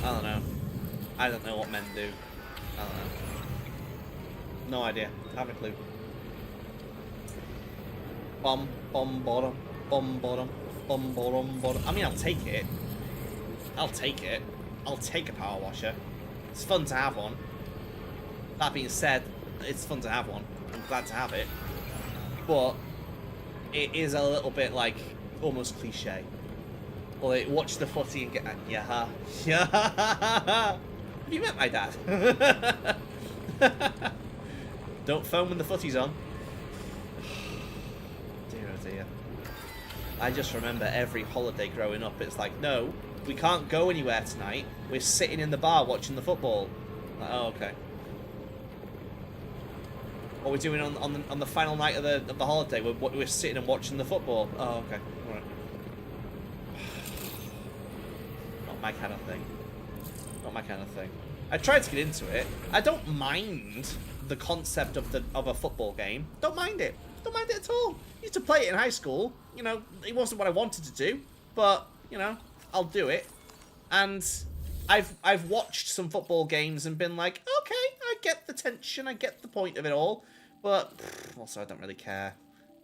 I don't know. I don't know what men do. I don't know. No idea. I haven't a clue. Bum, bottom. Bum, bottom. I mean, I'll take it. I'll take it. I'll take a power washer. It's fun to have one. That being said, it's fun to have one. I'm glad to have it. But it is a little bit, like, almost cliche. Or they watch the footy and get... Yeah. Have you met my dad? Don't phone when the footy's on. Dear oh dear. I just remember every holiday growing up, it's like, no, we can't go anywhere tonight. We're sitting in the bar watching the football. Like, oh, okay. What we're doing on the final night of the holiday, we're sitting and watching the football. Oh, okay. All right. Not my kind of thing. Not my kind of thing. I tried to get into it. I don't mind the concept of a football game. Don't mind it. Don't mind it at all. Used to play it in high school. You know, it wasn't what I wanted to do, but you know, I'll do it. And I've watched some football games and been like, okay, I get the tension, I get the point of it all, but also I don't really care.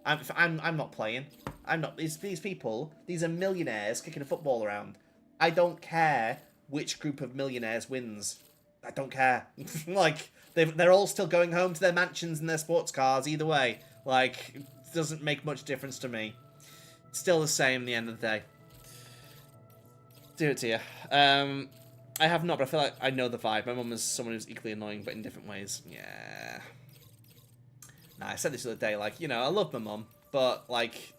I'm not playing. I'm not. These people, these are millionaires kicking a football around. I don't care which group of millionaires wins. I don't care. Like, they're all still going home to their mansions and their sports cars either way. Like, it doesn't make much difference to me. Still the same at the end of the day. Dear dear. I have not, but I feel like I know the vibe. My mum is someone who's equally annoying, but in different ways. Yeah. Nah, I said this the other day, like, you know, I love my mum, but, like,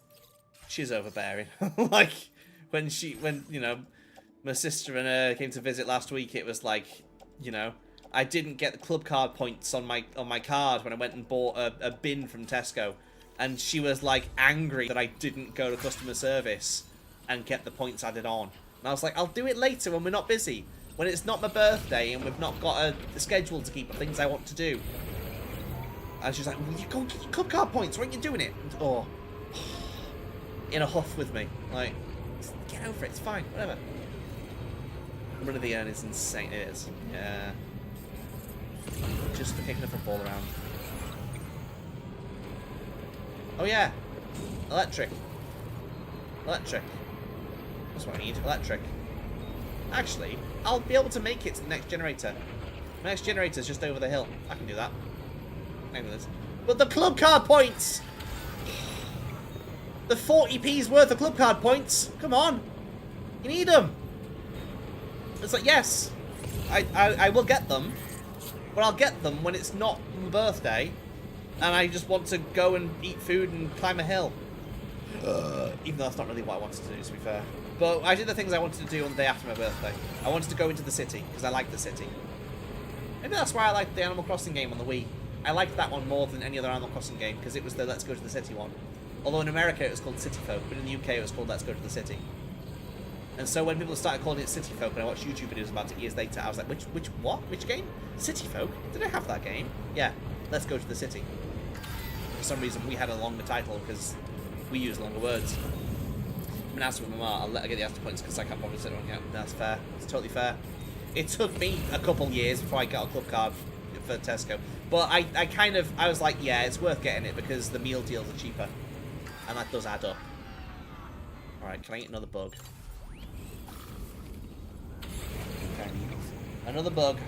she's overbearing. Like, when, you know, my sister and her came to visit last week, it was like, you know, I didn't get the club card points on my card when I went and bought a bin from Tesco. And she was, like, angry that I didn't go to customer service and get the points added on. And I was like, I'll do it later when we're not busy. When it's not my birthday and we've not got a schedule to keep of things I want to do. And she's like, well, you go get your club card points. Why aren't you doing it? And, oh, in a huff with me. Like, get over it. It's fine. Whatever. Run of the Urn is insane. It is. Yeah. Just for kicking a football around. Oh, yeah. Electric. That's what I need. Electric. Actually, I'll be able to make it to the next generator. The next generator's just over the hill. I can do that. I know this. But the club card points! The 40p's worth of club card points! Come on! You need them! It's like, yes, I will get them, but I'll get them when it's not my birthday, and I just want to go and eat food and climb a hill. Even though that's not really what I wanted to do, to be fair. But I did the things I wanted to do on the day after my birthday. I wanted to go into the city, because I like the city. Maybe that's why I liked the Animal Crossing game on the Wii. I liked that one more than any other Animal Crossing game, because it was the Let's Go to the City one. Although in America it was called City Folk, but in the UK it was called Let's Go to the City. And so when people started calling it City Folk, and I watched YouTube videos about it years later, I was like, which game? City Folk? Did I have that game? Yeah, Let's Go to the City. For some reason we had a longer title, because we use longer words. I'm gonna ask with my mom, I'll let her get the extra points, because I can't probably sit on it. That's fair. It's totally fair. It took me a couple years before I got a club card for Tesco. But I was like, yeah, it's worth getting it, because the meal deals are cheaper. And that does add up. Alright, can I eat another bug? Okay. Another bug.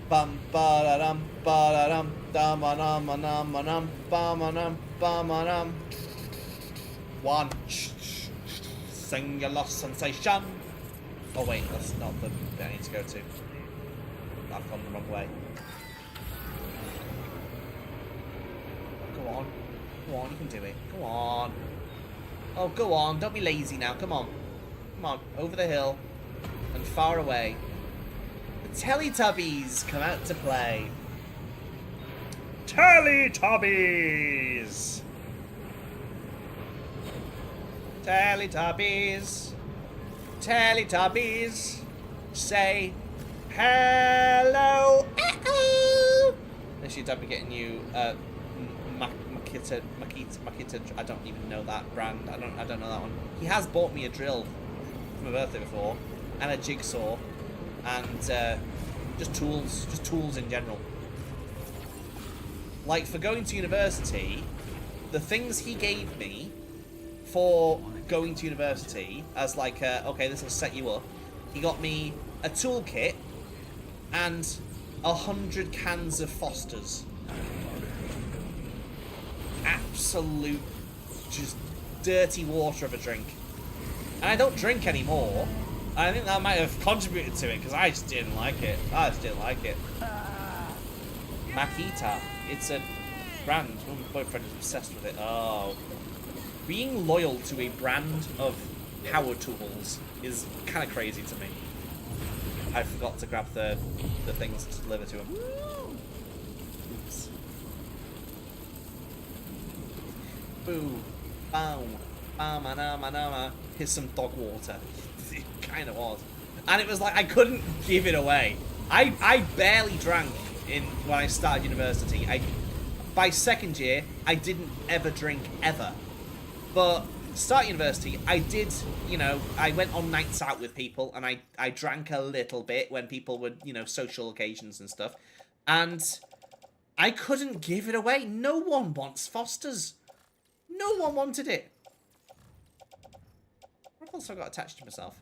Bum ba da dum ba da dum dum ba dum ba dum ba dum ba dum ba dum. One. Singular sensation. Oh wait, that's not the bit I need to go to. I've gone the wrong way. Go on. Go on, you can do it. Go on. Oh, go on. Don't be lazy now. Come on. Come on. Over the hill. And far away. The Teletubbies come out to play. Teletubbies! Teletubbies. Teletubbies. Say hello. Unless you'd be getting you Makita, I don't even know that brand. I don't know that one. He has bought me a drill for my birthday before, and a jigsaw, and just tools in general. Like for going to university, the things he gave me for going to university as like okay, this will set you up. He got me a toolkit and 100 cans of Foster's. Absolute, just dirty water of a drink. And I don't drink anymore. I think that might have contributed to it, because I just didn't like it. I just didn't like it. Makita. It's a brand. My boyfriend is obsessed with it. Oh. Being loyal to a brand of power tools is kind of crazy to me. I forgot to grab the things to deliver to him. Oops. Boo. Bow. Ba-ma-na-ma-na-ma. Here's some dog water. It kind of was. And it was like, I couldn't give it away. I barely drank when I started university. By second year, I didn't ever drink, ever. But start university, I did, you know, I went on nights out with people, and I drank a little bit when people would, you know, social occasions and stuff. And I couldn't give it away. No one wants Foster's. No one wanted it. I've also got attached to myself.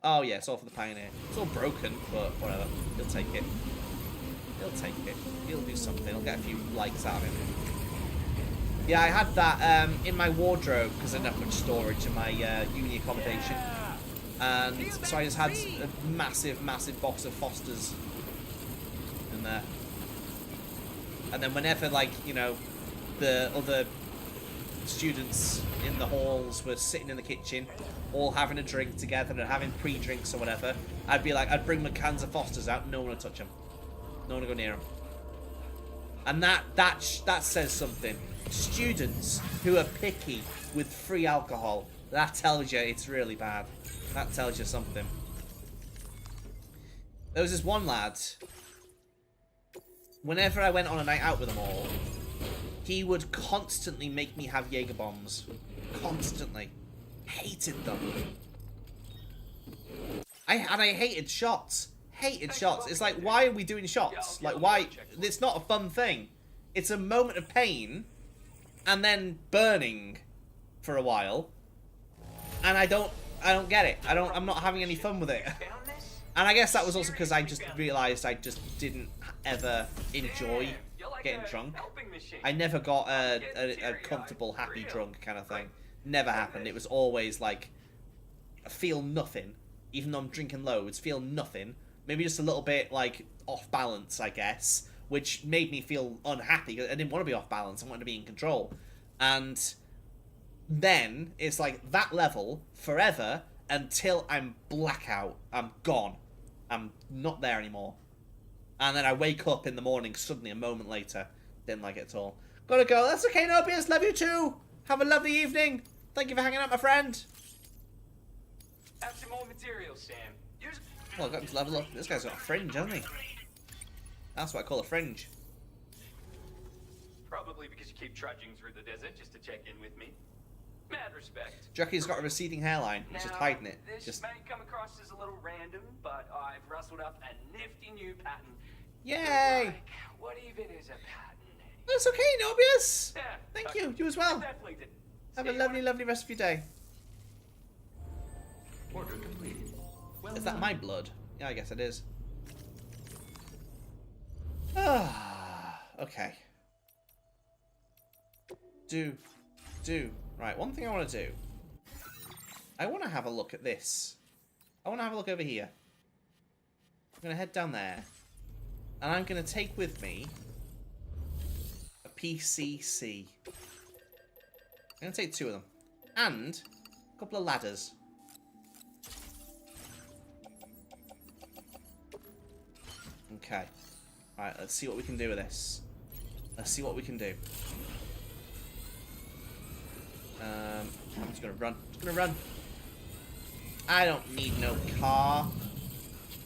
Oh yeah, it's all for the Pioneer. It's all broken, but whatever. He'll take it. He'll take it. He'll do something. He'll get a few likes out of him. Yeah, I had that in my wardrobe because I didn't have much storage in my uni accommodation. And so I just had a massive, massive box of Foster's in there. And then whenever, like, you know, the other students in the halls were sitting in the kitchen, all having a drink together and having pre-drinks or whatever, I'd be like, I'd bring my cans of Foster's out, no one would touch them. No one would go near them. And that says something. Students who are picky with free alcohol, that tells you it's really bad. That tells you something. There was this one lad, whenever I went on a night out with them all, he would constantly make me have Jaeger bombs. Constantly. Hated them. I hated shots. Hated shots. It's like, why are we doing shots? Like, why? It's not a fun thing. It's a moment of pain and then burning for a while. And I don't get it. I'm not having any fun with it. And I guess that was also because I just realised I just didn't ever enjoy getting drunk. I never got a comfortable, happy drunk kind of thing. Never happened. It was always like, feel nothing. Even though I'm drinking loads, feel nothing. Maybe just a little bit like off balance, I guess. Which made me feel unhappy. I didn't want to be off balance. I wanted to be in control. And then it's like that level forever until I'm blackout. I'm gone. I'm not there anymore. And then I wake up in the morning suddenly a moment later. Didn't like it at all. Gotta go. That's okay, Nobius. Love you too. Have a lovely evening. Thank you for hanging out, my friend. Have some more materials, Sam. Well, I got him to level up. This guy's got a fringe, hasn't he? That's what I call a fringe. Probably because you keep trudging through the desert just to check in with me. Mad respect. Jockey's got a receding hairline. He's just hiding it. This Just may come across as a little random, but I've rustled up a nifty new pattern. yay! Like, what even is a pattern? That's okay, Nobius. Yeah, Thank you. You as well. Definitely did. Have a lovely, lovely rest of your day. Order completed. Well Is that done. my blood? Yeah, I guess it is. Ah, okay. Right, one thing I want to do. I want to have a look at this. I want to have a look over here. I'm going to head down there. And I'm going to take with me a PCC. I'm going to take 2 of them. And a couple of ladders. Okay. Alright, let's see what we can do with this. Let's see what we can do. I'm just gonna run. Just gonna run. I don't need no car.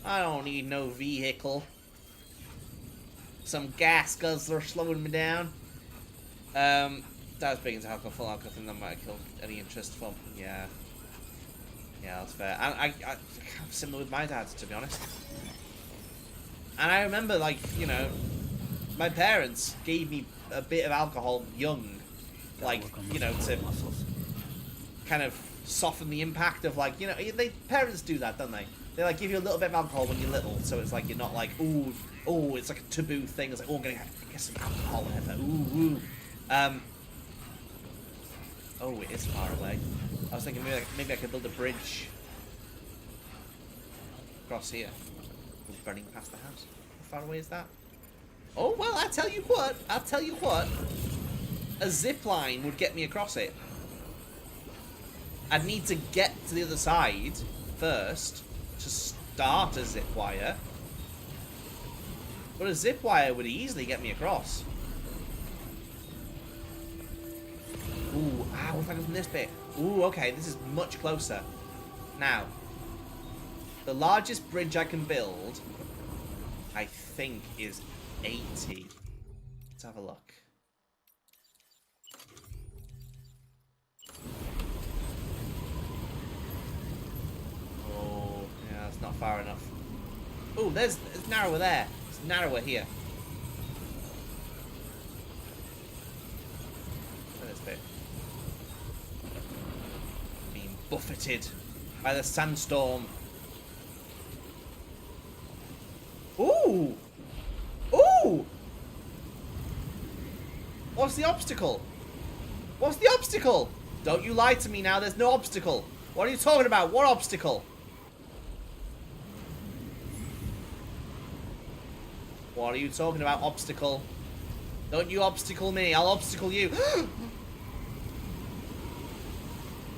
I don't need no vehicle. Some gas guzzler slowing me down. That was big into alcohol, full alcohol, and that might have killed any interest from. Yeah. Yeah, that's fair. I'm similar with my dad, to be honest. And I remember, like, you know, my parents gave me a bit of alcohol young. Like, you know, to kind of soften the impact of, like, you know, parents do that, don't they? They, like, give you a little bit of alcohol when you're little, so it's like, you're not like, ooh, it's like a taboo thing. It's like, oh, I'm gonna get some alcohol, whatever. Ooh. Oh, it is far away. I was thinking maybe I could build a bridge across here. Running past the house. How far away is that? Oh, well, I'll tell you what. A zip line would get me across it. I'd need to get to the other side first to start a zip wire. But a zip wire would easily get me across. Ooh, what if I go from this bit? Ooh, okay, this is much closer. Now, the largest bridge I can build, I think, is 80. Let's have a look. Oh, yeah, that's not far enough. Oh, it's narrower there. It's narrower here. Look at this bit. Being buffeted by the sandstorm. Ooh! Ooh! What's the obstacle? What's the obstacle? Don't you lie to me now, there's no obstacle. What are you talking about? What obstacle? What are you talking about, obstacle? Don't you obstacle me, I'll obstacle you.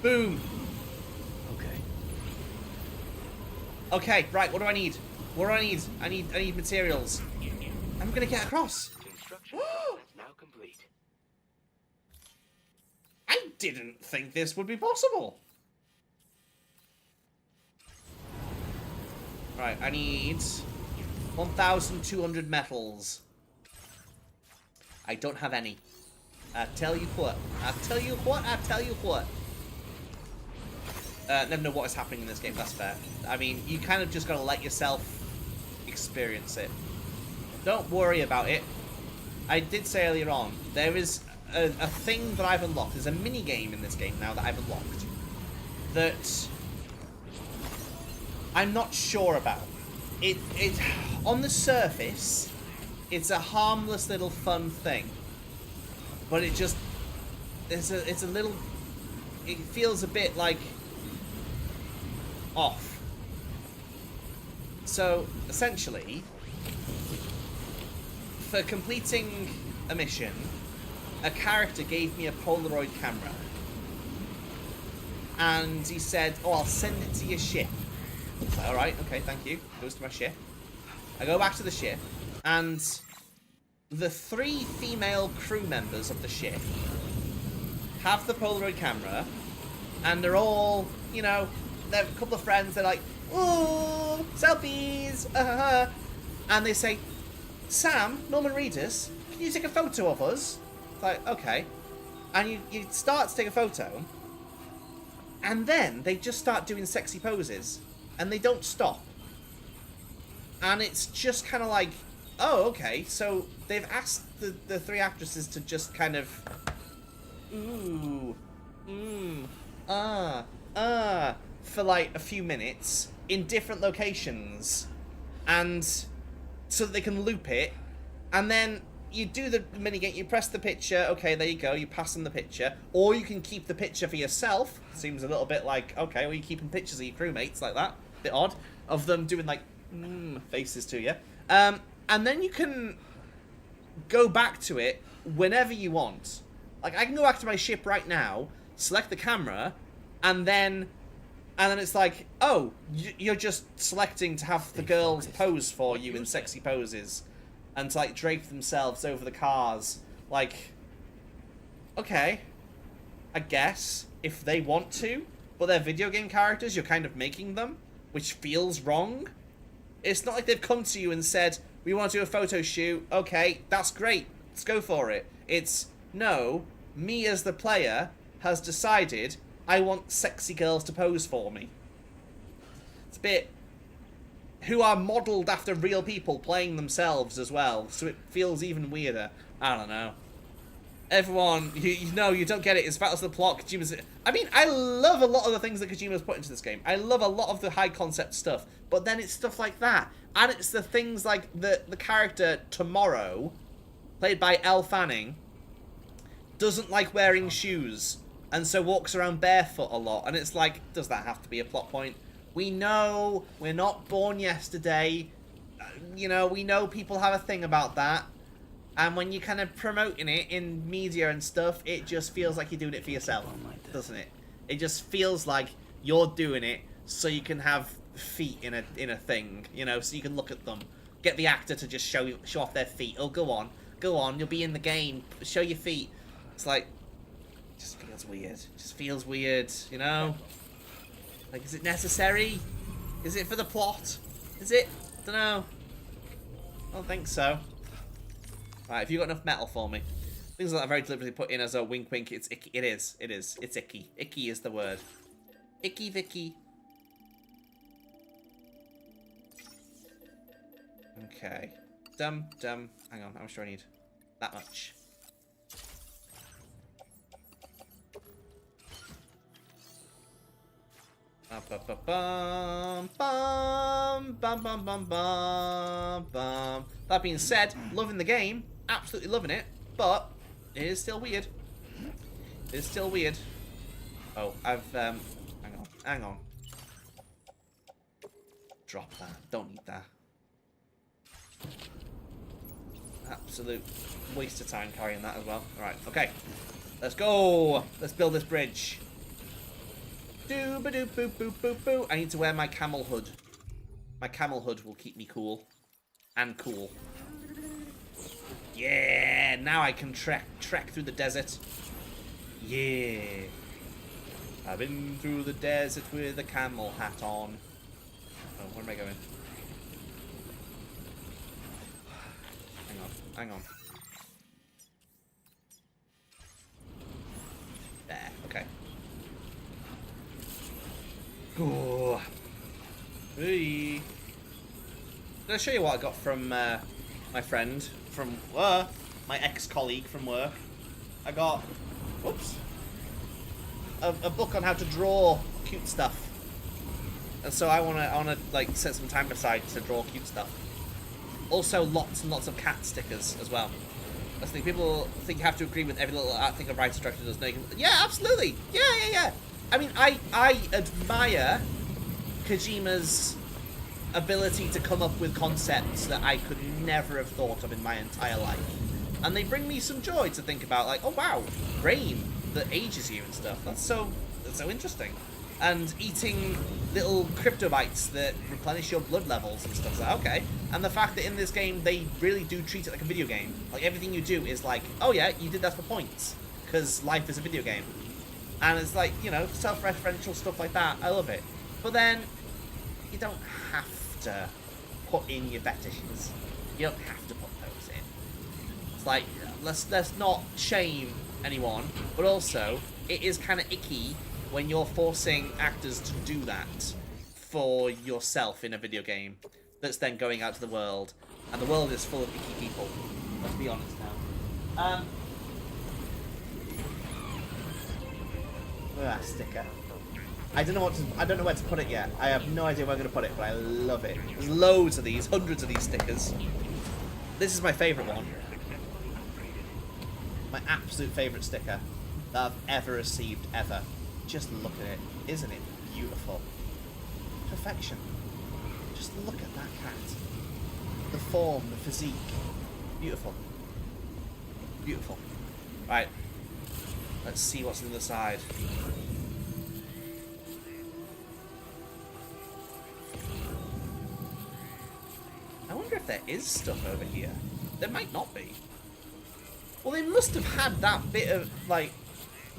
Boom. Okay. Okay, right, what do I need? What do I need? I need materials. I'm gonna get across. Construction that's now complete. I didn't think this would be possible. Right, I need 1,200 metals. I don't have any. I tell you what. Never know what is happening in this game, that's fair. I mean, you kind of just gotta let yourself experience it. Don't worry about it. I did say earlier on, there is a thing that I've unlocked. There's a mini game in this game now that I've unlocked. that I'm not sure about. It on the surface, it's a harmless little fun thing, but it just it's a little. It feels a bit like off. So essentially, for completing a mission, a character gave me a Polaroid camera, and he said, "Oh, I'll send it to your ship." I was like, alright, okay, thank you. Goes to my ship. I go back to the ship, and the 3 female crew members of the ship have the Polaroid camera, and they're all, you know, they're a couple of friends, they're like, ooh, selfies, and they say, Sam, Norman Reedus, can you take a photo of us? It's like, okay. And you start to take a photo, and then they just start doing sexy poses. And they don't stop. And it's just kind of like, oh, okay. So they've asked the 3 actresses to just kind of, for like a few minutes in different locations. And so that they can loop it. And then you do the minigame, you press the picture, okay, there you go, you pass them the picture. Or you can keep the picture for yourself. Seems a little bit like, okay, well, you're keeping pictures of your crewmates like that. Bit odd of them doing like faces to you, and then you can go back to it whenever you want. Like I can go back to my ship right now, select the camera, and then it's like, oh, you're just selecting to have the girls pose for you in sexy poses, and to like drape themselves over the cars. Like, okay, I guess if they want to, but they're video game characters, you're kind of making them. Which feels wrong. It's not like they've come to you and said, we want to do a photo shoot. Okay, that's great. Let's go for it. It's, no, me as the player has decided I want sexy girls to pose for me. It's a bit... who are modelled after real people playing themselves as well. So it feels even weirder. I don't know. Everyone, you know, you don't get it. As far as the plot, Kojima's... I mean, I love a lot of the things that Kojima's put into this game. I love a lot of the high concept stuff. But then it's stuff like that. And it's the things like the character Tomorrow, played by Elle Fanning, doesn't like wearing shoes. And so walks around barefoot a lot. And it's like, does that have to be a plot point? We know we're not born yesterday. You know, we know people have a thing about that. And when you're kind of promoting it in media and stuff, it just feels like you're doing it for yourself, doesn't it? It just feels like you're doing it so you can have feet in a thing, you know, so you can look at them. Get the actor to just show off their feet. Oh, go on, you'll be in the game. Show your feet. It's like, it just feels weird. It just feels weird, you know? Like, is it necessary? Is it for the plot? Is it? Don't know. I don't think so. Right, have you got enough metal for me? Things like that are very deliberately put in as a wink wink. It's icky. It is. It's icky. Icky is the word. Icky Vicky. Okay. Hang on, how much do I need? That much. That being said, loving the game, absolutely loving it, but it is still weird. It is still weird. Oh, I've hang on. Drop that. Don't need that. Absolute waste of time carrying that as well. Alright, okay. Let's go. Let's build this bridge. I need to wear my camel hood. My camel hood will keep me cool. And cool. Yeah, now I can trek through the desert. Yeah. I've been through the desert with a camel hat on. Oh, where am I going? Hang on. There, okay. Ooh. Hey. Did I show you what I got from my friend from my ex-colleague from work? I got, whoops, a book on how to draw cute stuff. And so I wanna like set some time aside to draw cute stuff. Also, lots and lots of cat stickers as well. I think people think you have to agree with every little thing a writer director does. No, yeah, absolutely. Yeah. I mean, I admire Kojima's ability to come up with concepts that I could never have thought of in my entire life. And they bring me some joy to think about, like, oh wow, rain that ages you and stuff. That's so interesting. And eating little cryptobites that replenish your blood levels and stuff. Like, okay. And the fact that in this game they really do treat it like a video game. Like everything you do is like, oh yeah, you did that for points, because life is a video game. And it's like, you know, self-referential stuff like that. I love it. But then you don't have to put in your fetishes. You don't have to put those in. It's like, let's not shame anyone, but also it is kind of icky when you're forcing actors to do that for yourself in a video game that's then going out to the world, and the world is full of icky people. Let's be honest now. Look at that sticker. I don't know where to put it yet. I have no idea where I'm going to put it, but I love it. There's loads of these, hundreds of these stickers. This is my favourite one. My absolute favourite sticker that I've ever received, ever. Just look at it. Isn't it beautiful? Perfection. Just look at that cat. The form, the physique. Beautiful. Beautiful. Right. Let's see what's on the other side. I wonder if there is stuff over here. There might not be. Well, they must have had that bit of, like,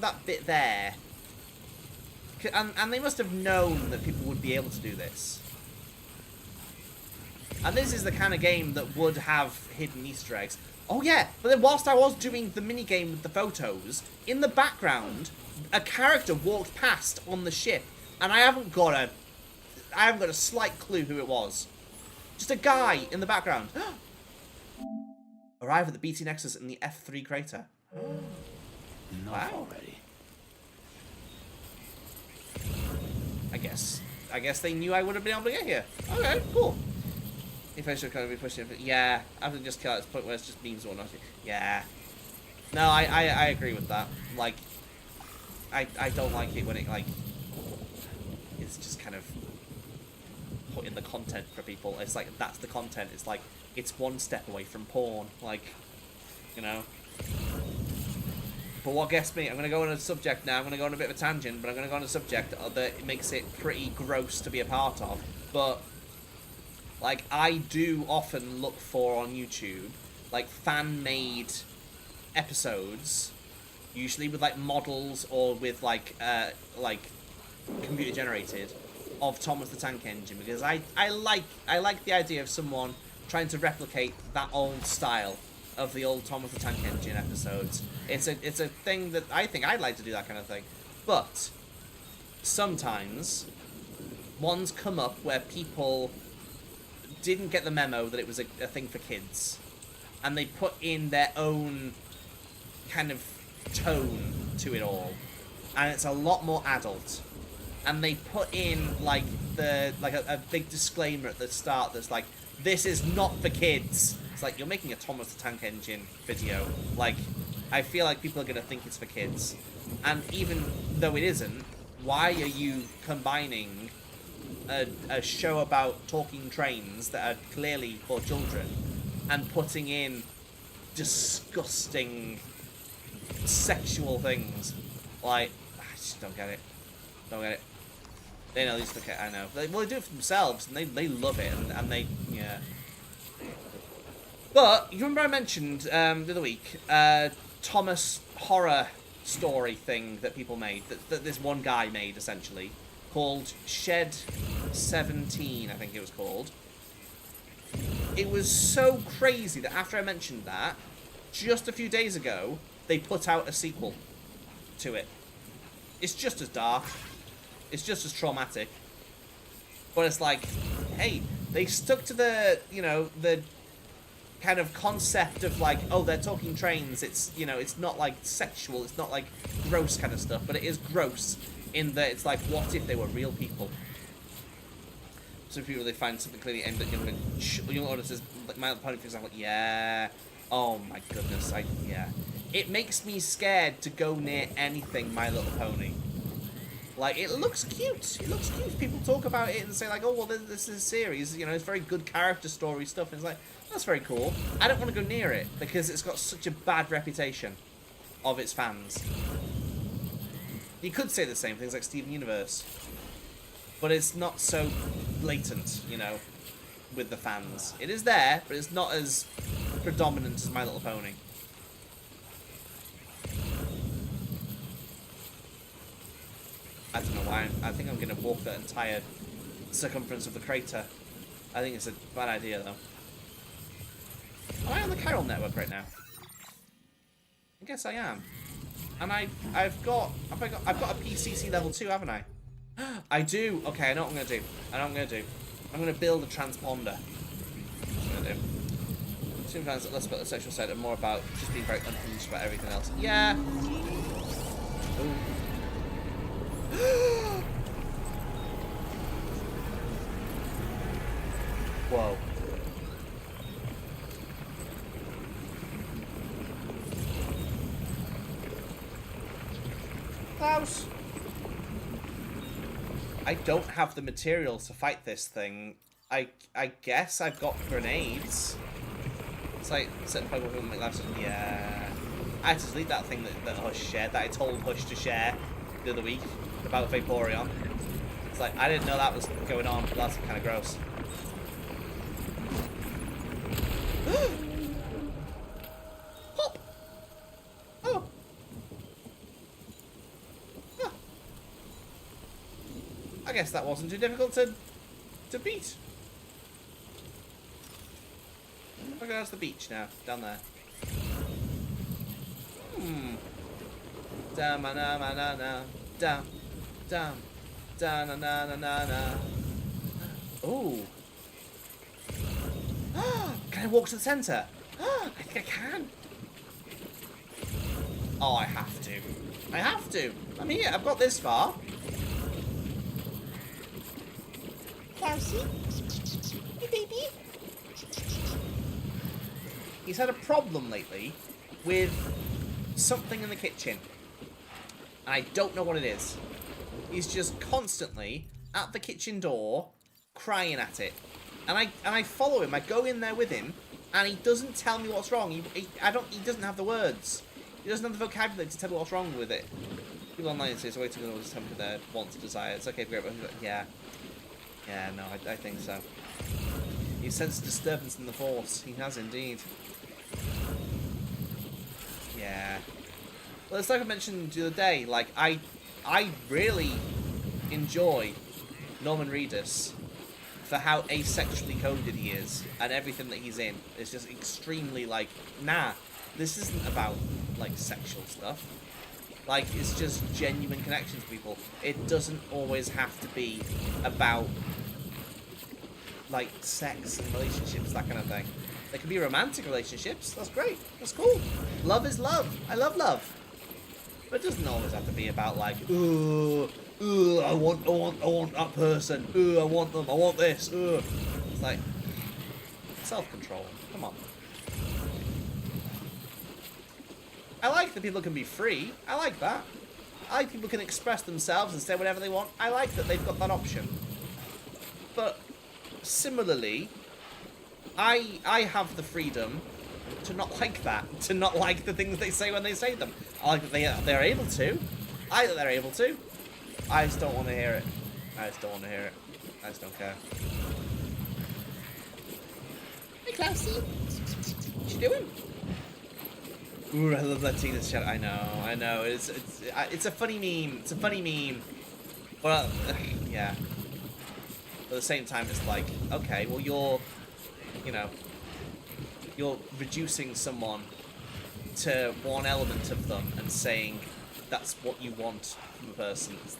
that bit there. And they must have known that people would be able to do this. And this is the kind of game that would have hidden Easter eggs. Oh yeah, but then whilst I was doing the minigame with the photos, in the background, a character walked past on the ship, and I haven't got a slight clue who it was. Just a guy in the background. Arrive at the BT Nexus in the F3 crater. Enough already. I guess they knew I would have been able to get here. Okay, cool. If I should kind of be pushing it, yeah, I have to just kill at this point where it's just memes or nothing. Yeah. No, I agree with that. Like, I don't like it when it, like, it's just kind of put in the content for people. It's like, that's the content. It's like, it's one step away from porn. Like, you know. But what gets me, I'm going to go on a subject now. I'm going to go on a bit of a tangent, but I'm going to go on a subject that makes it pretty gross to be a part of. But, like, I do often look for on YouTube, like, fan-made episodes, usually with, like, models or with, like, computer-generated, of Thomas the Tank Engine, because I like the idea of someone trying to replicate that old style of the old Thomas the Tank Engine episodes. It's a thing that I think I'd like to do, that kind of thing. But sometimes ones come up where people didn't get the memo that it was a thing for kids, and they put in their own kind of tone to it all, and it's a lot more adult. And they put in like a big disclaimer at the start that's like, this is not for kids. It's like, you're making a Thomas the Tank Engine video. Like, I feel like people are going to think it's for kids. And even though it isn't, why are you combining a show about talking trains that are clearly for children and putting in disgusting sexual things? Like, I just don't get it. Don't get it. They know these. Okay, I know. They do it for themselves, and they love it, and they, yeah. But you remember I mentioned the other week Thomas horror story thing that people made, that this one guy made essentially, called Shed 17, I think it was called. It was so crazy that after I mentioned that, just a few days ago, they put out a sequel to it. It's just as dark. It's just as traumatic. But it's like, hey, they stuck to the, you know, the kind of concept of like, oh, they're talking trains. It's, you know, it's not like sexual. It's not like gross kind of stuff, but it is gross in that it's like, what if they were real people? Some people, they find something clearly aimed at young audiences, like My Little Pony, for example. Yeah. Oh my goodness. Yeah. It makes me scared to go near anything My Little Pony. Like, it looks cute. It looks cute. People talk about it and say, like, oh, well, this is a series. You know, it's very good character story stuff. And it's like, that's very cool. I don't want to go near it because it's got such a bad reputation of its fans. You could say the same things like Steven Universe. But it's not so blatant, you know, with the fans. It is there, but it's not as predominant as My Little Pony. I don't know why. I think I'm going to walk the entire circumference of the crater. I think it's a bad idea, though. Am I on the Chiral network right now? I guess I am. And I've got a PCC level 2, haven't I? I do. Okay, I know what I'm going to do. I'm going to build a transponder. That's what I'm going to do. Sometimes less about the sexual side and more about just being very unhinged about everything else. Yeah. Ooh. Whoa. Klaus! I don't have the materials to fight this thing. I guess I've got grenades. It's like certain Pokemon will make life. Yeah. I had to delete that thing that Hush shared, that I told Hush to share the other week about Vaporeon. It's like, I didn't know that was going on, but that's kind of gross. Pop! Oh! Huh. I guess that wasn't too difficult to beat. Look, that's the beach now, down there. Down, na na na na, down, down, down, na na na na na. Ooh. Can I walk to the center? I think I can. Oh, I have to. I have to. I'm here. I've got this far. Klausy? Hey, baby. He's had a problem lately with something in the kitchen. And I don't know what it is. He's just constantly at the kitchen door crying at it. And I follow him. I go in there with him, and he doesn't tell me what's wrong. He doesn't have the words. He doesn't have the vocabulary to tell me what's wrong with it. People online say it's a way to go to tell me their wants, desire. It's okay for everyone. Yeah. Yeah, no, I think so. He sensed disturbance in the force. He has indeed. Yeah. Well, it's like I mentioned the other day, like, I really enjoy Norman Reedus for how asexually coded he is, and everything that he's in is just extremely, like, nah, this isn't about, like, sexual stuff. Like, it's just genuine connections to people. It doesn't always have to be about, like, sex and relationships, that kind of thing. There can be romantic relationships. That's great. That's cool. Love is love. I love love. But it doesn't always have to be about, like, I want that person. I want them. I want this. It's like self-control. Come on. I like that people can be free. I like that. I like people can express themselves and say whatever they want. I like that they've got that option. But similarly, I have the freedom to not like that, to not like the things they say when they say them. I like that they're able to. I like that they're able to. I just don't want to hear it. I just don't want to hear it. I just don't care. Hey, Klausy. What you doing? Ooh, I love that Tina's chat. I know. It's a funny meme. It's a funny meme. But yeah. But at the same time, it's like, okay, well, you're reducing someone to one element of them and saying that's what you want from a person. It's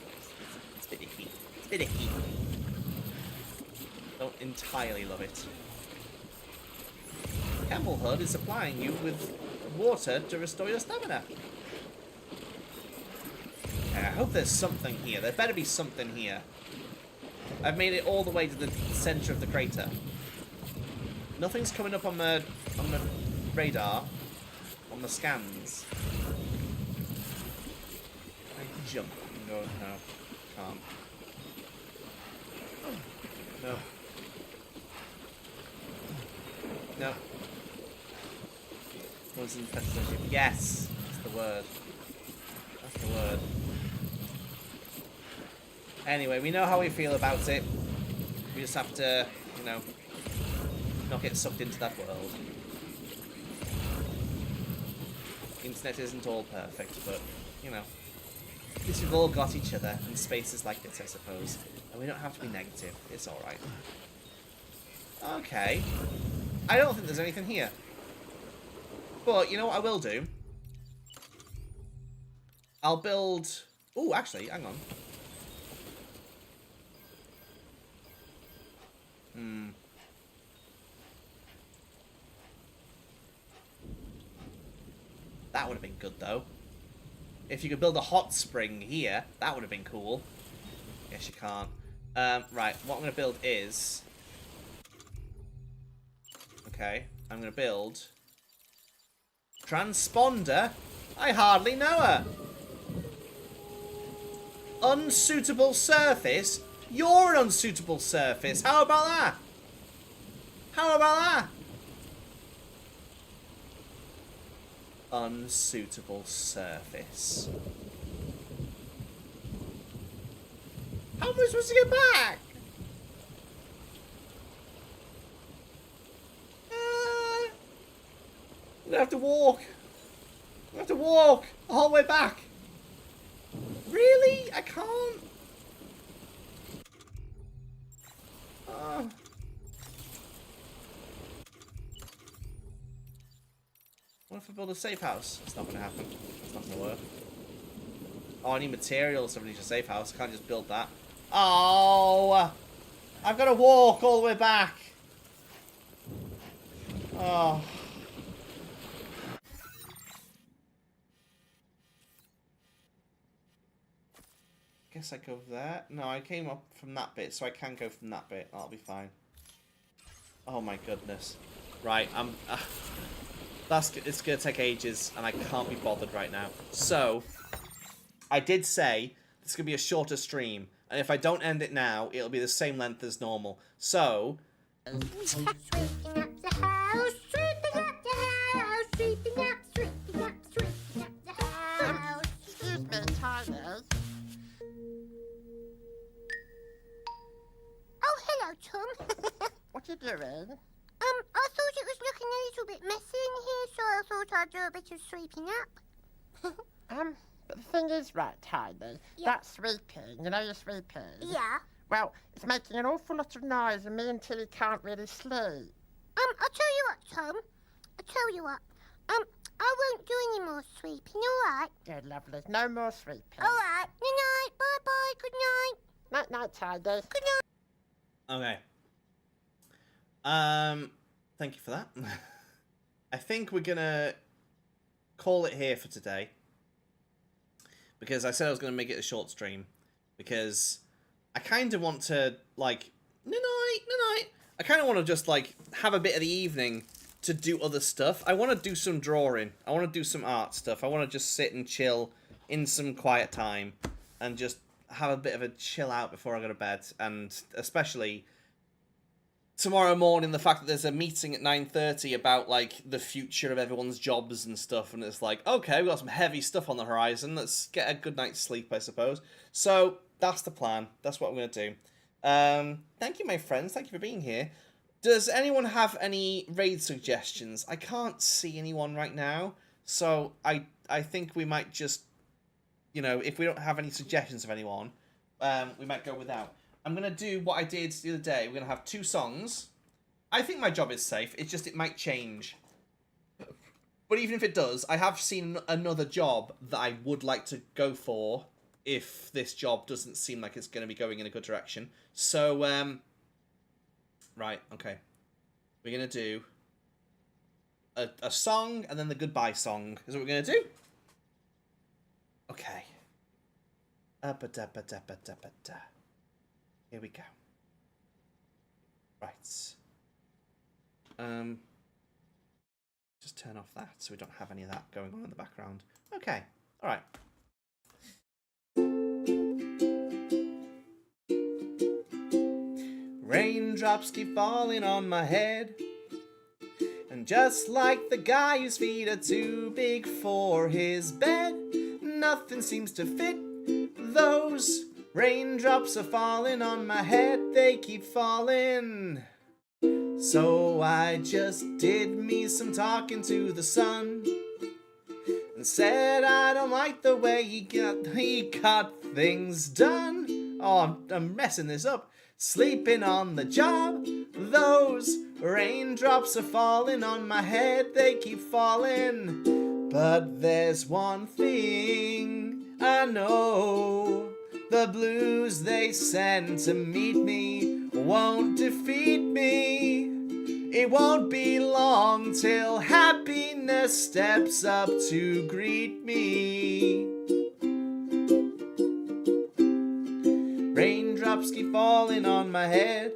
a bit icky. It's a bit icky. Don't entirely love it. Camel Hood is supplying you with water to restore your stamina. Yeah, hope there's something here. There better be something here. I've made it all the way to the center of the crater. Nothing's coming up on the radar, on the scans. Can I jump? No, can't. No. No. Yes! That's the word. That's the word. Anyway, we know how we feel about it. We just have to, you know, not get sucked into that world. Internet isn't all perfect, but, you know. At least we've all got each other, and spaces like this, I suppose. And we don't have to be negative. It's alright. Okay. I don't think there's anything here. But, you know what I will do? I'll build... Ooh, actually, hang on. That would have been good, though. If you could build a hot spring here, that would have been cool. Guess you can't. Right, what I'm going to build is... Okay, I'm going to build... Transponder? I hardly know her. Unsuitable surface? You're an unsuitable surface. How about that? How about that? Unsuitable surface. How am I supposed to get back? I'm gonna have to walk. I'm gonna have to walk the whole way back. Really? I can't. What if I build a safe house? It's not gonna happen. It's not gonna work. Oh, I need materials to reach a safe house. I can't just build that. Oh! I've got to walk all the way back. Oh. Guess I go there. No, I came up from that bit, so I can go from that bit. That'll be fine. Oh my goodness. Right, I'm... it's gonna take ages, and I can't be bothered right now. So, I did say this is gonna be a shorter stream, and if I don't end it now, it'll be the same length as normal. So, Sweeping up the house, sweeping up the house, sweeping up, sweeping up, sweeping up the house. Excuse me, Tyler. Oh, hello, Tom. What are you doing? I thought it was looking a little bit messy in here, so I thought I'd do a bit of sweeping up. But the thing is, right, Tyler, Yeah. that sweeping, you know your sweeping? Yeah. Well, it's making an awful lot of noise, and me and Tilly can't really sleep. I'll tell you what, Tom. I'll tell you what. I won't do any more sweeping, alright? Good, lovely. No more sweeping. Alright. Night-night. Bye-bye. Good night. Night-night, Tyler. Good night. okay. Thank you for that. I think we're gonna call it here for today. Because I said I was gonna make it a short stream. Because I kind of want to, like, night. I kind of want to just, like, have a bit of the evening to do other stuff. I want to do some drawing. I want to do some art stuff. I want to just sit and chill in some quiet time and just have a bit of a chill out before I go to bed. And especially tomorrow morning, the fact that there's a meeting at 9:30 about, like, the future of everyone's jobs and stuff. And it's like, okay, we've got some heavy stuff on the horizon. Let's get a good night's sleep, I suppose. So that's the plan. That's what I'm going to do. Thank you, my friends. Thank you for being here. Does anyone have any raid suggestions? I can't see anyone right now. So I think we might just, you know, if we don't have any suggestions of anyone, we might go without. I'm going to do what I did the other day. We're going to have 2 songs. I think my job is safe. It's just it might change. But even if it does, I have seen another job that I would like to go for if this job doesn't seem like it's going to be going in a good direction. So, right, okay. We're going to do a song and then the goodbye song is what we're going to do. Okay. Here we go. Right. Just turn off that so we don't have any of that going on in the background. Okay. All right. Raindrops keep falling on my head. And just like the guy whose feet are too big for his bed, nothing seems to fit. Those raindrops are falling on my head, they keep falling. So I just did me some talking to the sun and said I don't like the way he got things done. Oh, I'm messing this up. Sleeping on the job, those raindrops are falling on my head, they keep falling. But there's one thing I know, the blues they send to meet me won't defeat me. It won't be long till happiness steps up to greet me. Raindrops keep falling on my head,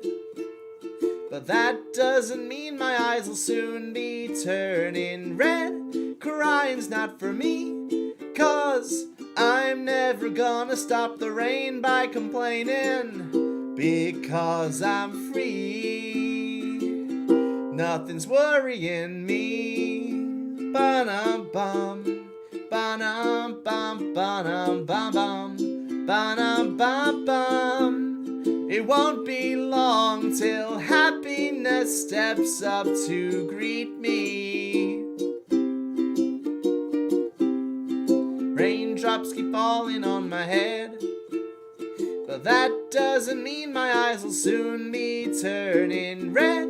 but that doesn't mean my eyes will soon be turning red. Crying's not for me, 'cause I'm never gonna stop the rain by complaining, because I'm free. Nothing's worrying me. Ba-dum-bum, ba-dum-bum, ba-dum-bum-bum. Ba-dum-bum-bum. It won't be long till happiness steps up to greet me. Raindrops keep falling on my head, but that doesn't mean my eyes will soon be turning red.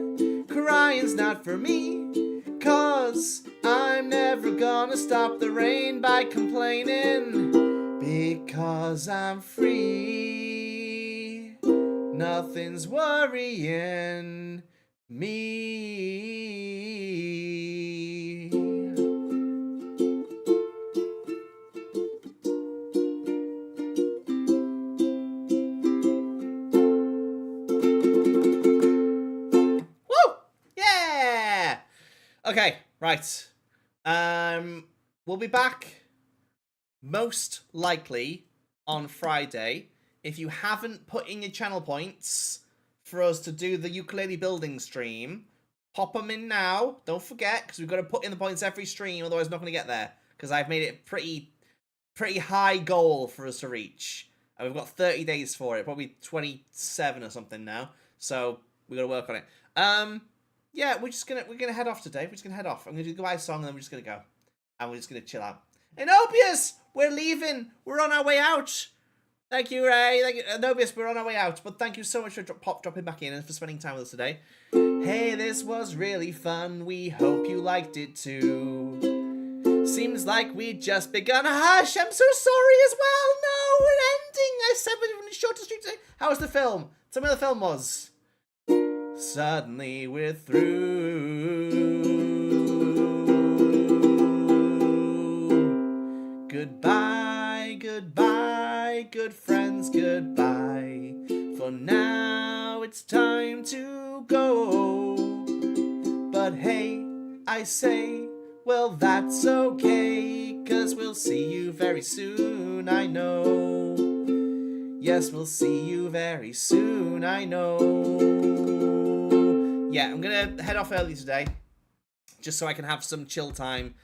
Crying's not for me, 'cause I'm never gonna stop the rain by complaining, because I'm free. Nothing's worrying me. Woo! Yeah! Okay, right. We'll be back most likely on Friday. If you haven't put in your channel points for us to do the ukulele building stream, pop them in now. Don't forget, because we've got to put in the points every stream, otherwise we're not going to get there. Because I've made it a pretty high goal for us to reach. And we've got 30 days for it, probably 27 or something now. So we've got to work on it. Yeah, we're gonna head off today. We're just gonna head off. I'm gonna do the goodbye song and then we're just gonna go. And we're just gonna chill out. Enobius! We're leaving. We're on our way out. Thank you, Ray. Thank you, Enobius. We're on our way out. But thank you so much for dropping back in and for spending time with us today. Hey, this was really fun. We hope you liked it too. Seems like we just begun. Hush, I'm so sorry as well. No, we're ending. I said we're doing a shorter stream today. How was the film? Tell me how the film was. Suddenly we're through. Goodbye, goodbye, good friends, goodbye. For now it's time to go. But hey, I say, well that's okay, 'cause we'll see you very soon, I know. Yes, we'll see you very soon, I know. Yeah, I'm gonna head off early today, just so I can have some chill time,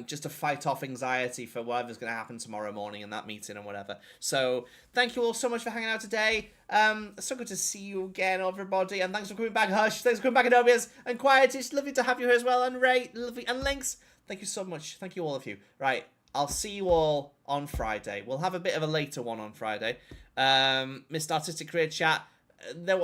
just to fight off anxiety for whatever's gonna happen tomorrow morning in that meeting and whatever. So, thank you all so much for hanging out today. So good to see you again, everybody, and thanks for coming back, Hush. Thanks for coming back, Enobius, and Quiet. It's lovely to have you here as well, and Ray, lovely, and Lynx. Thank you so much. Thank you, all of you. Right, I'll see you all on Friday. We'll have a bit of a later one on Friday. Mr. Artistic Career Chat.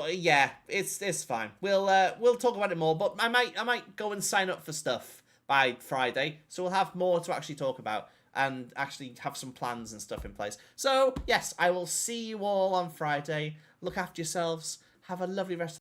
Yeah, it's fine. We'll talk about it more, but I might go and sign up for stuff by Friday, so we'll have more to actually talk about and actually have some plans and stuff in place. So yes, I will see you all on Friday. Look after yourselves. Have a lovely rest of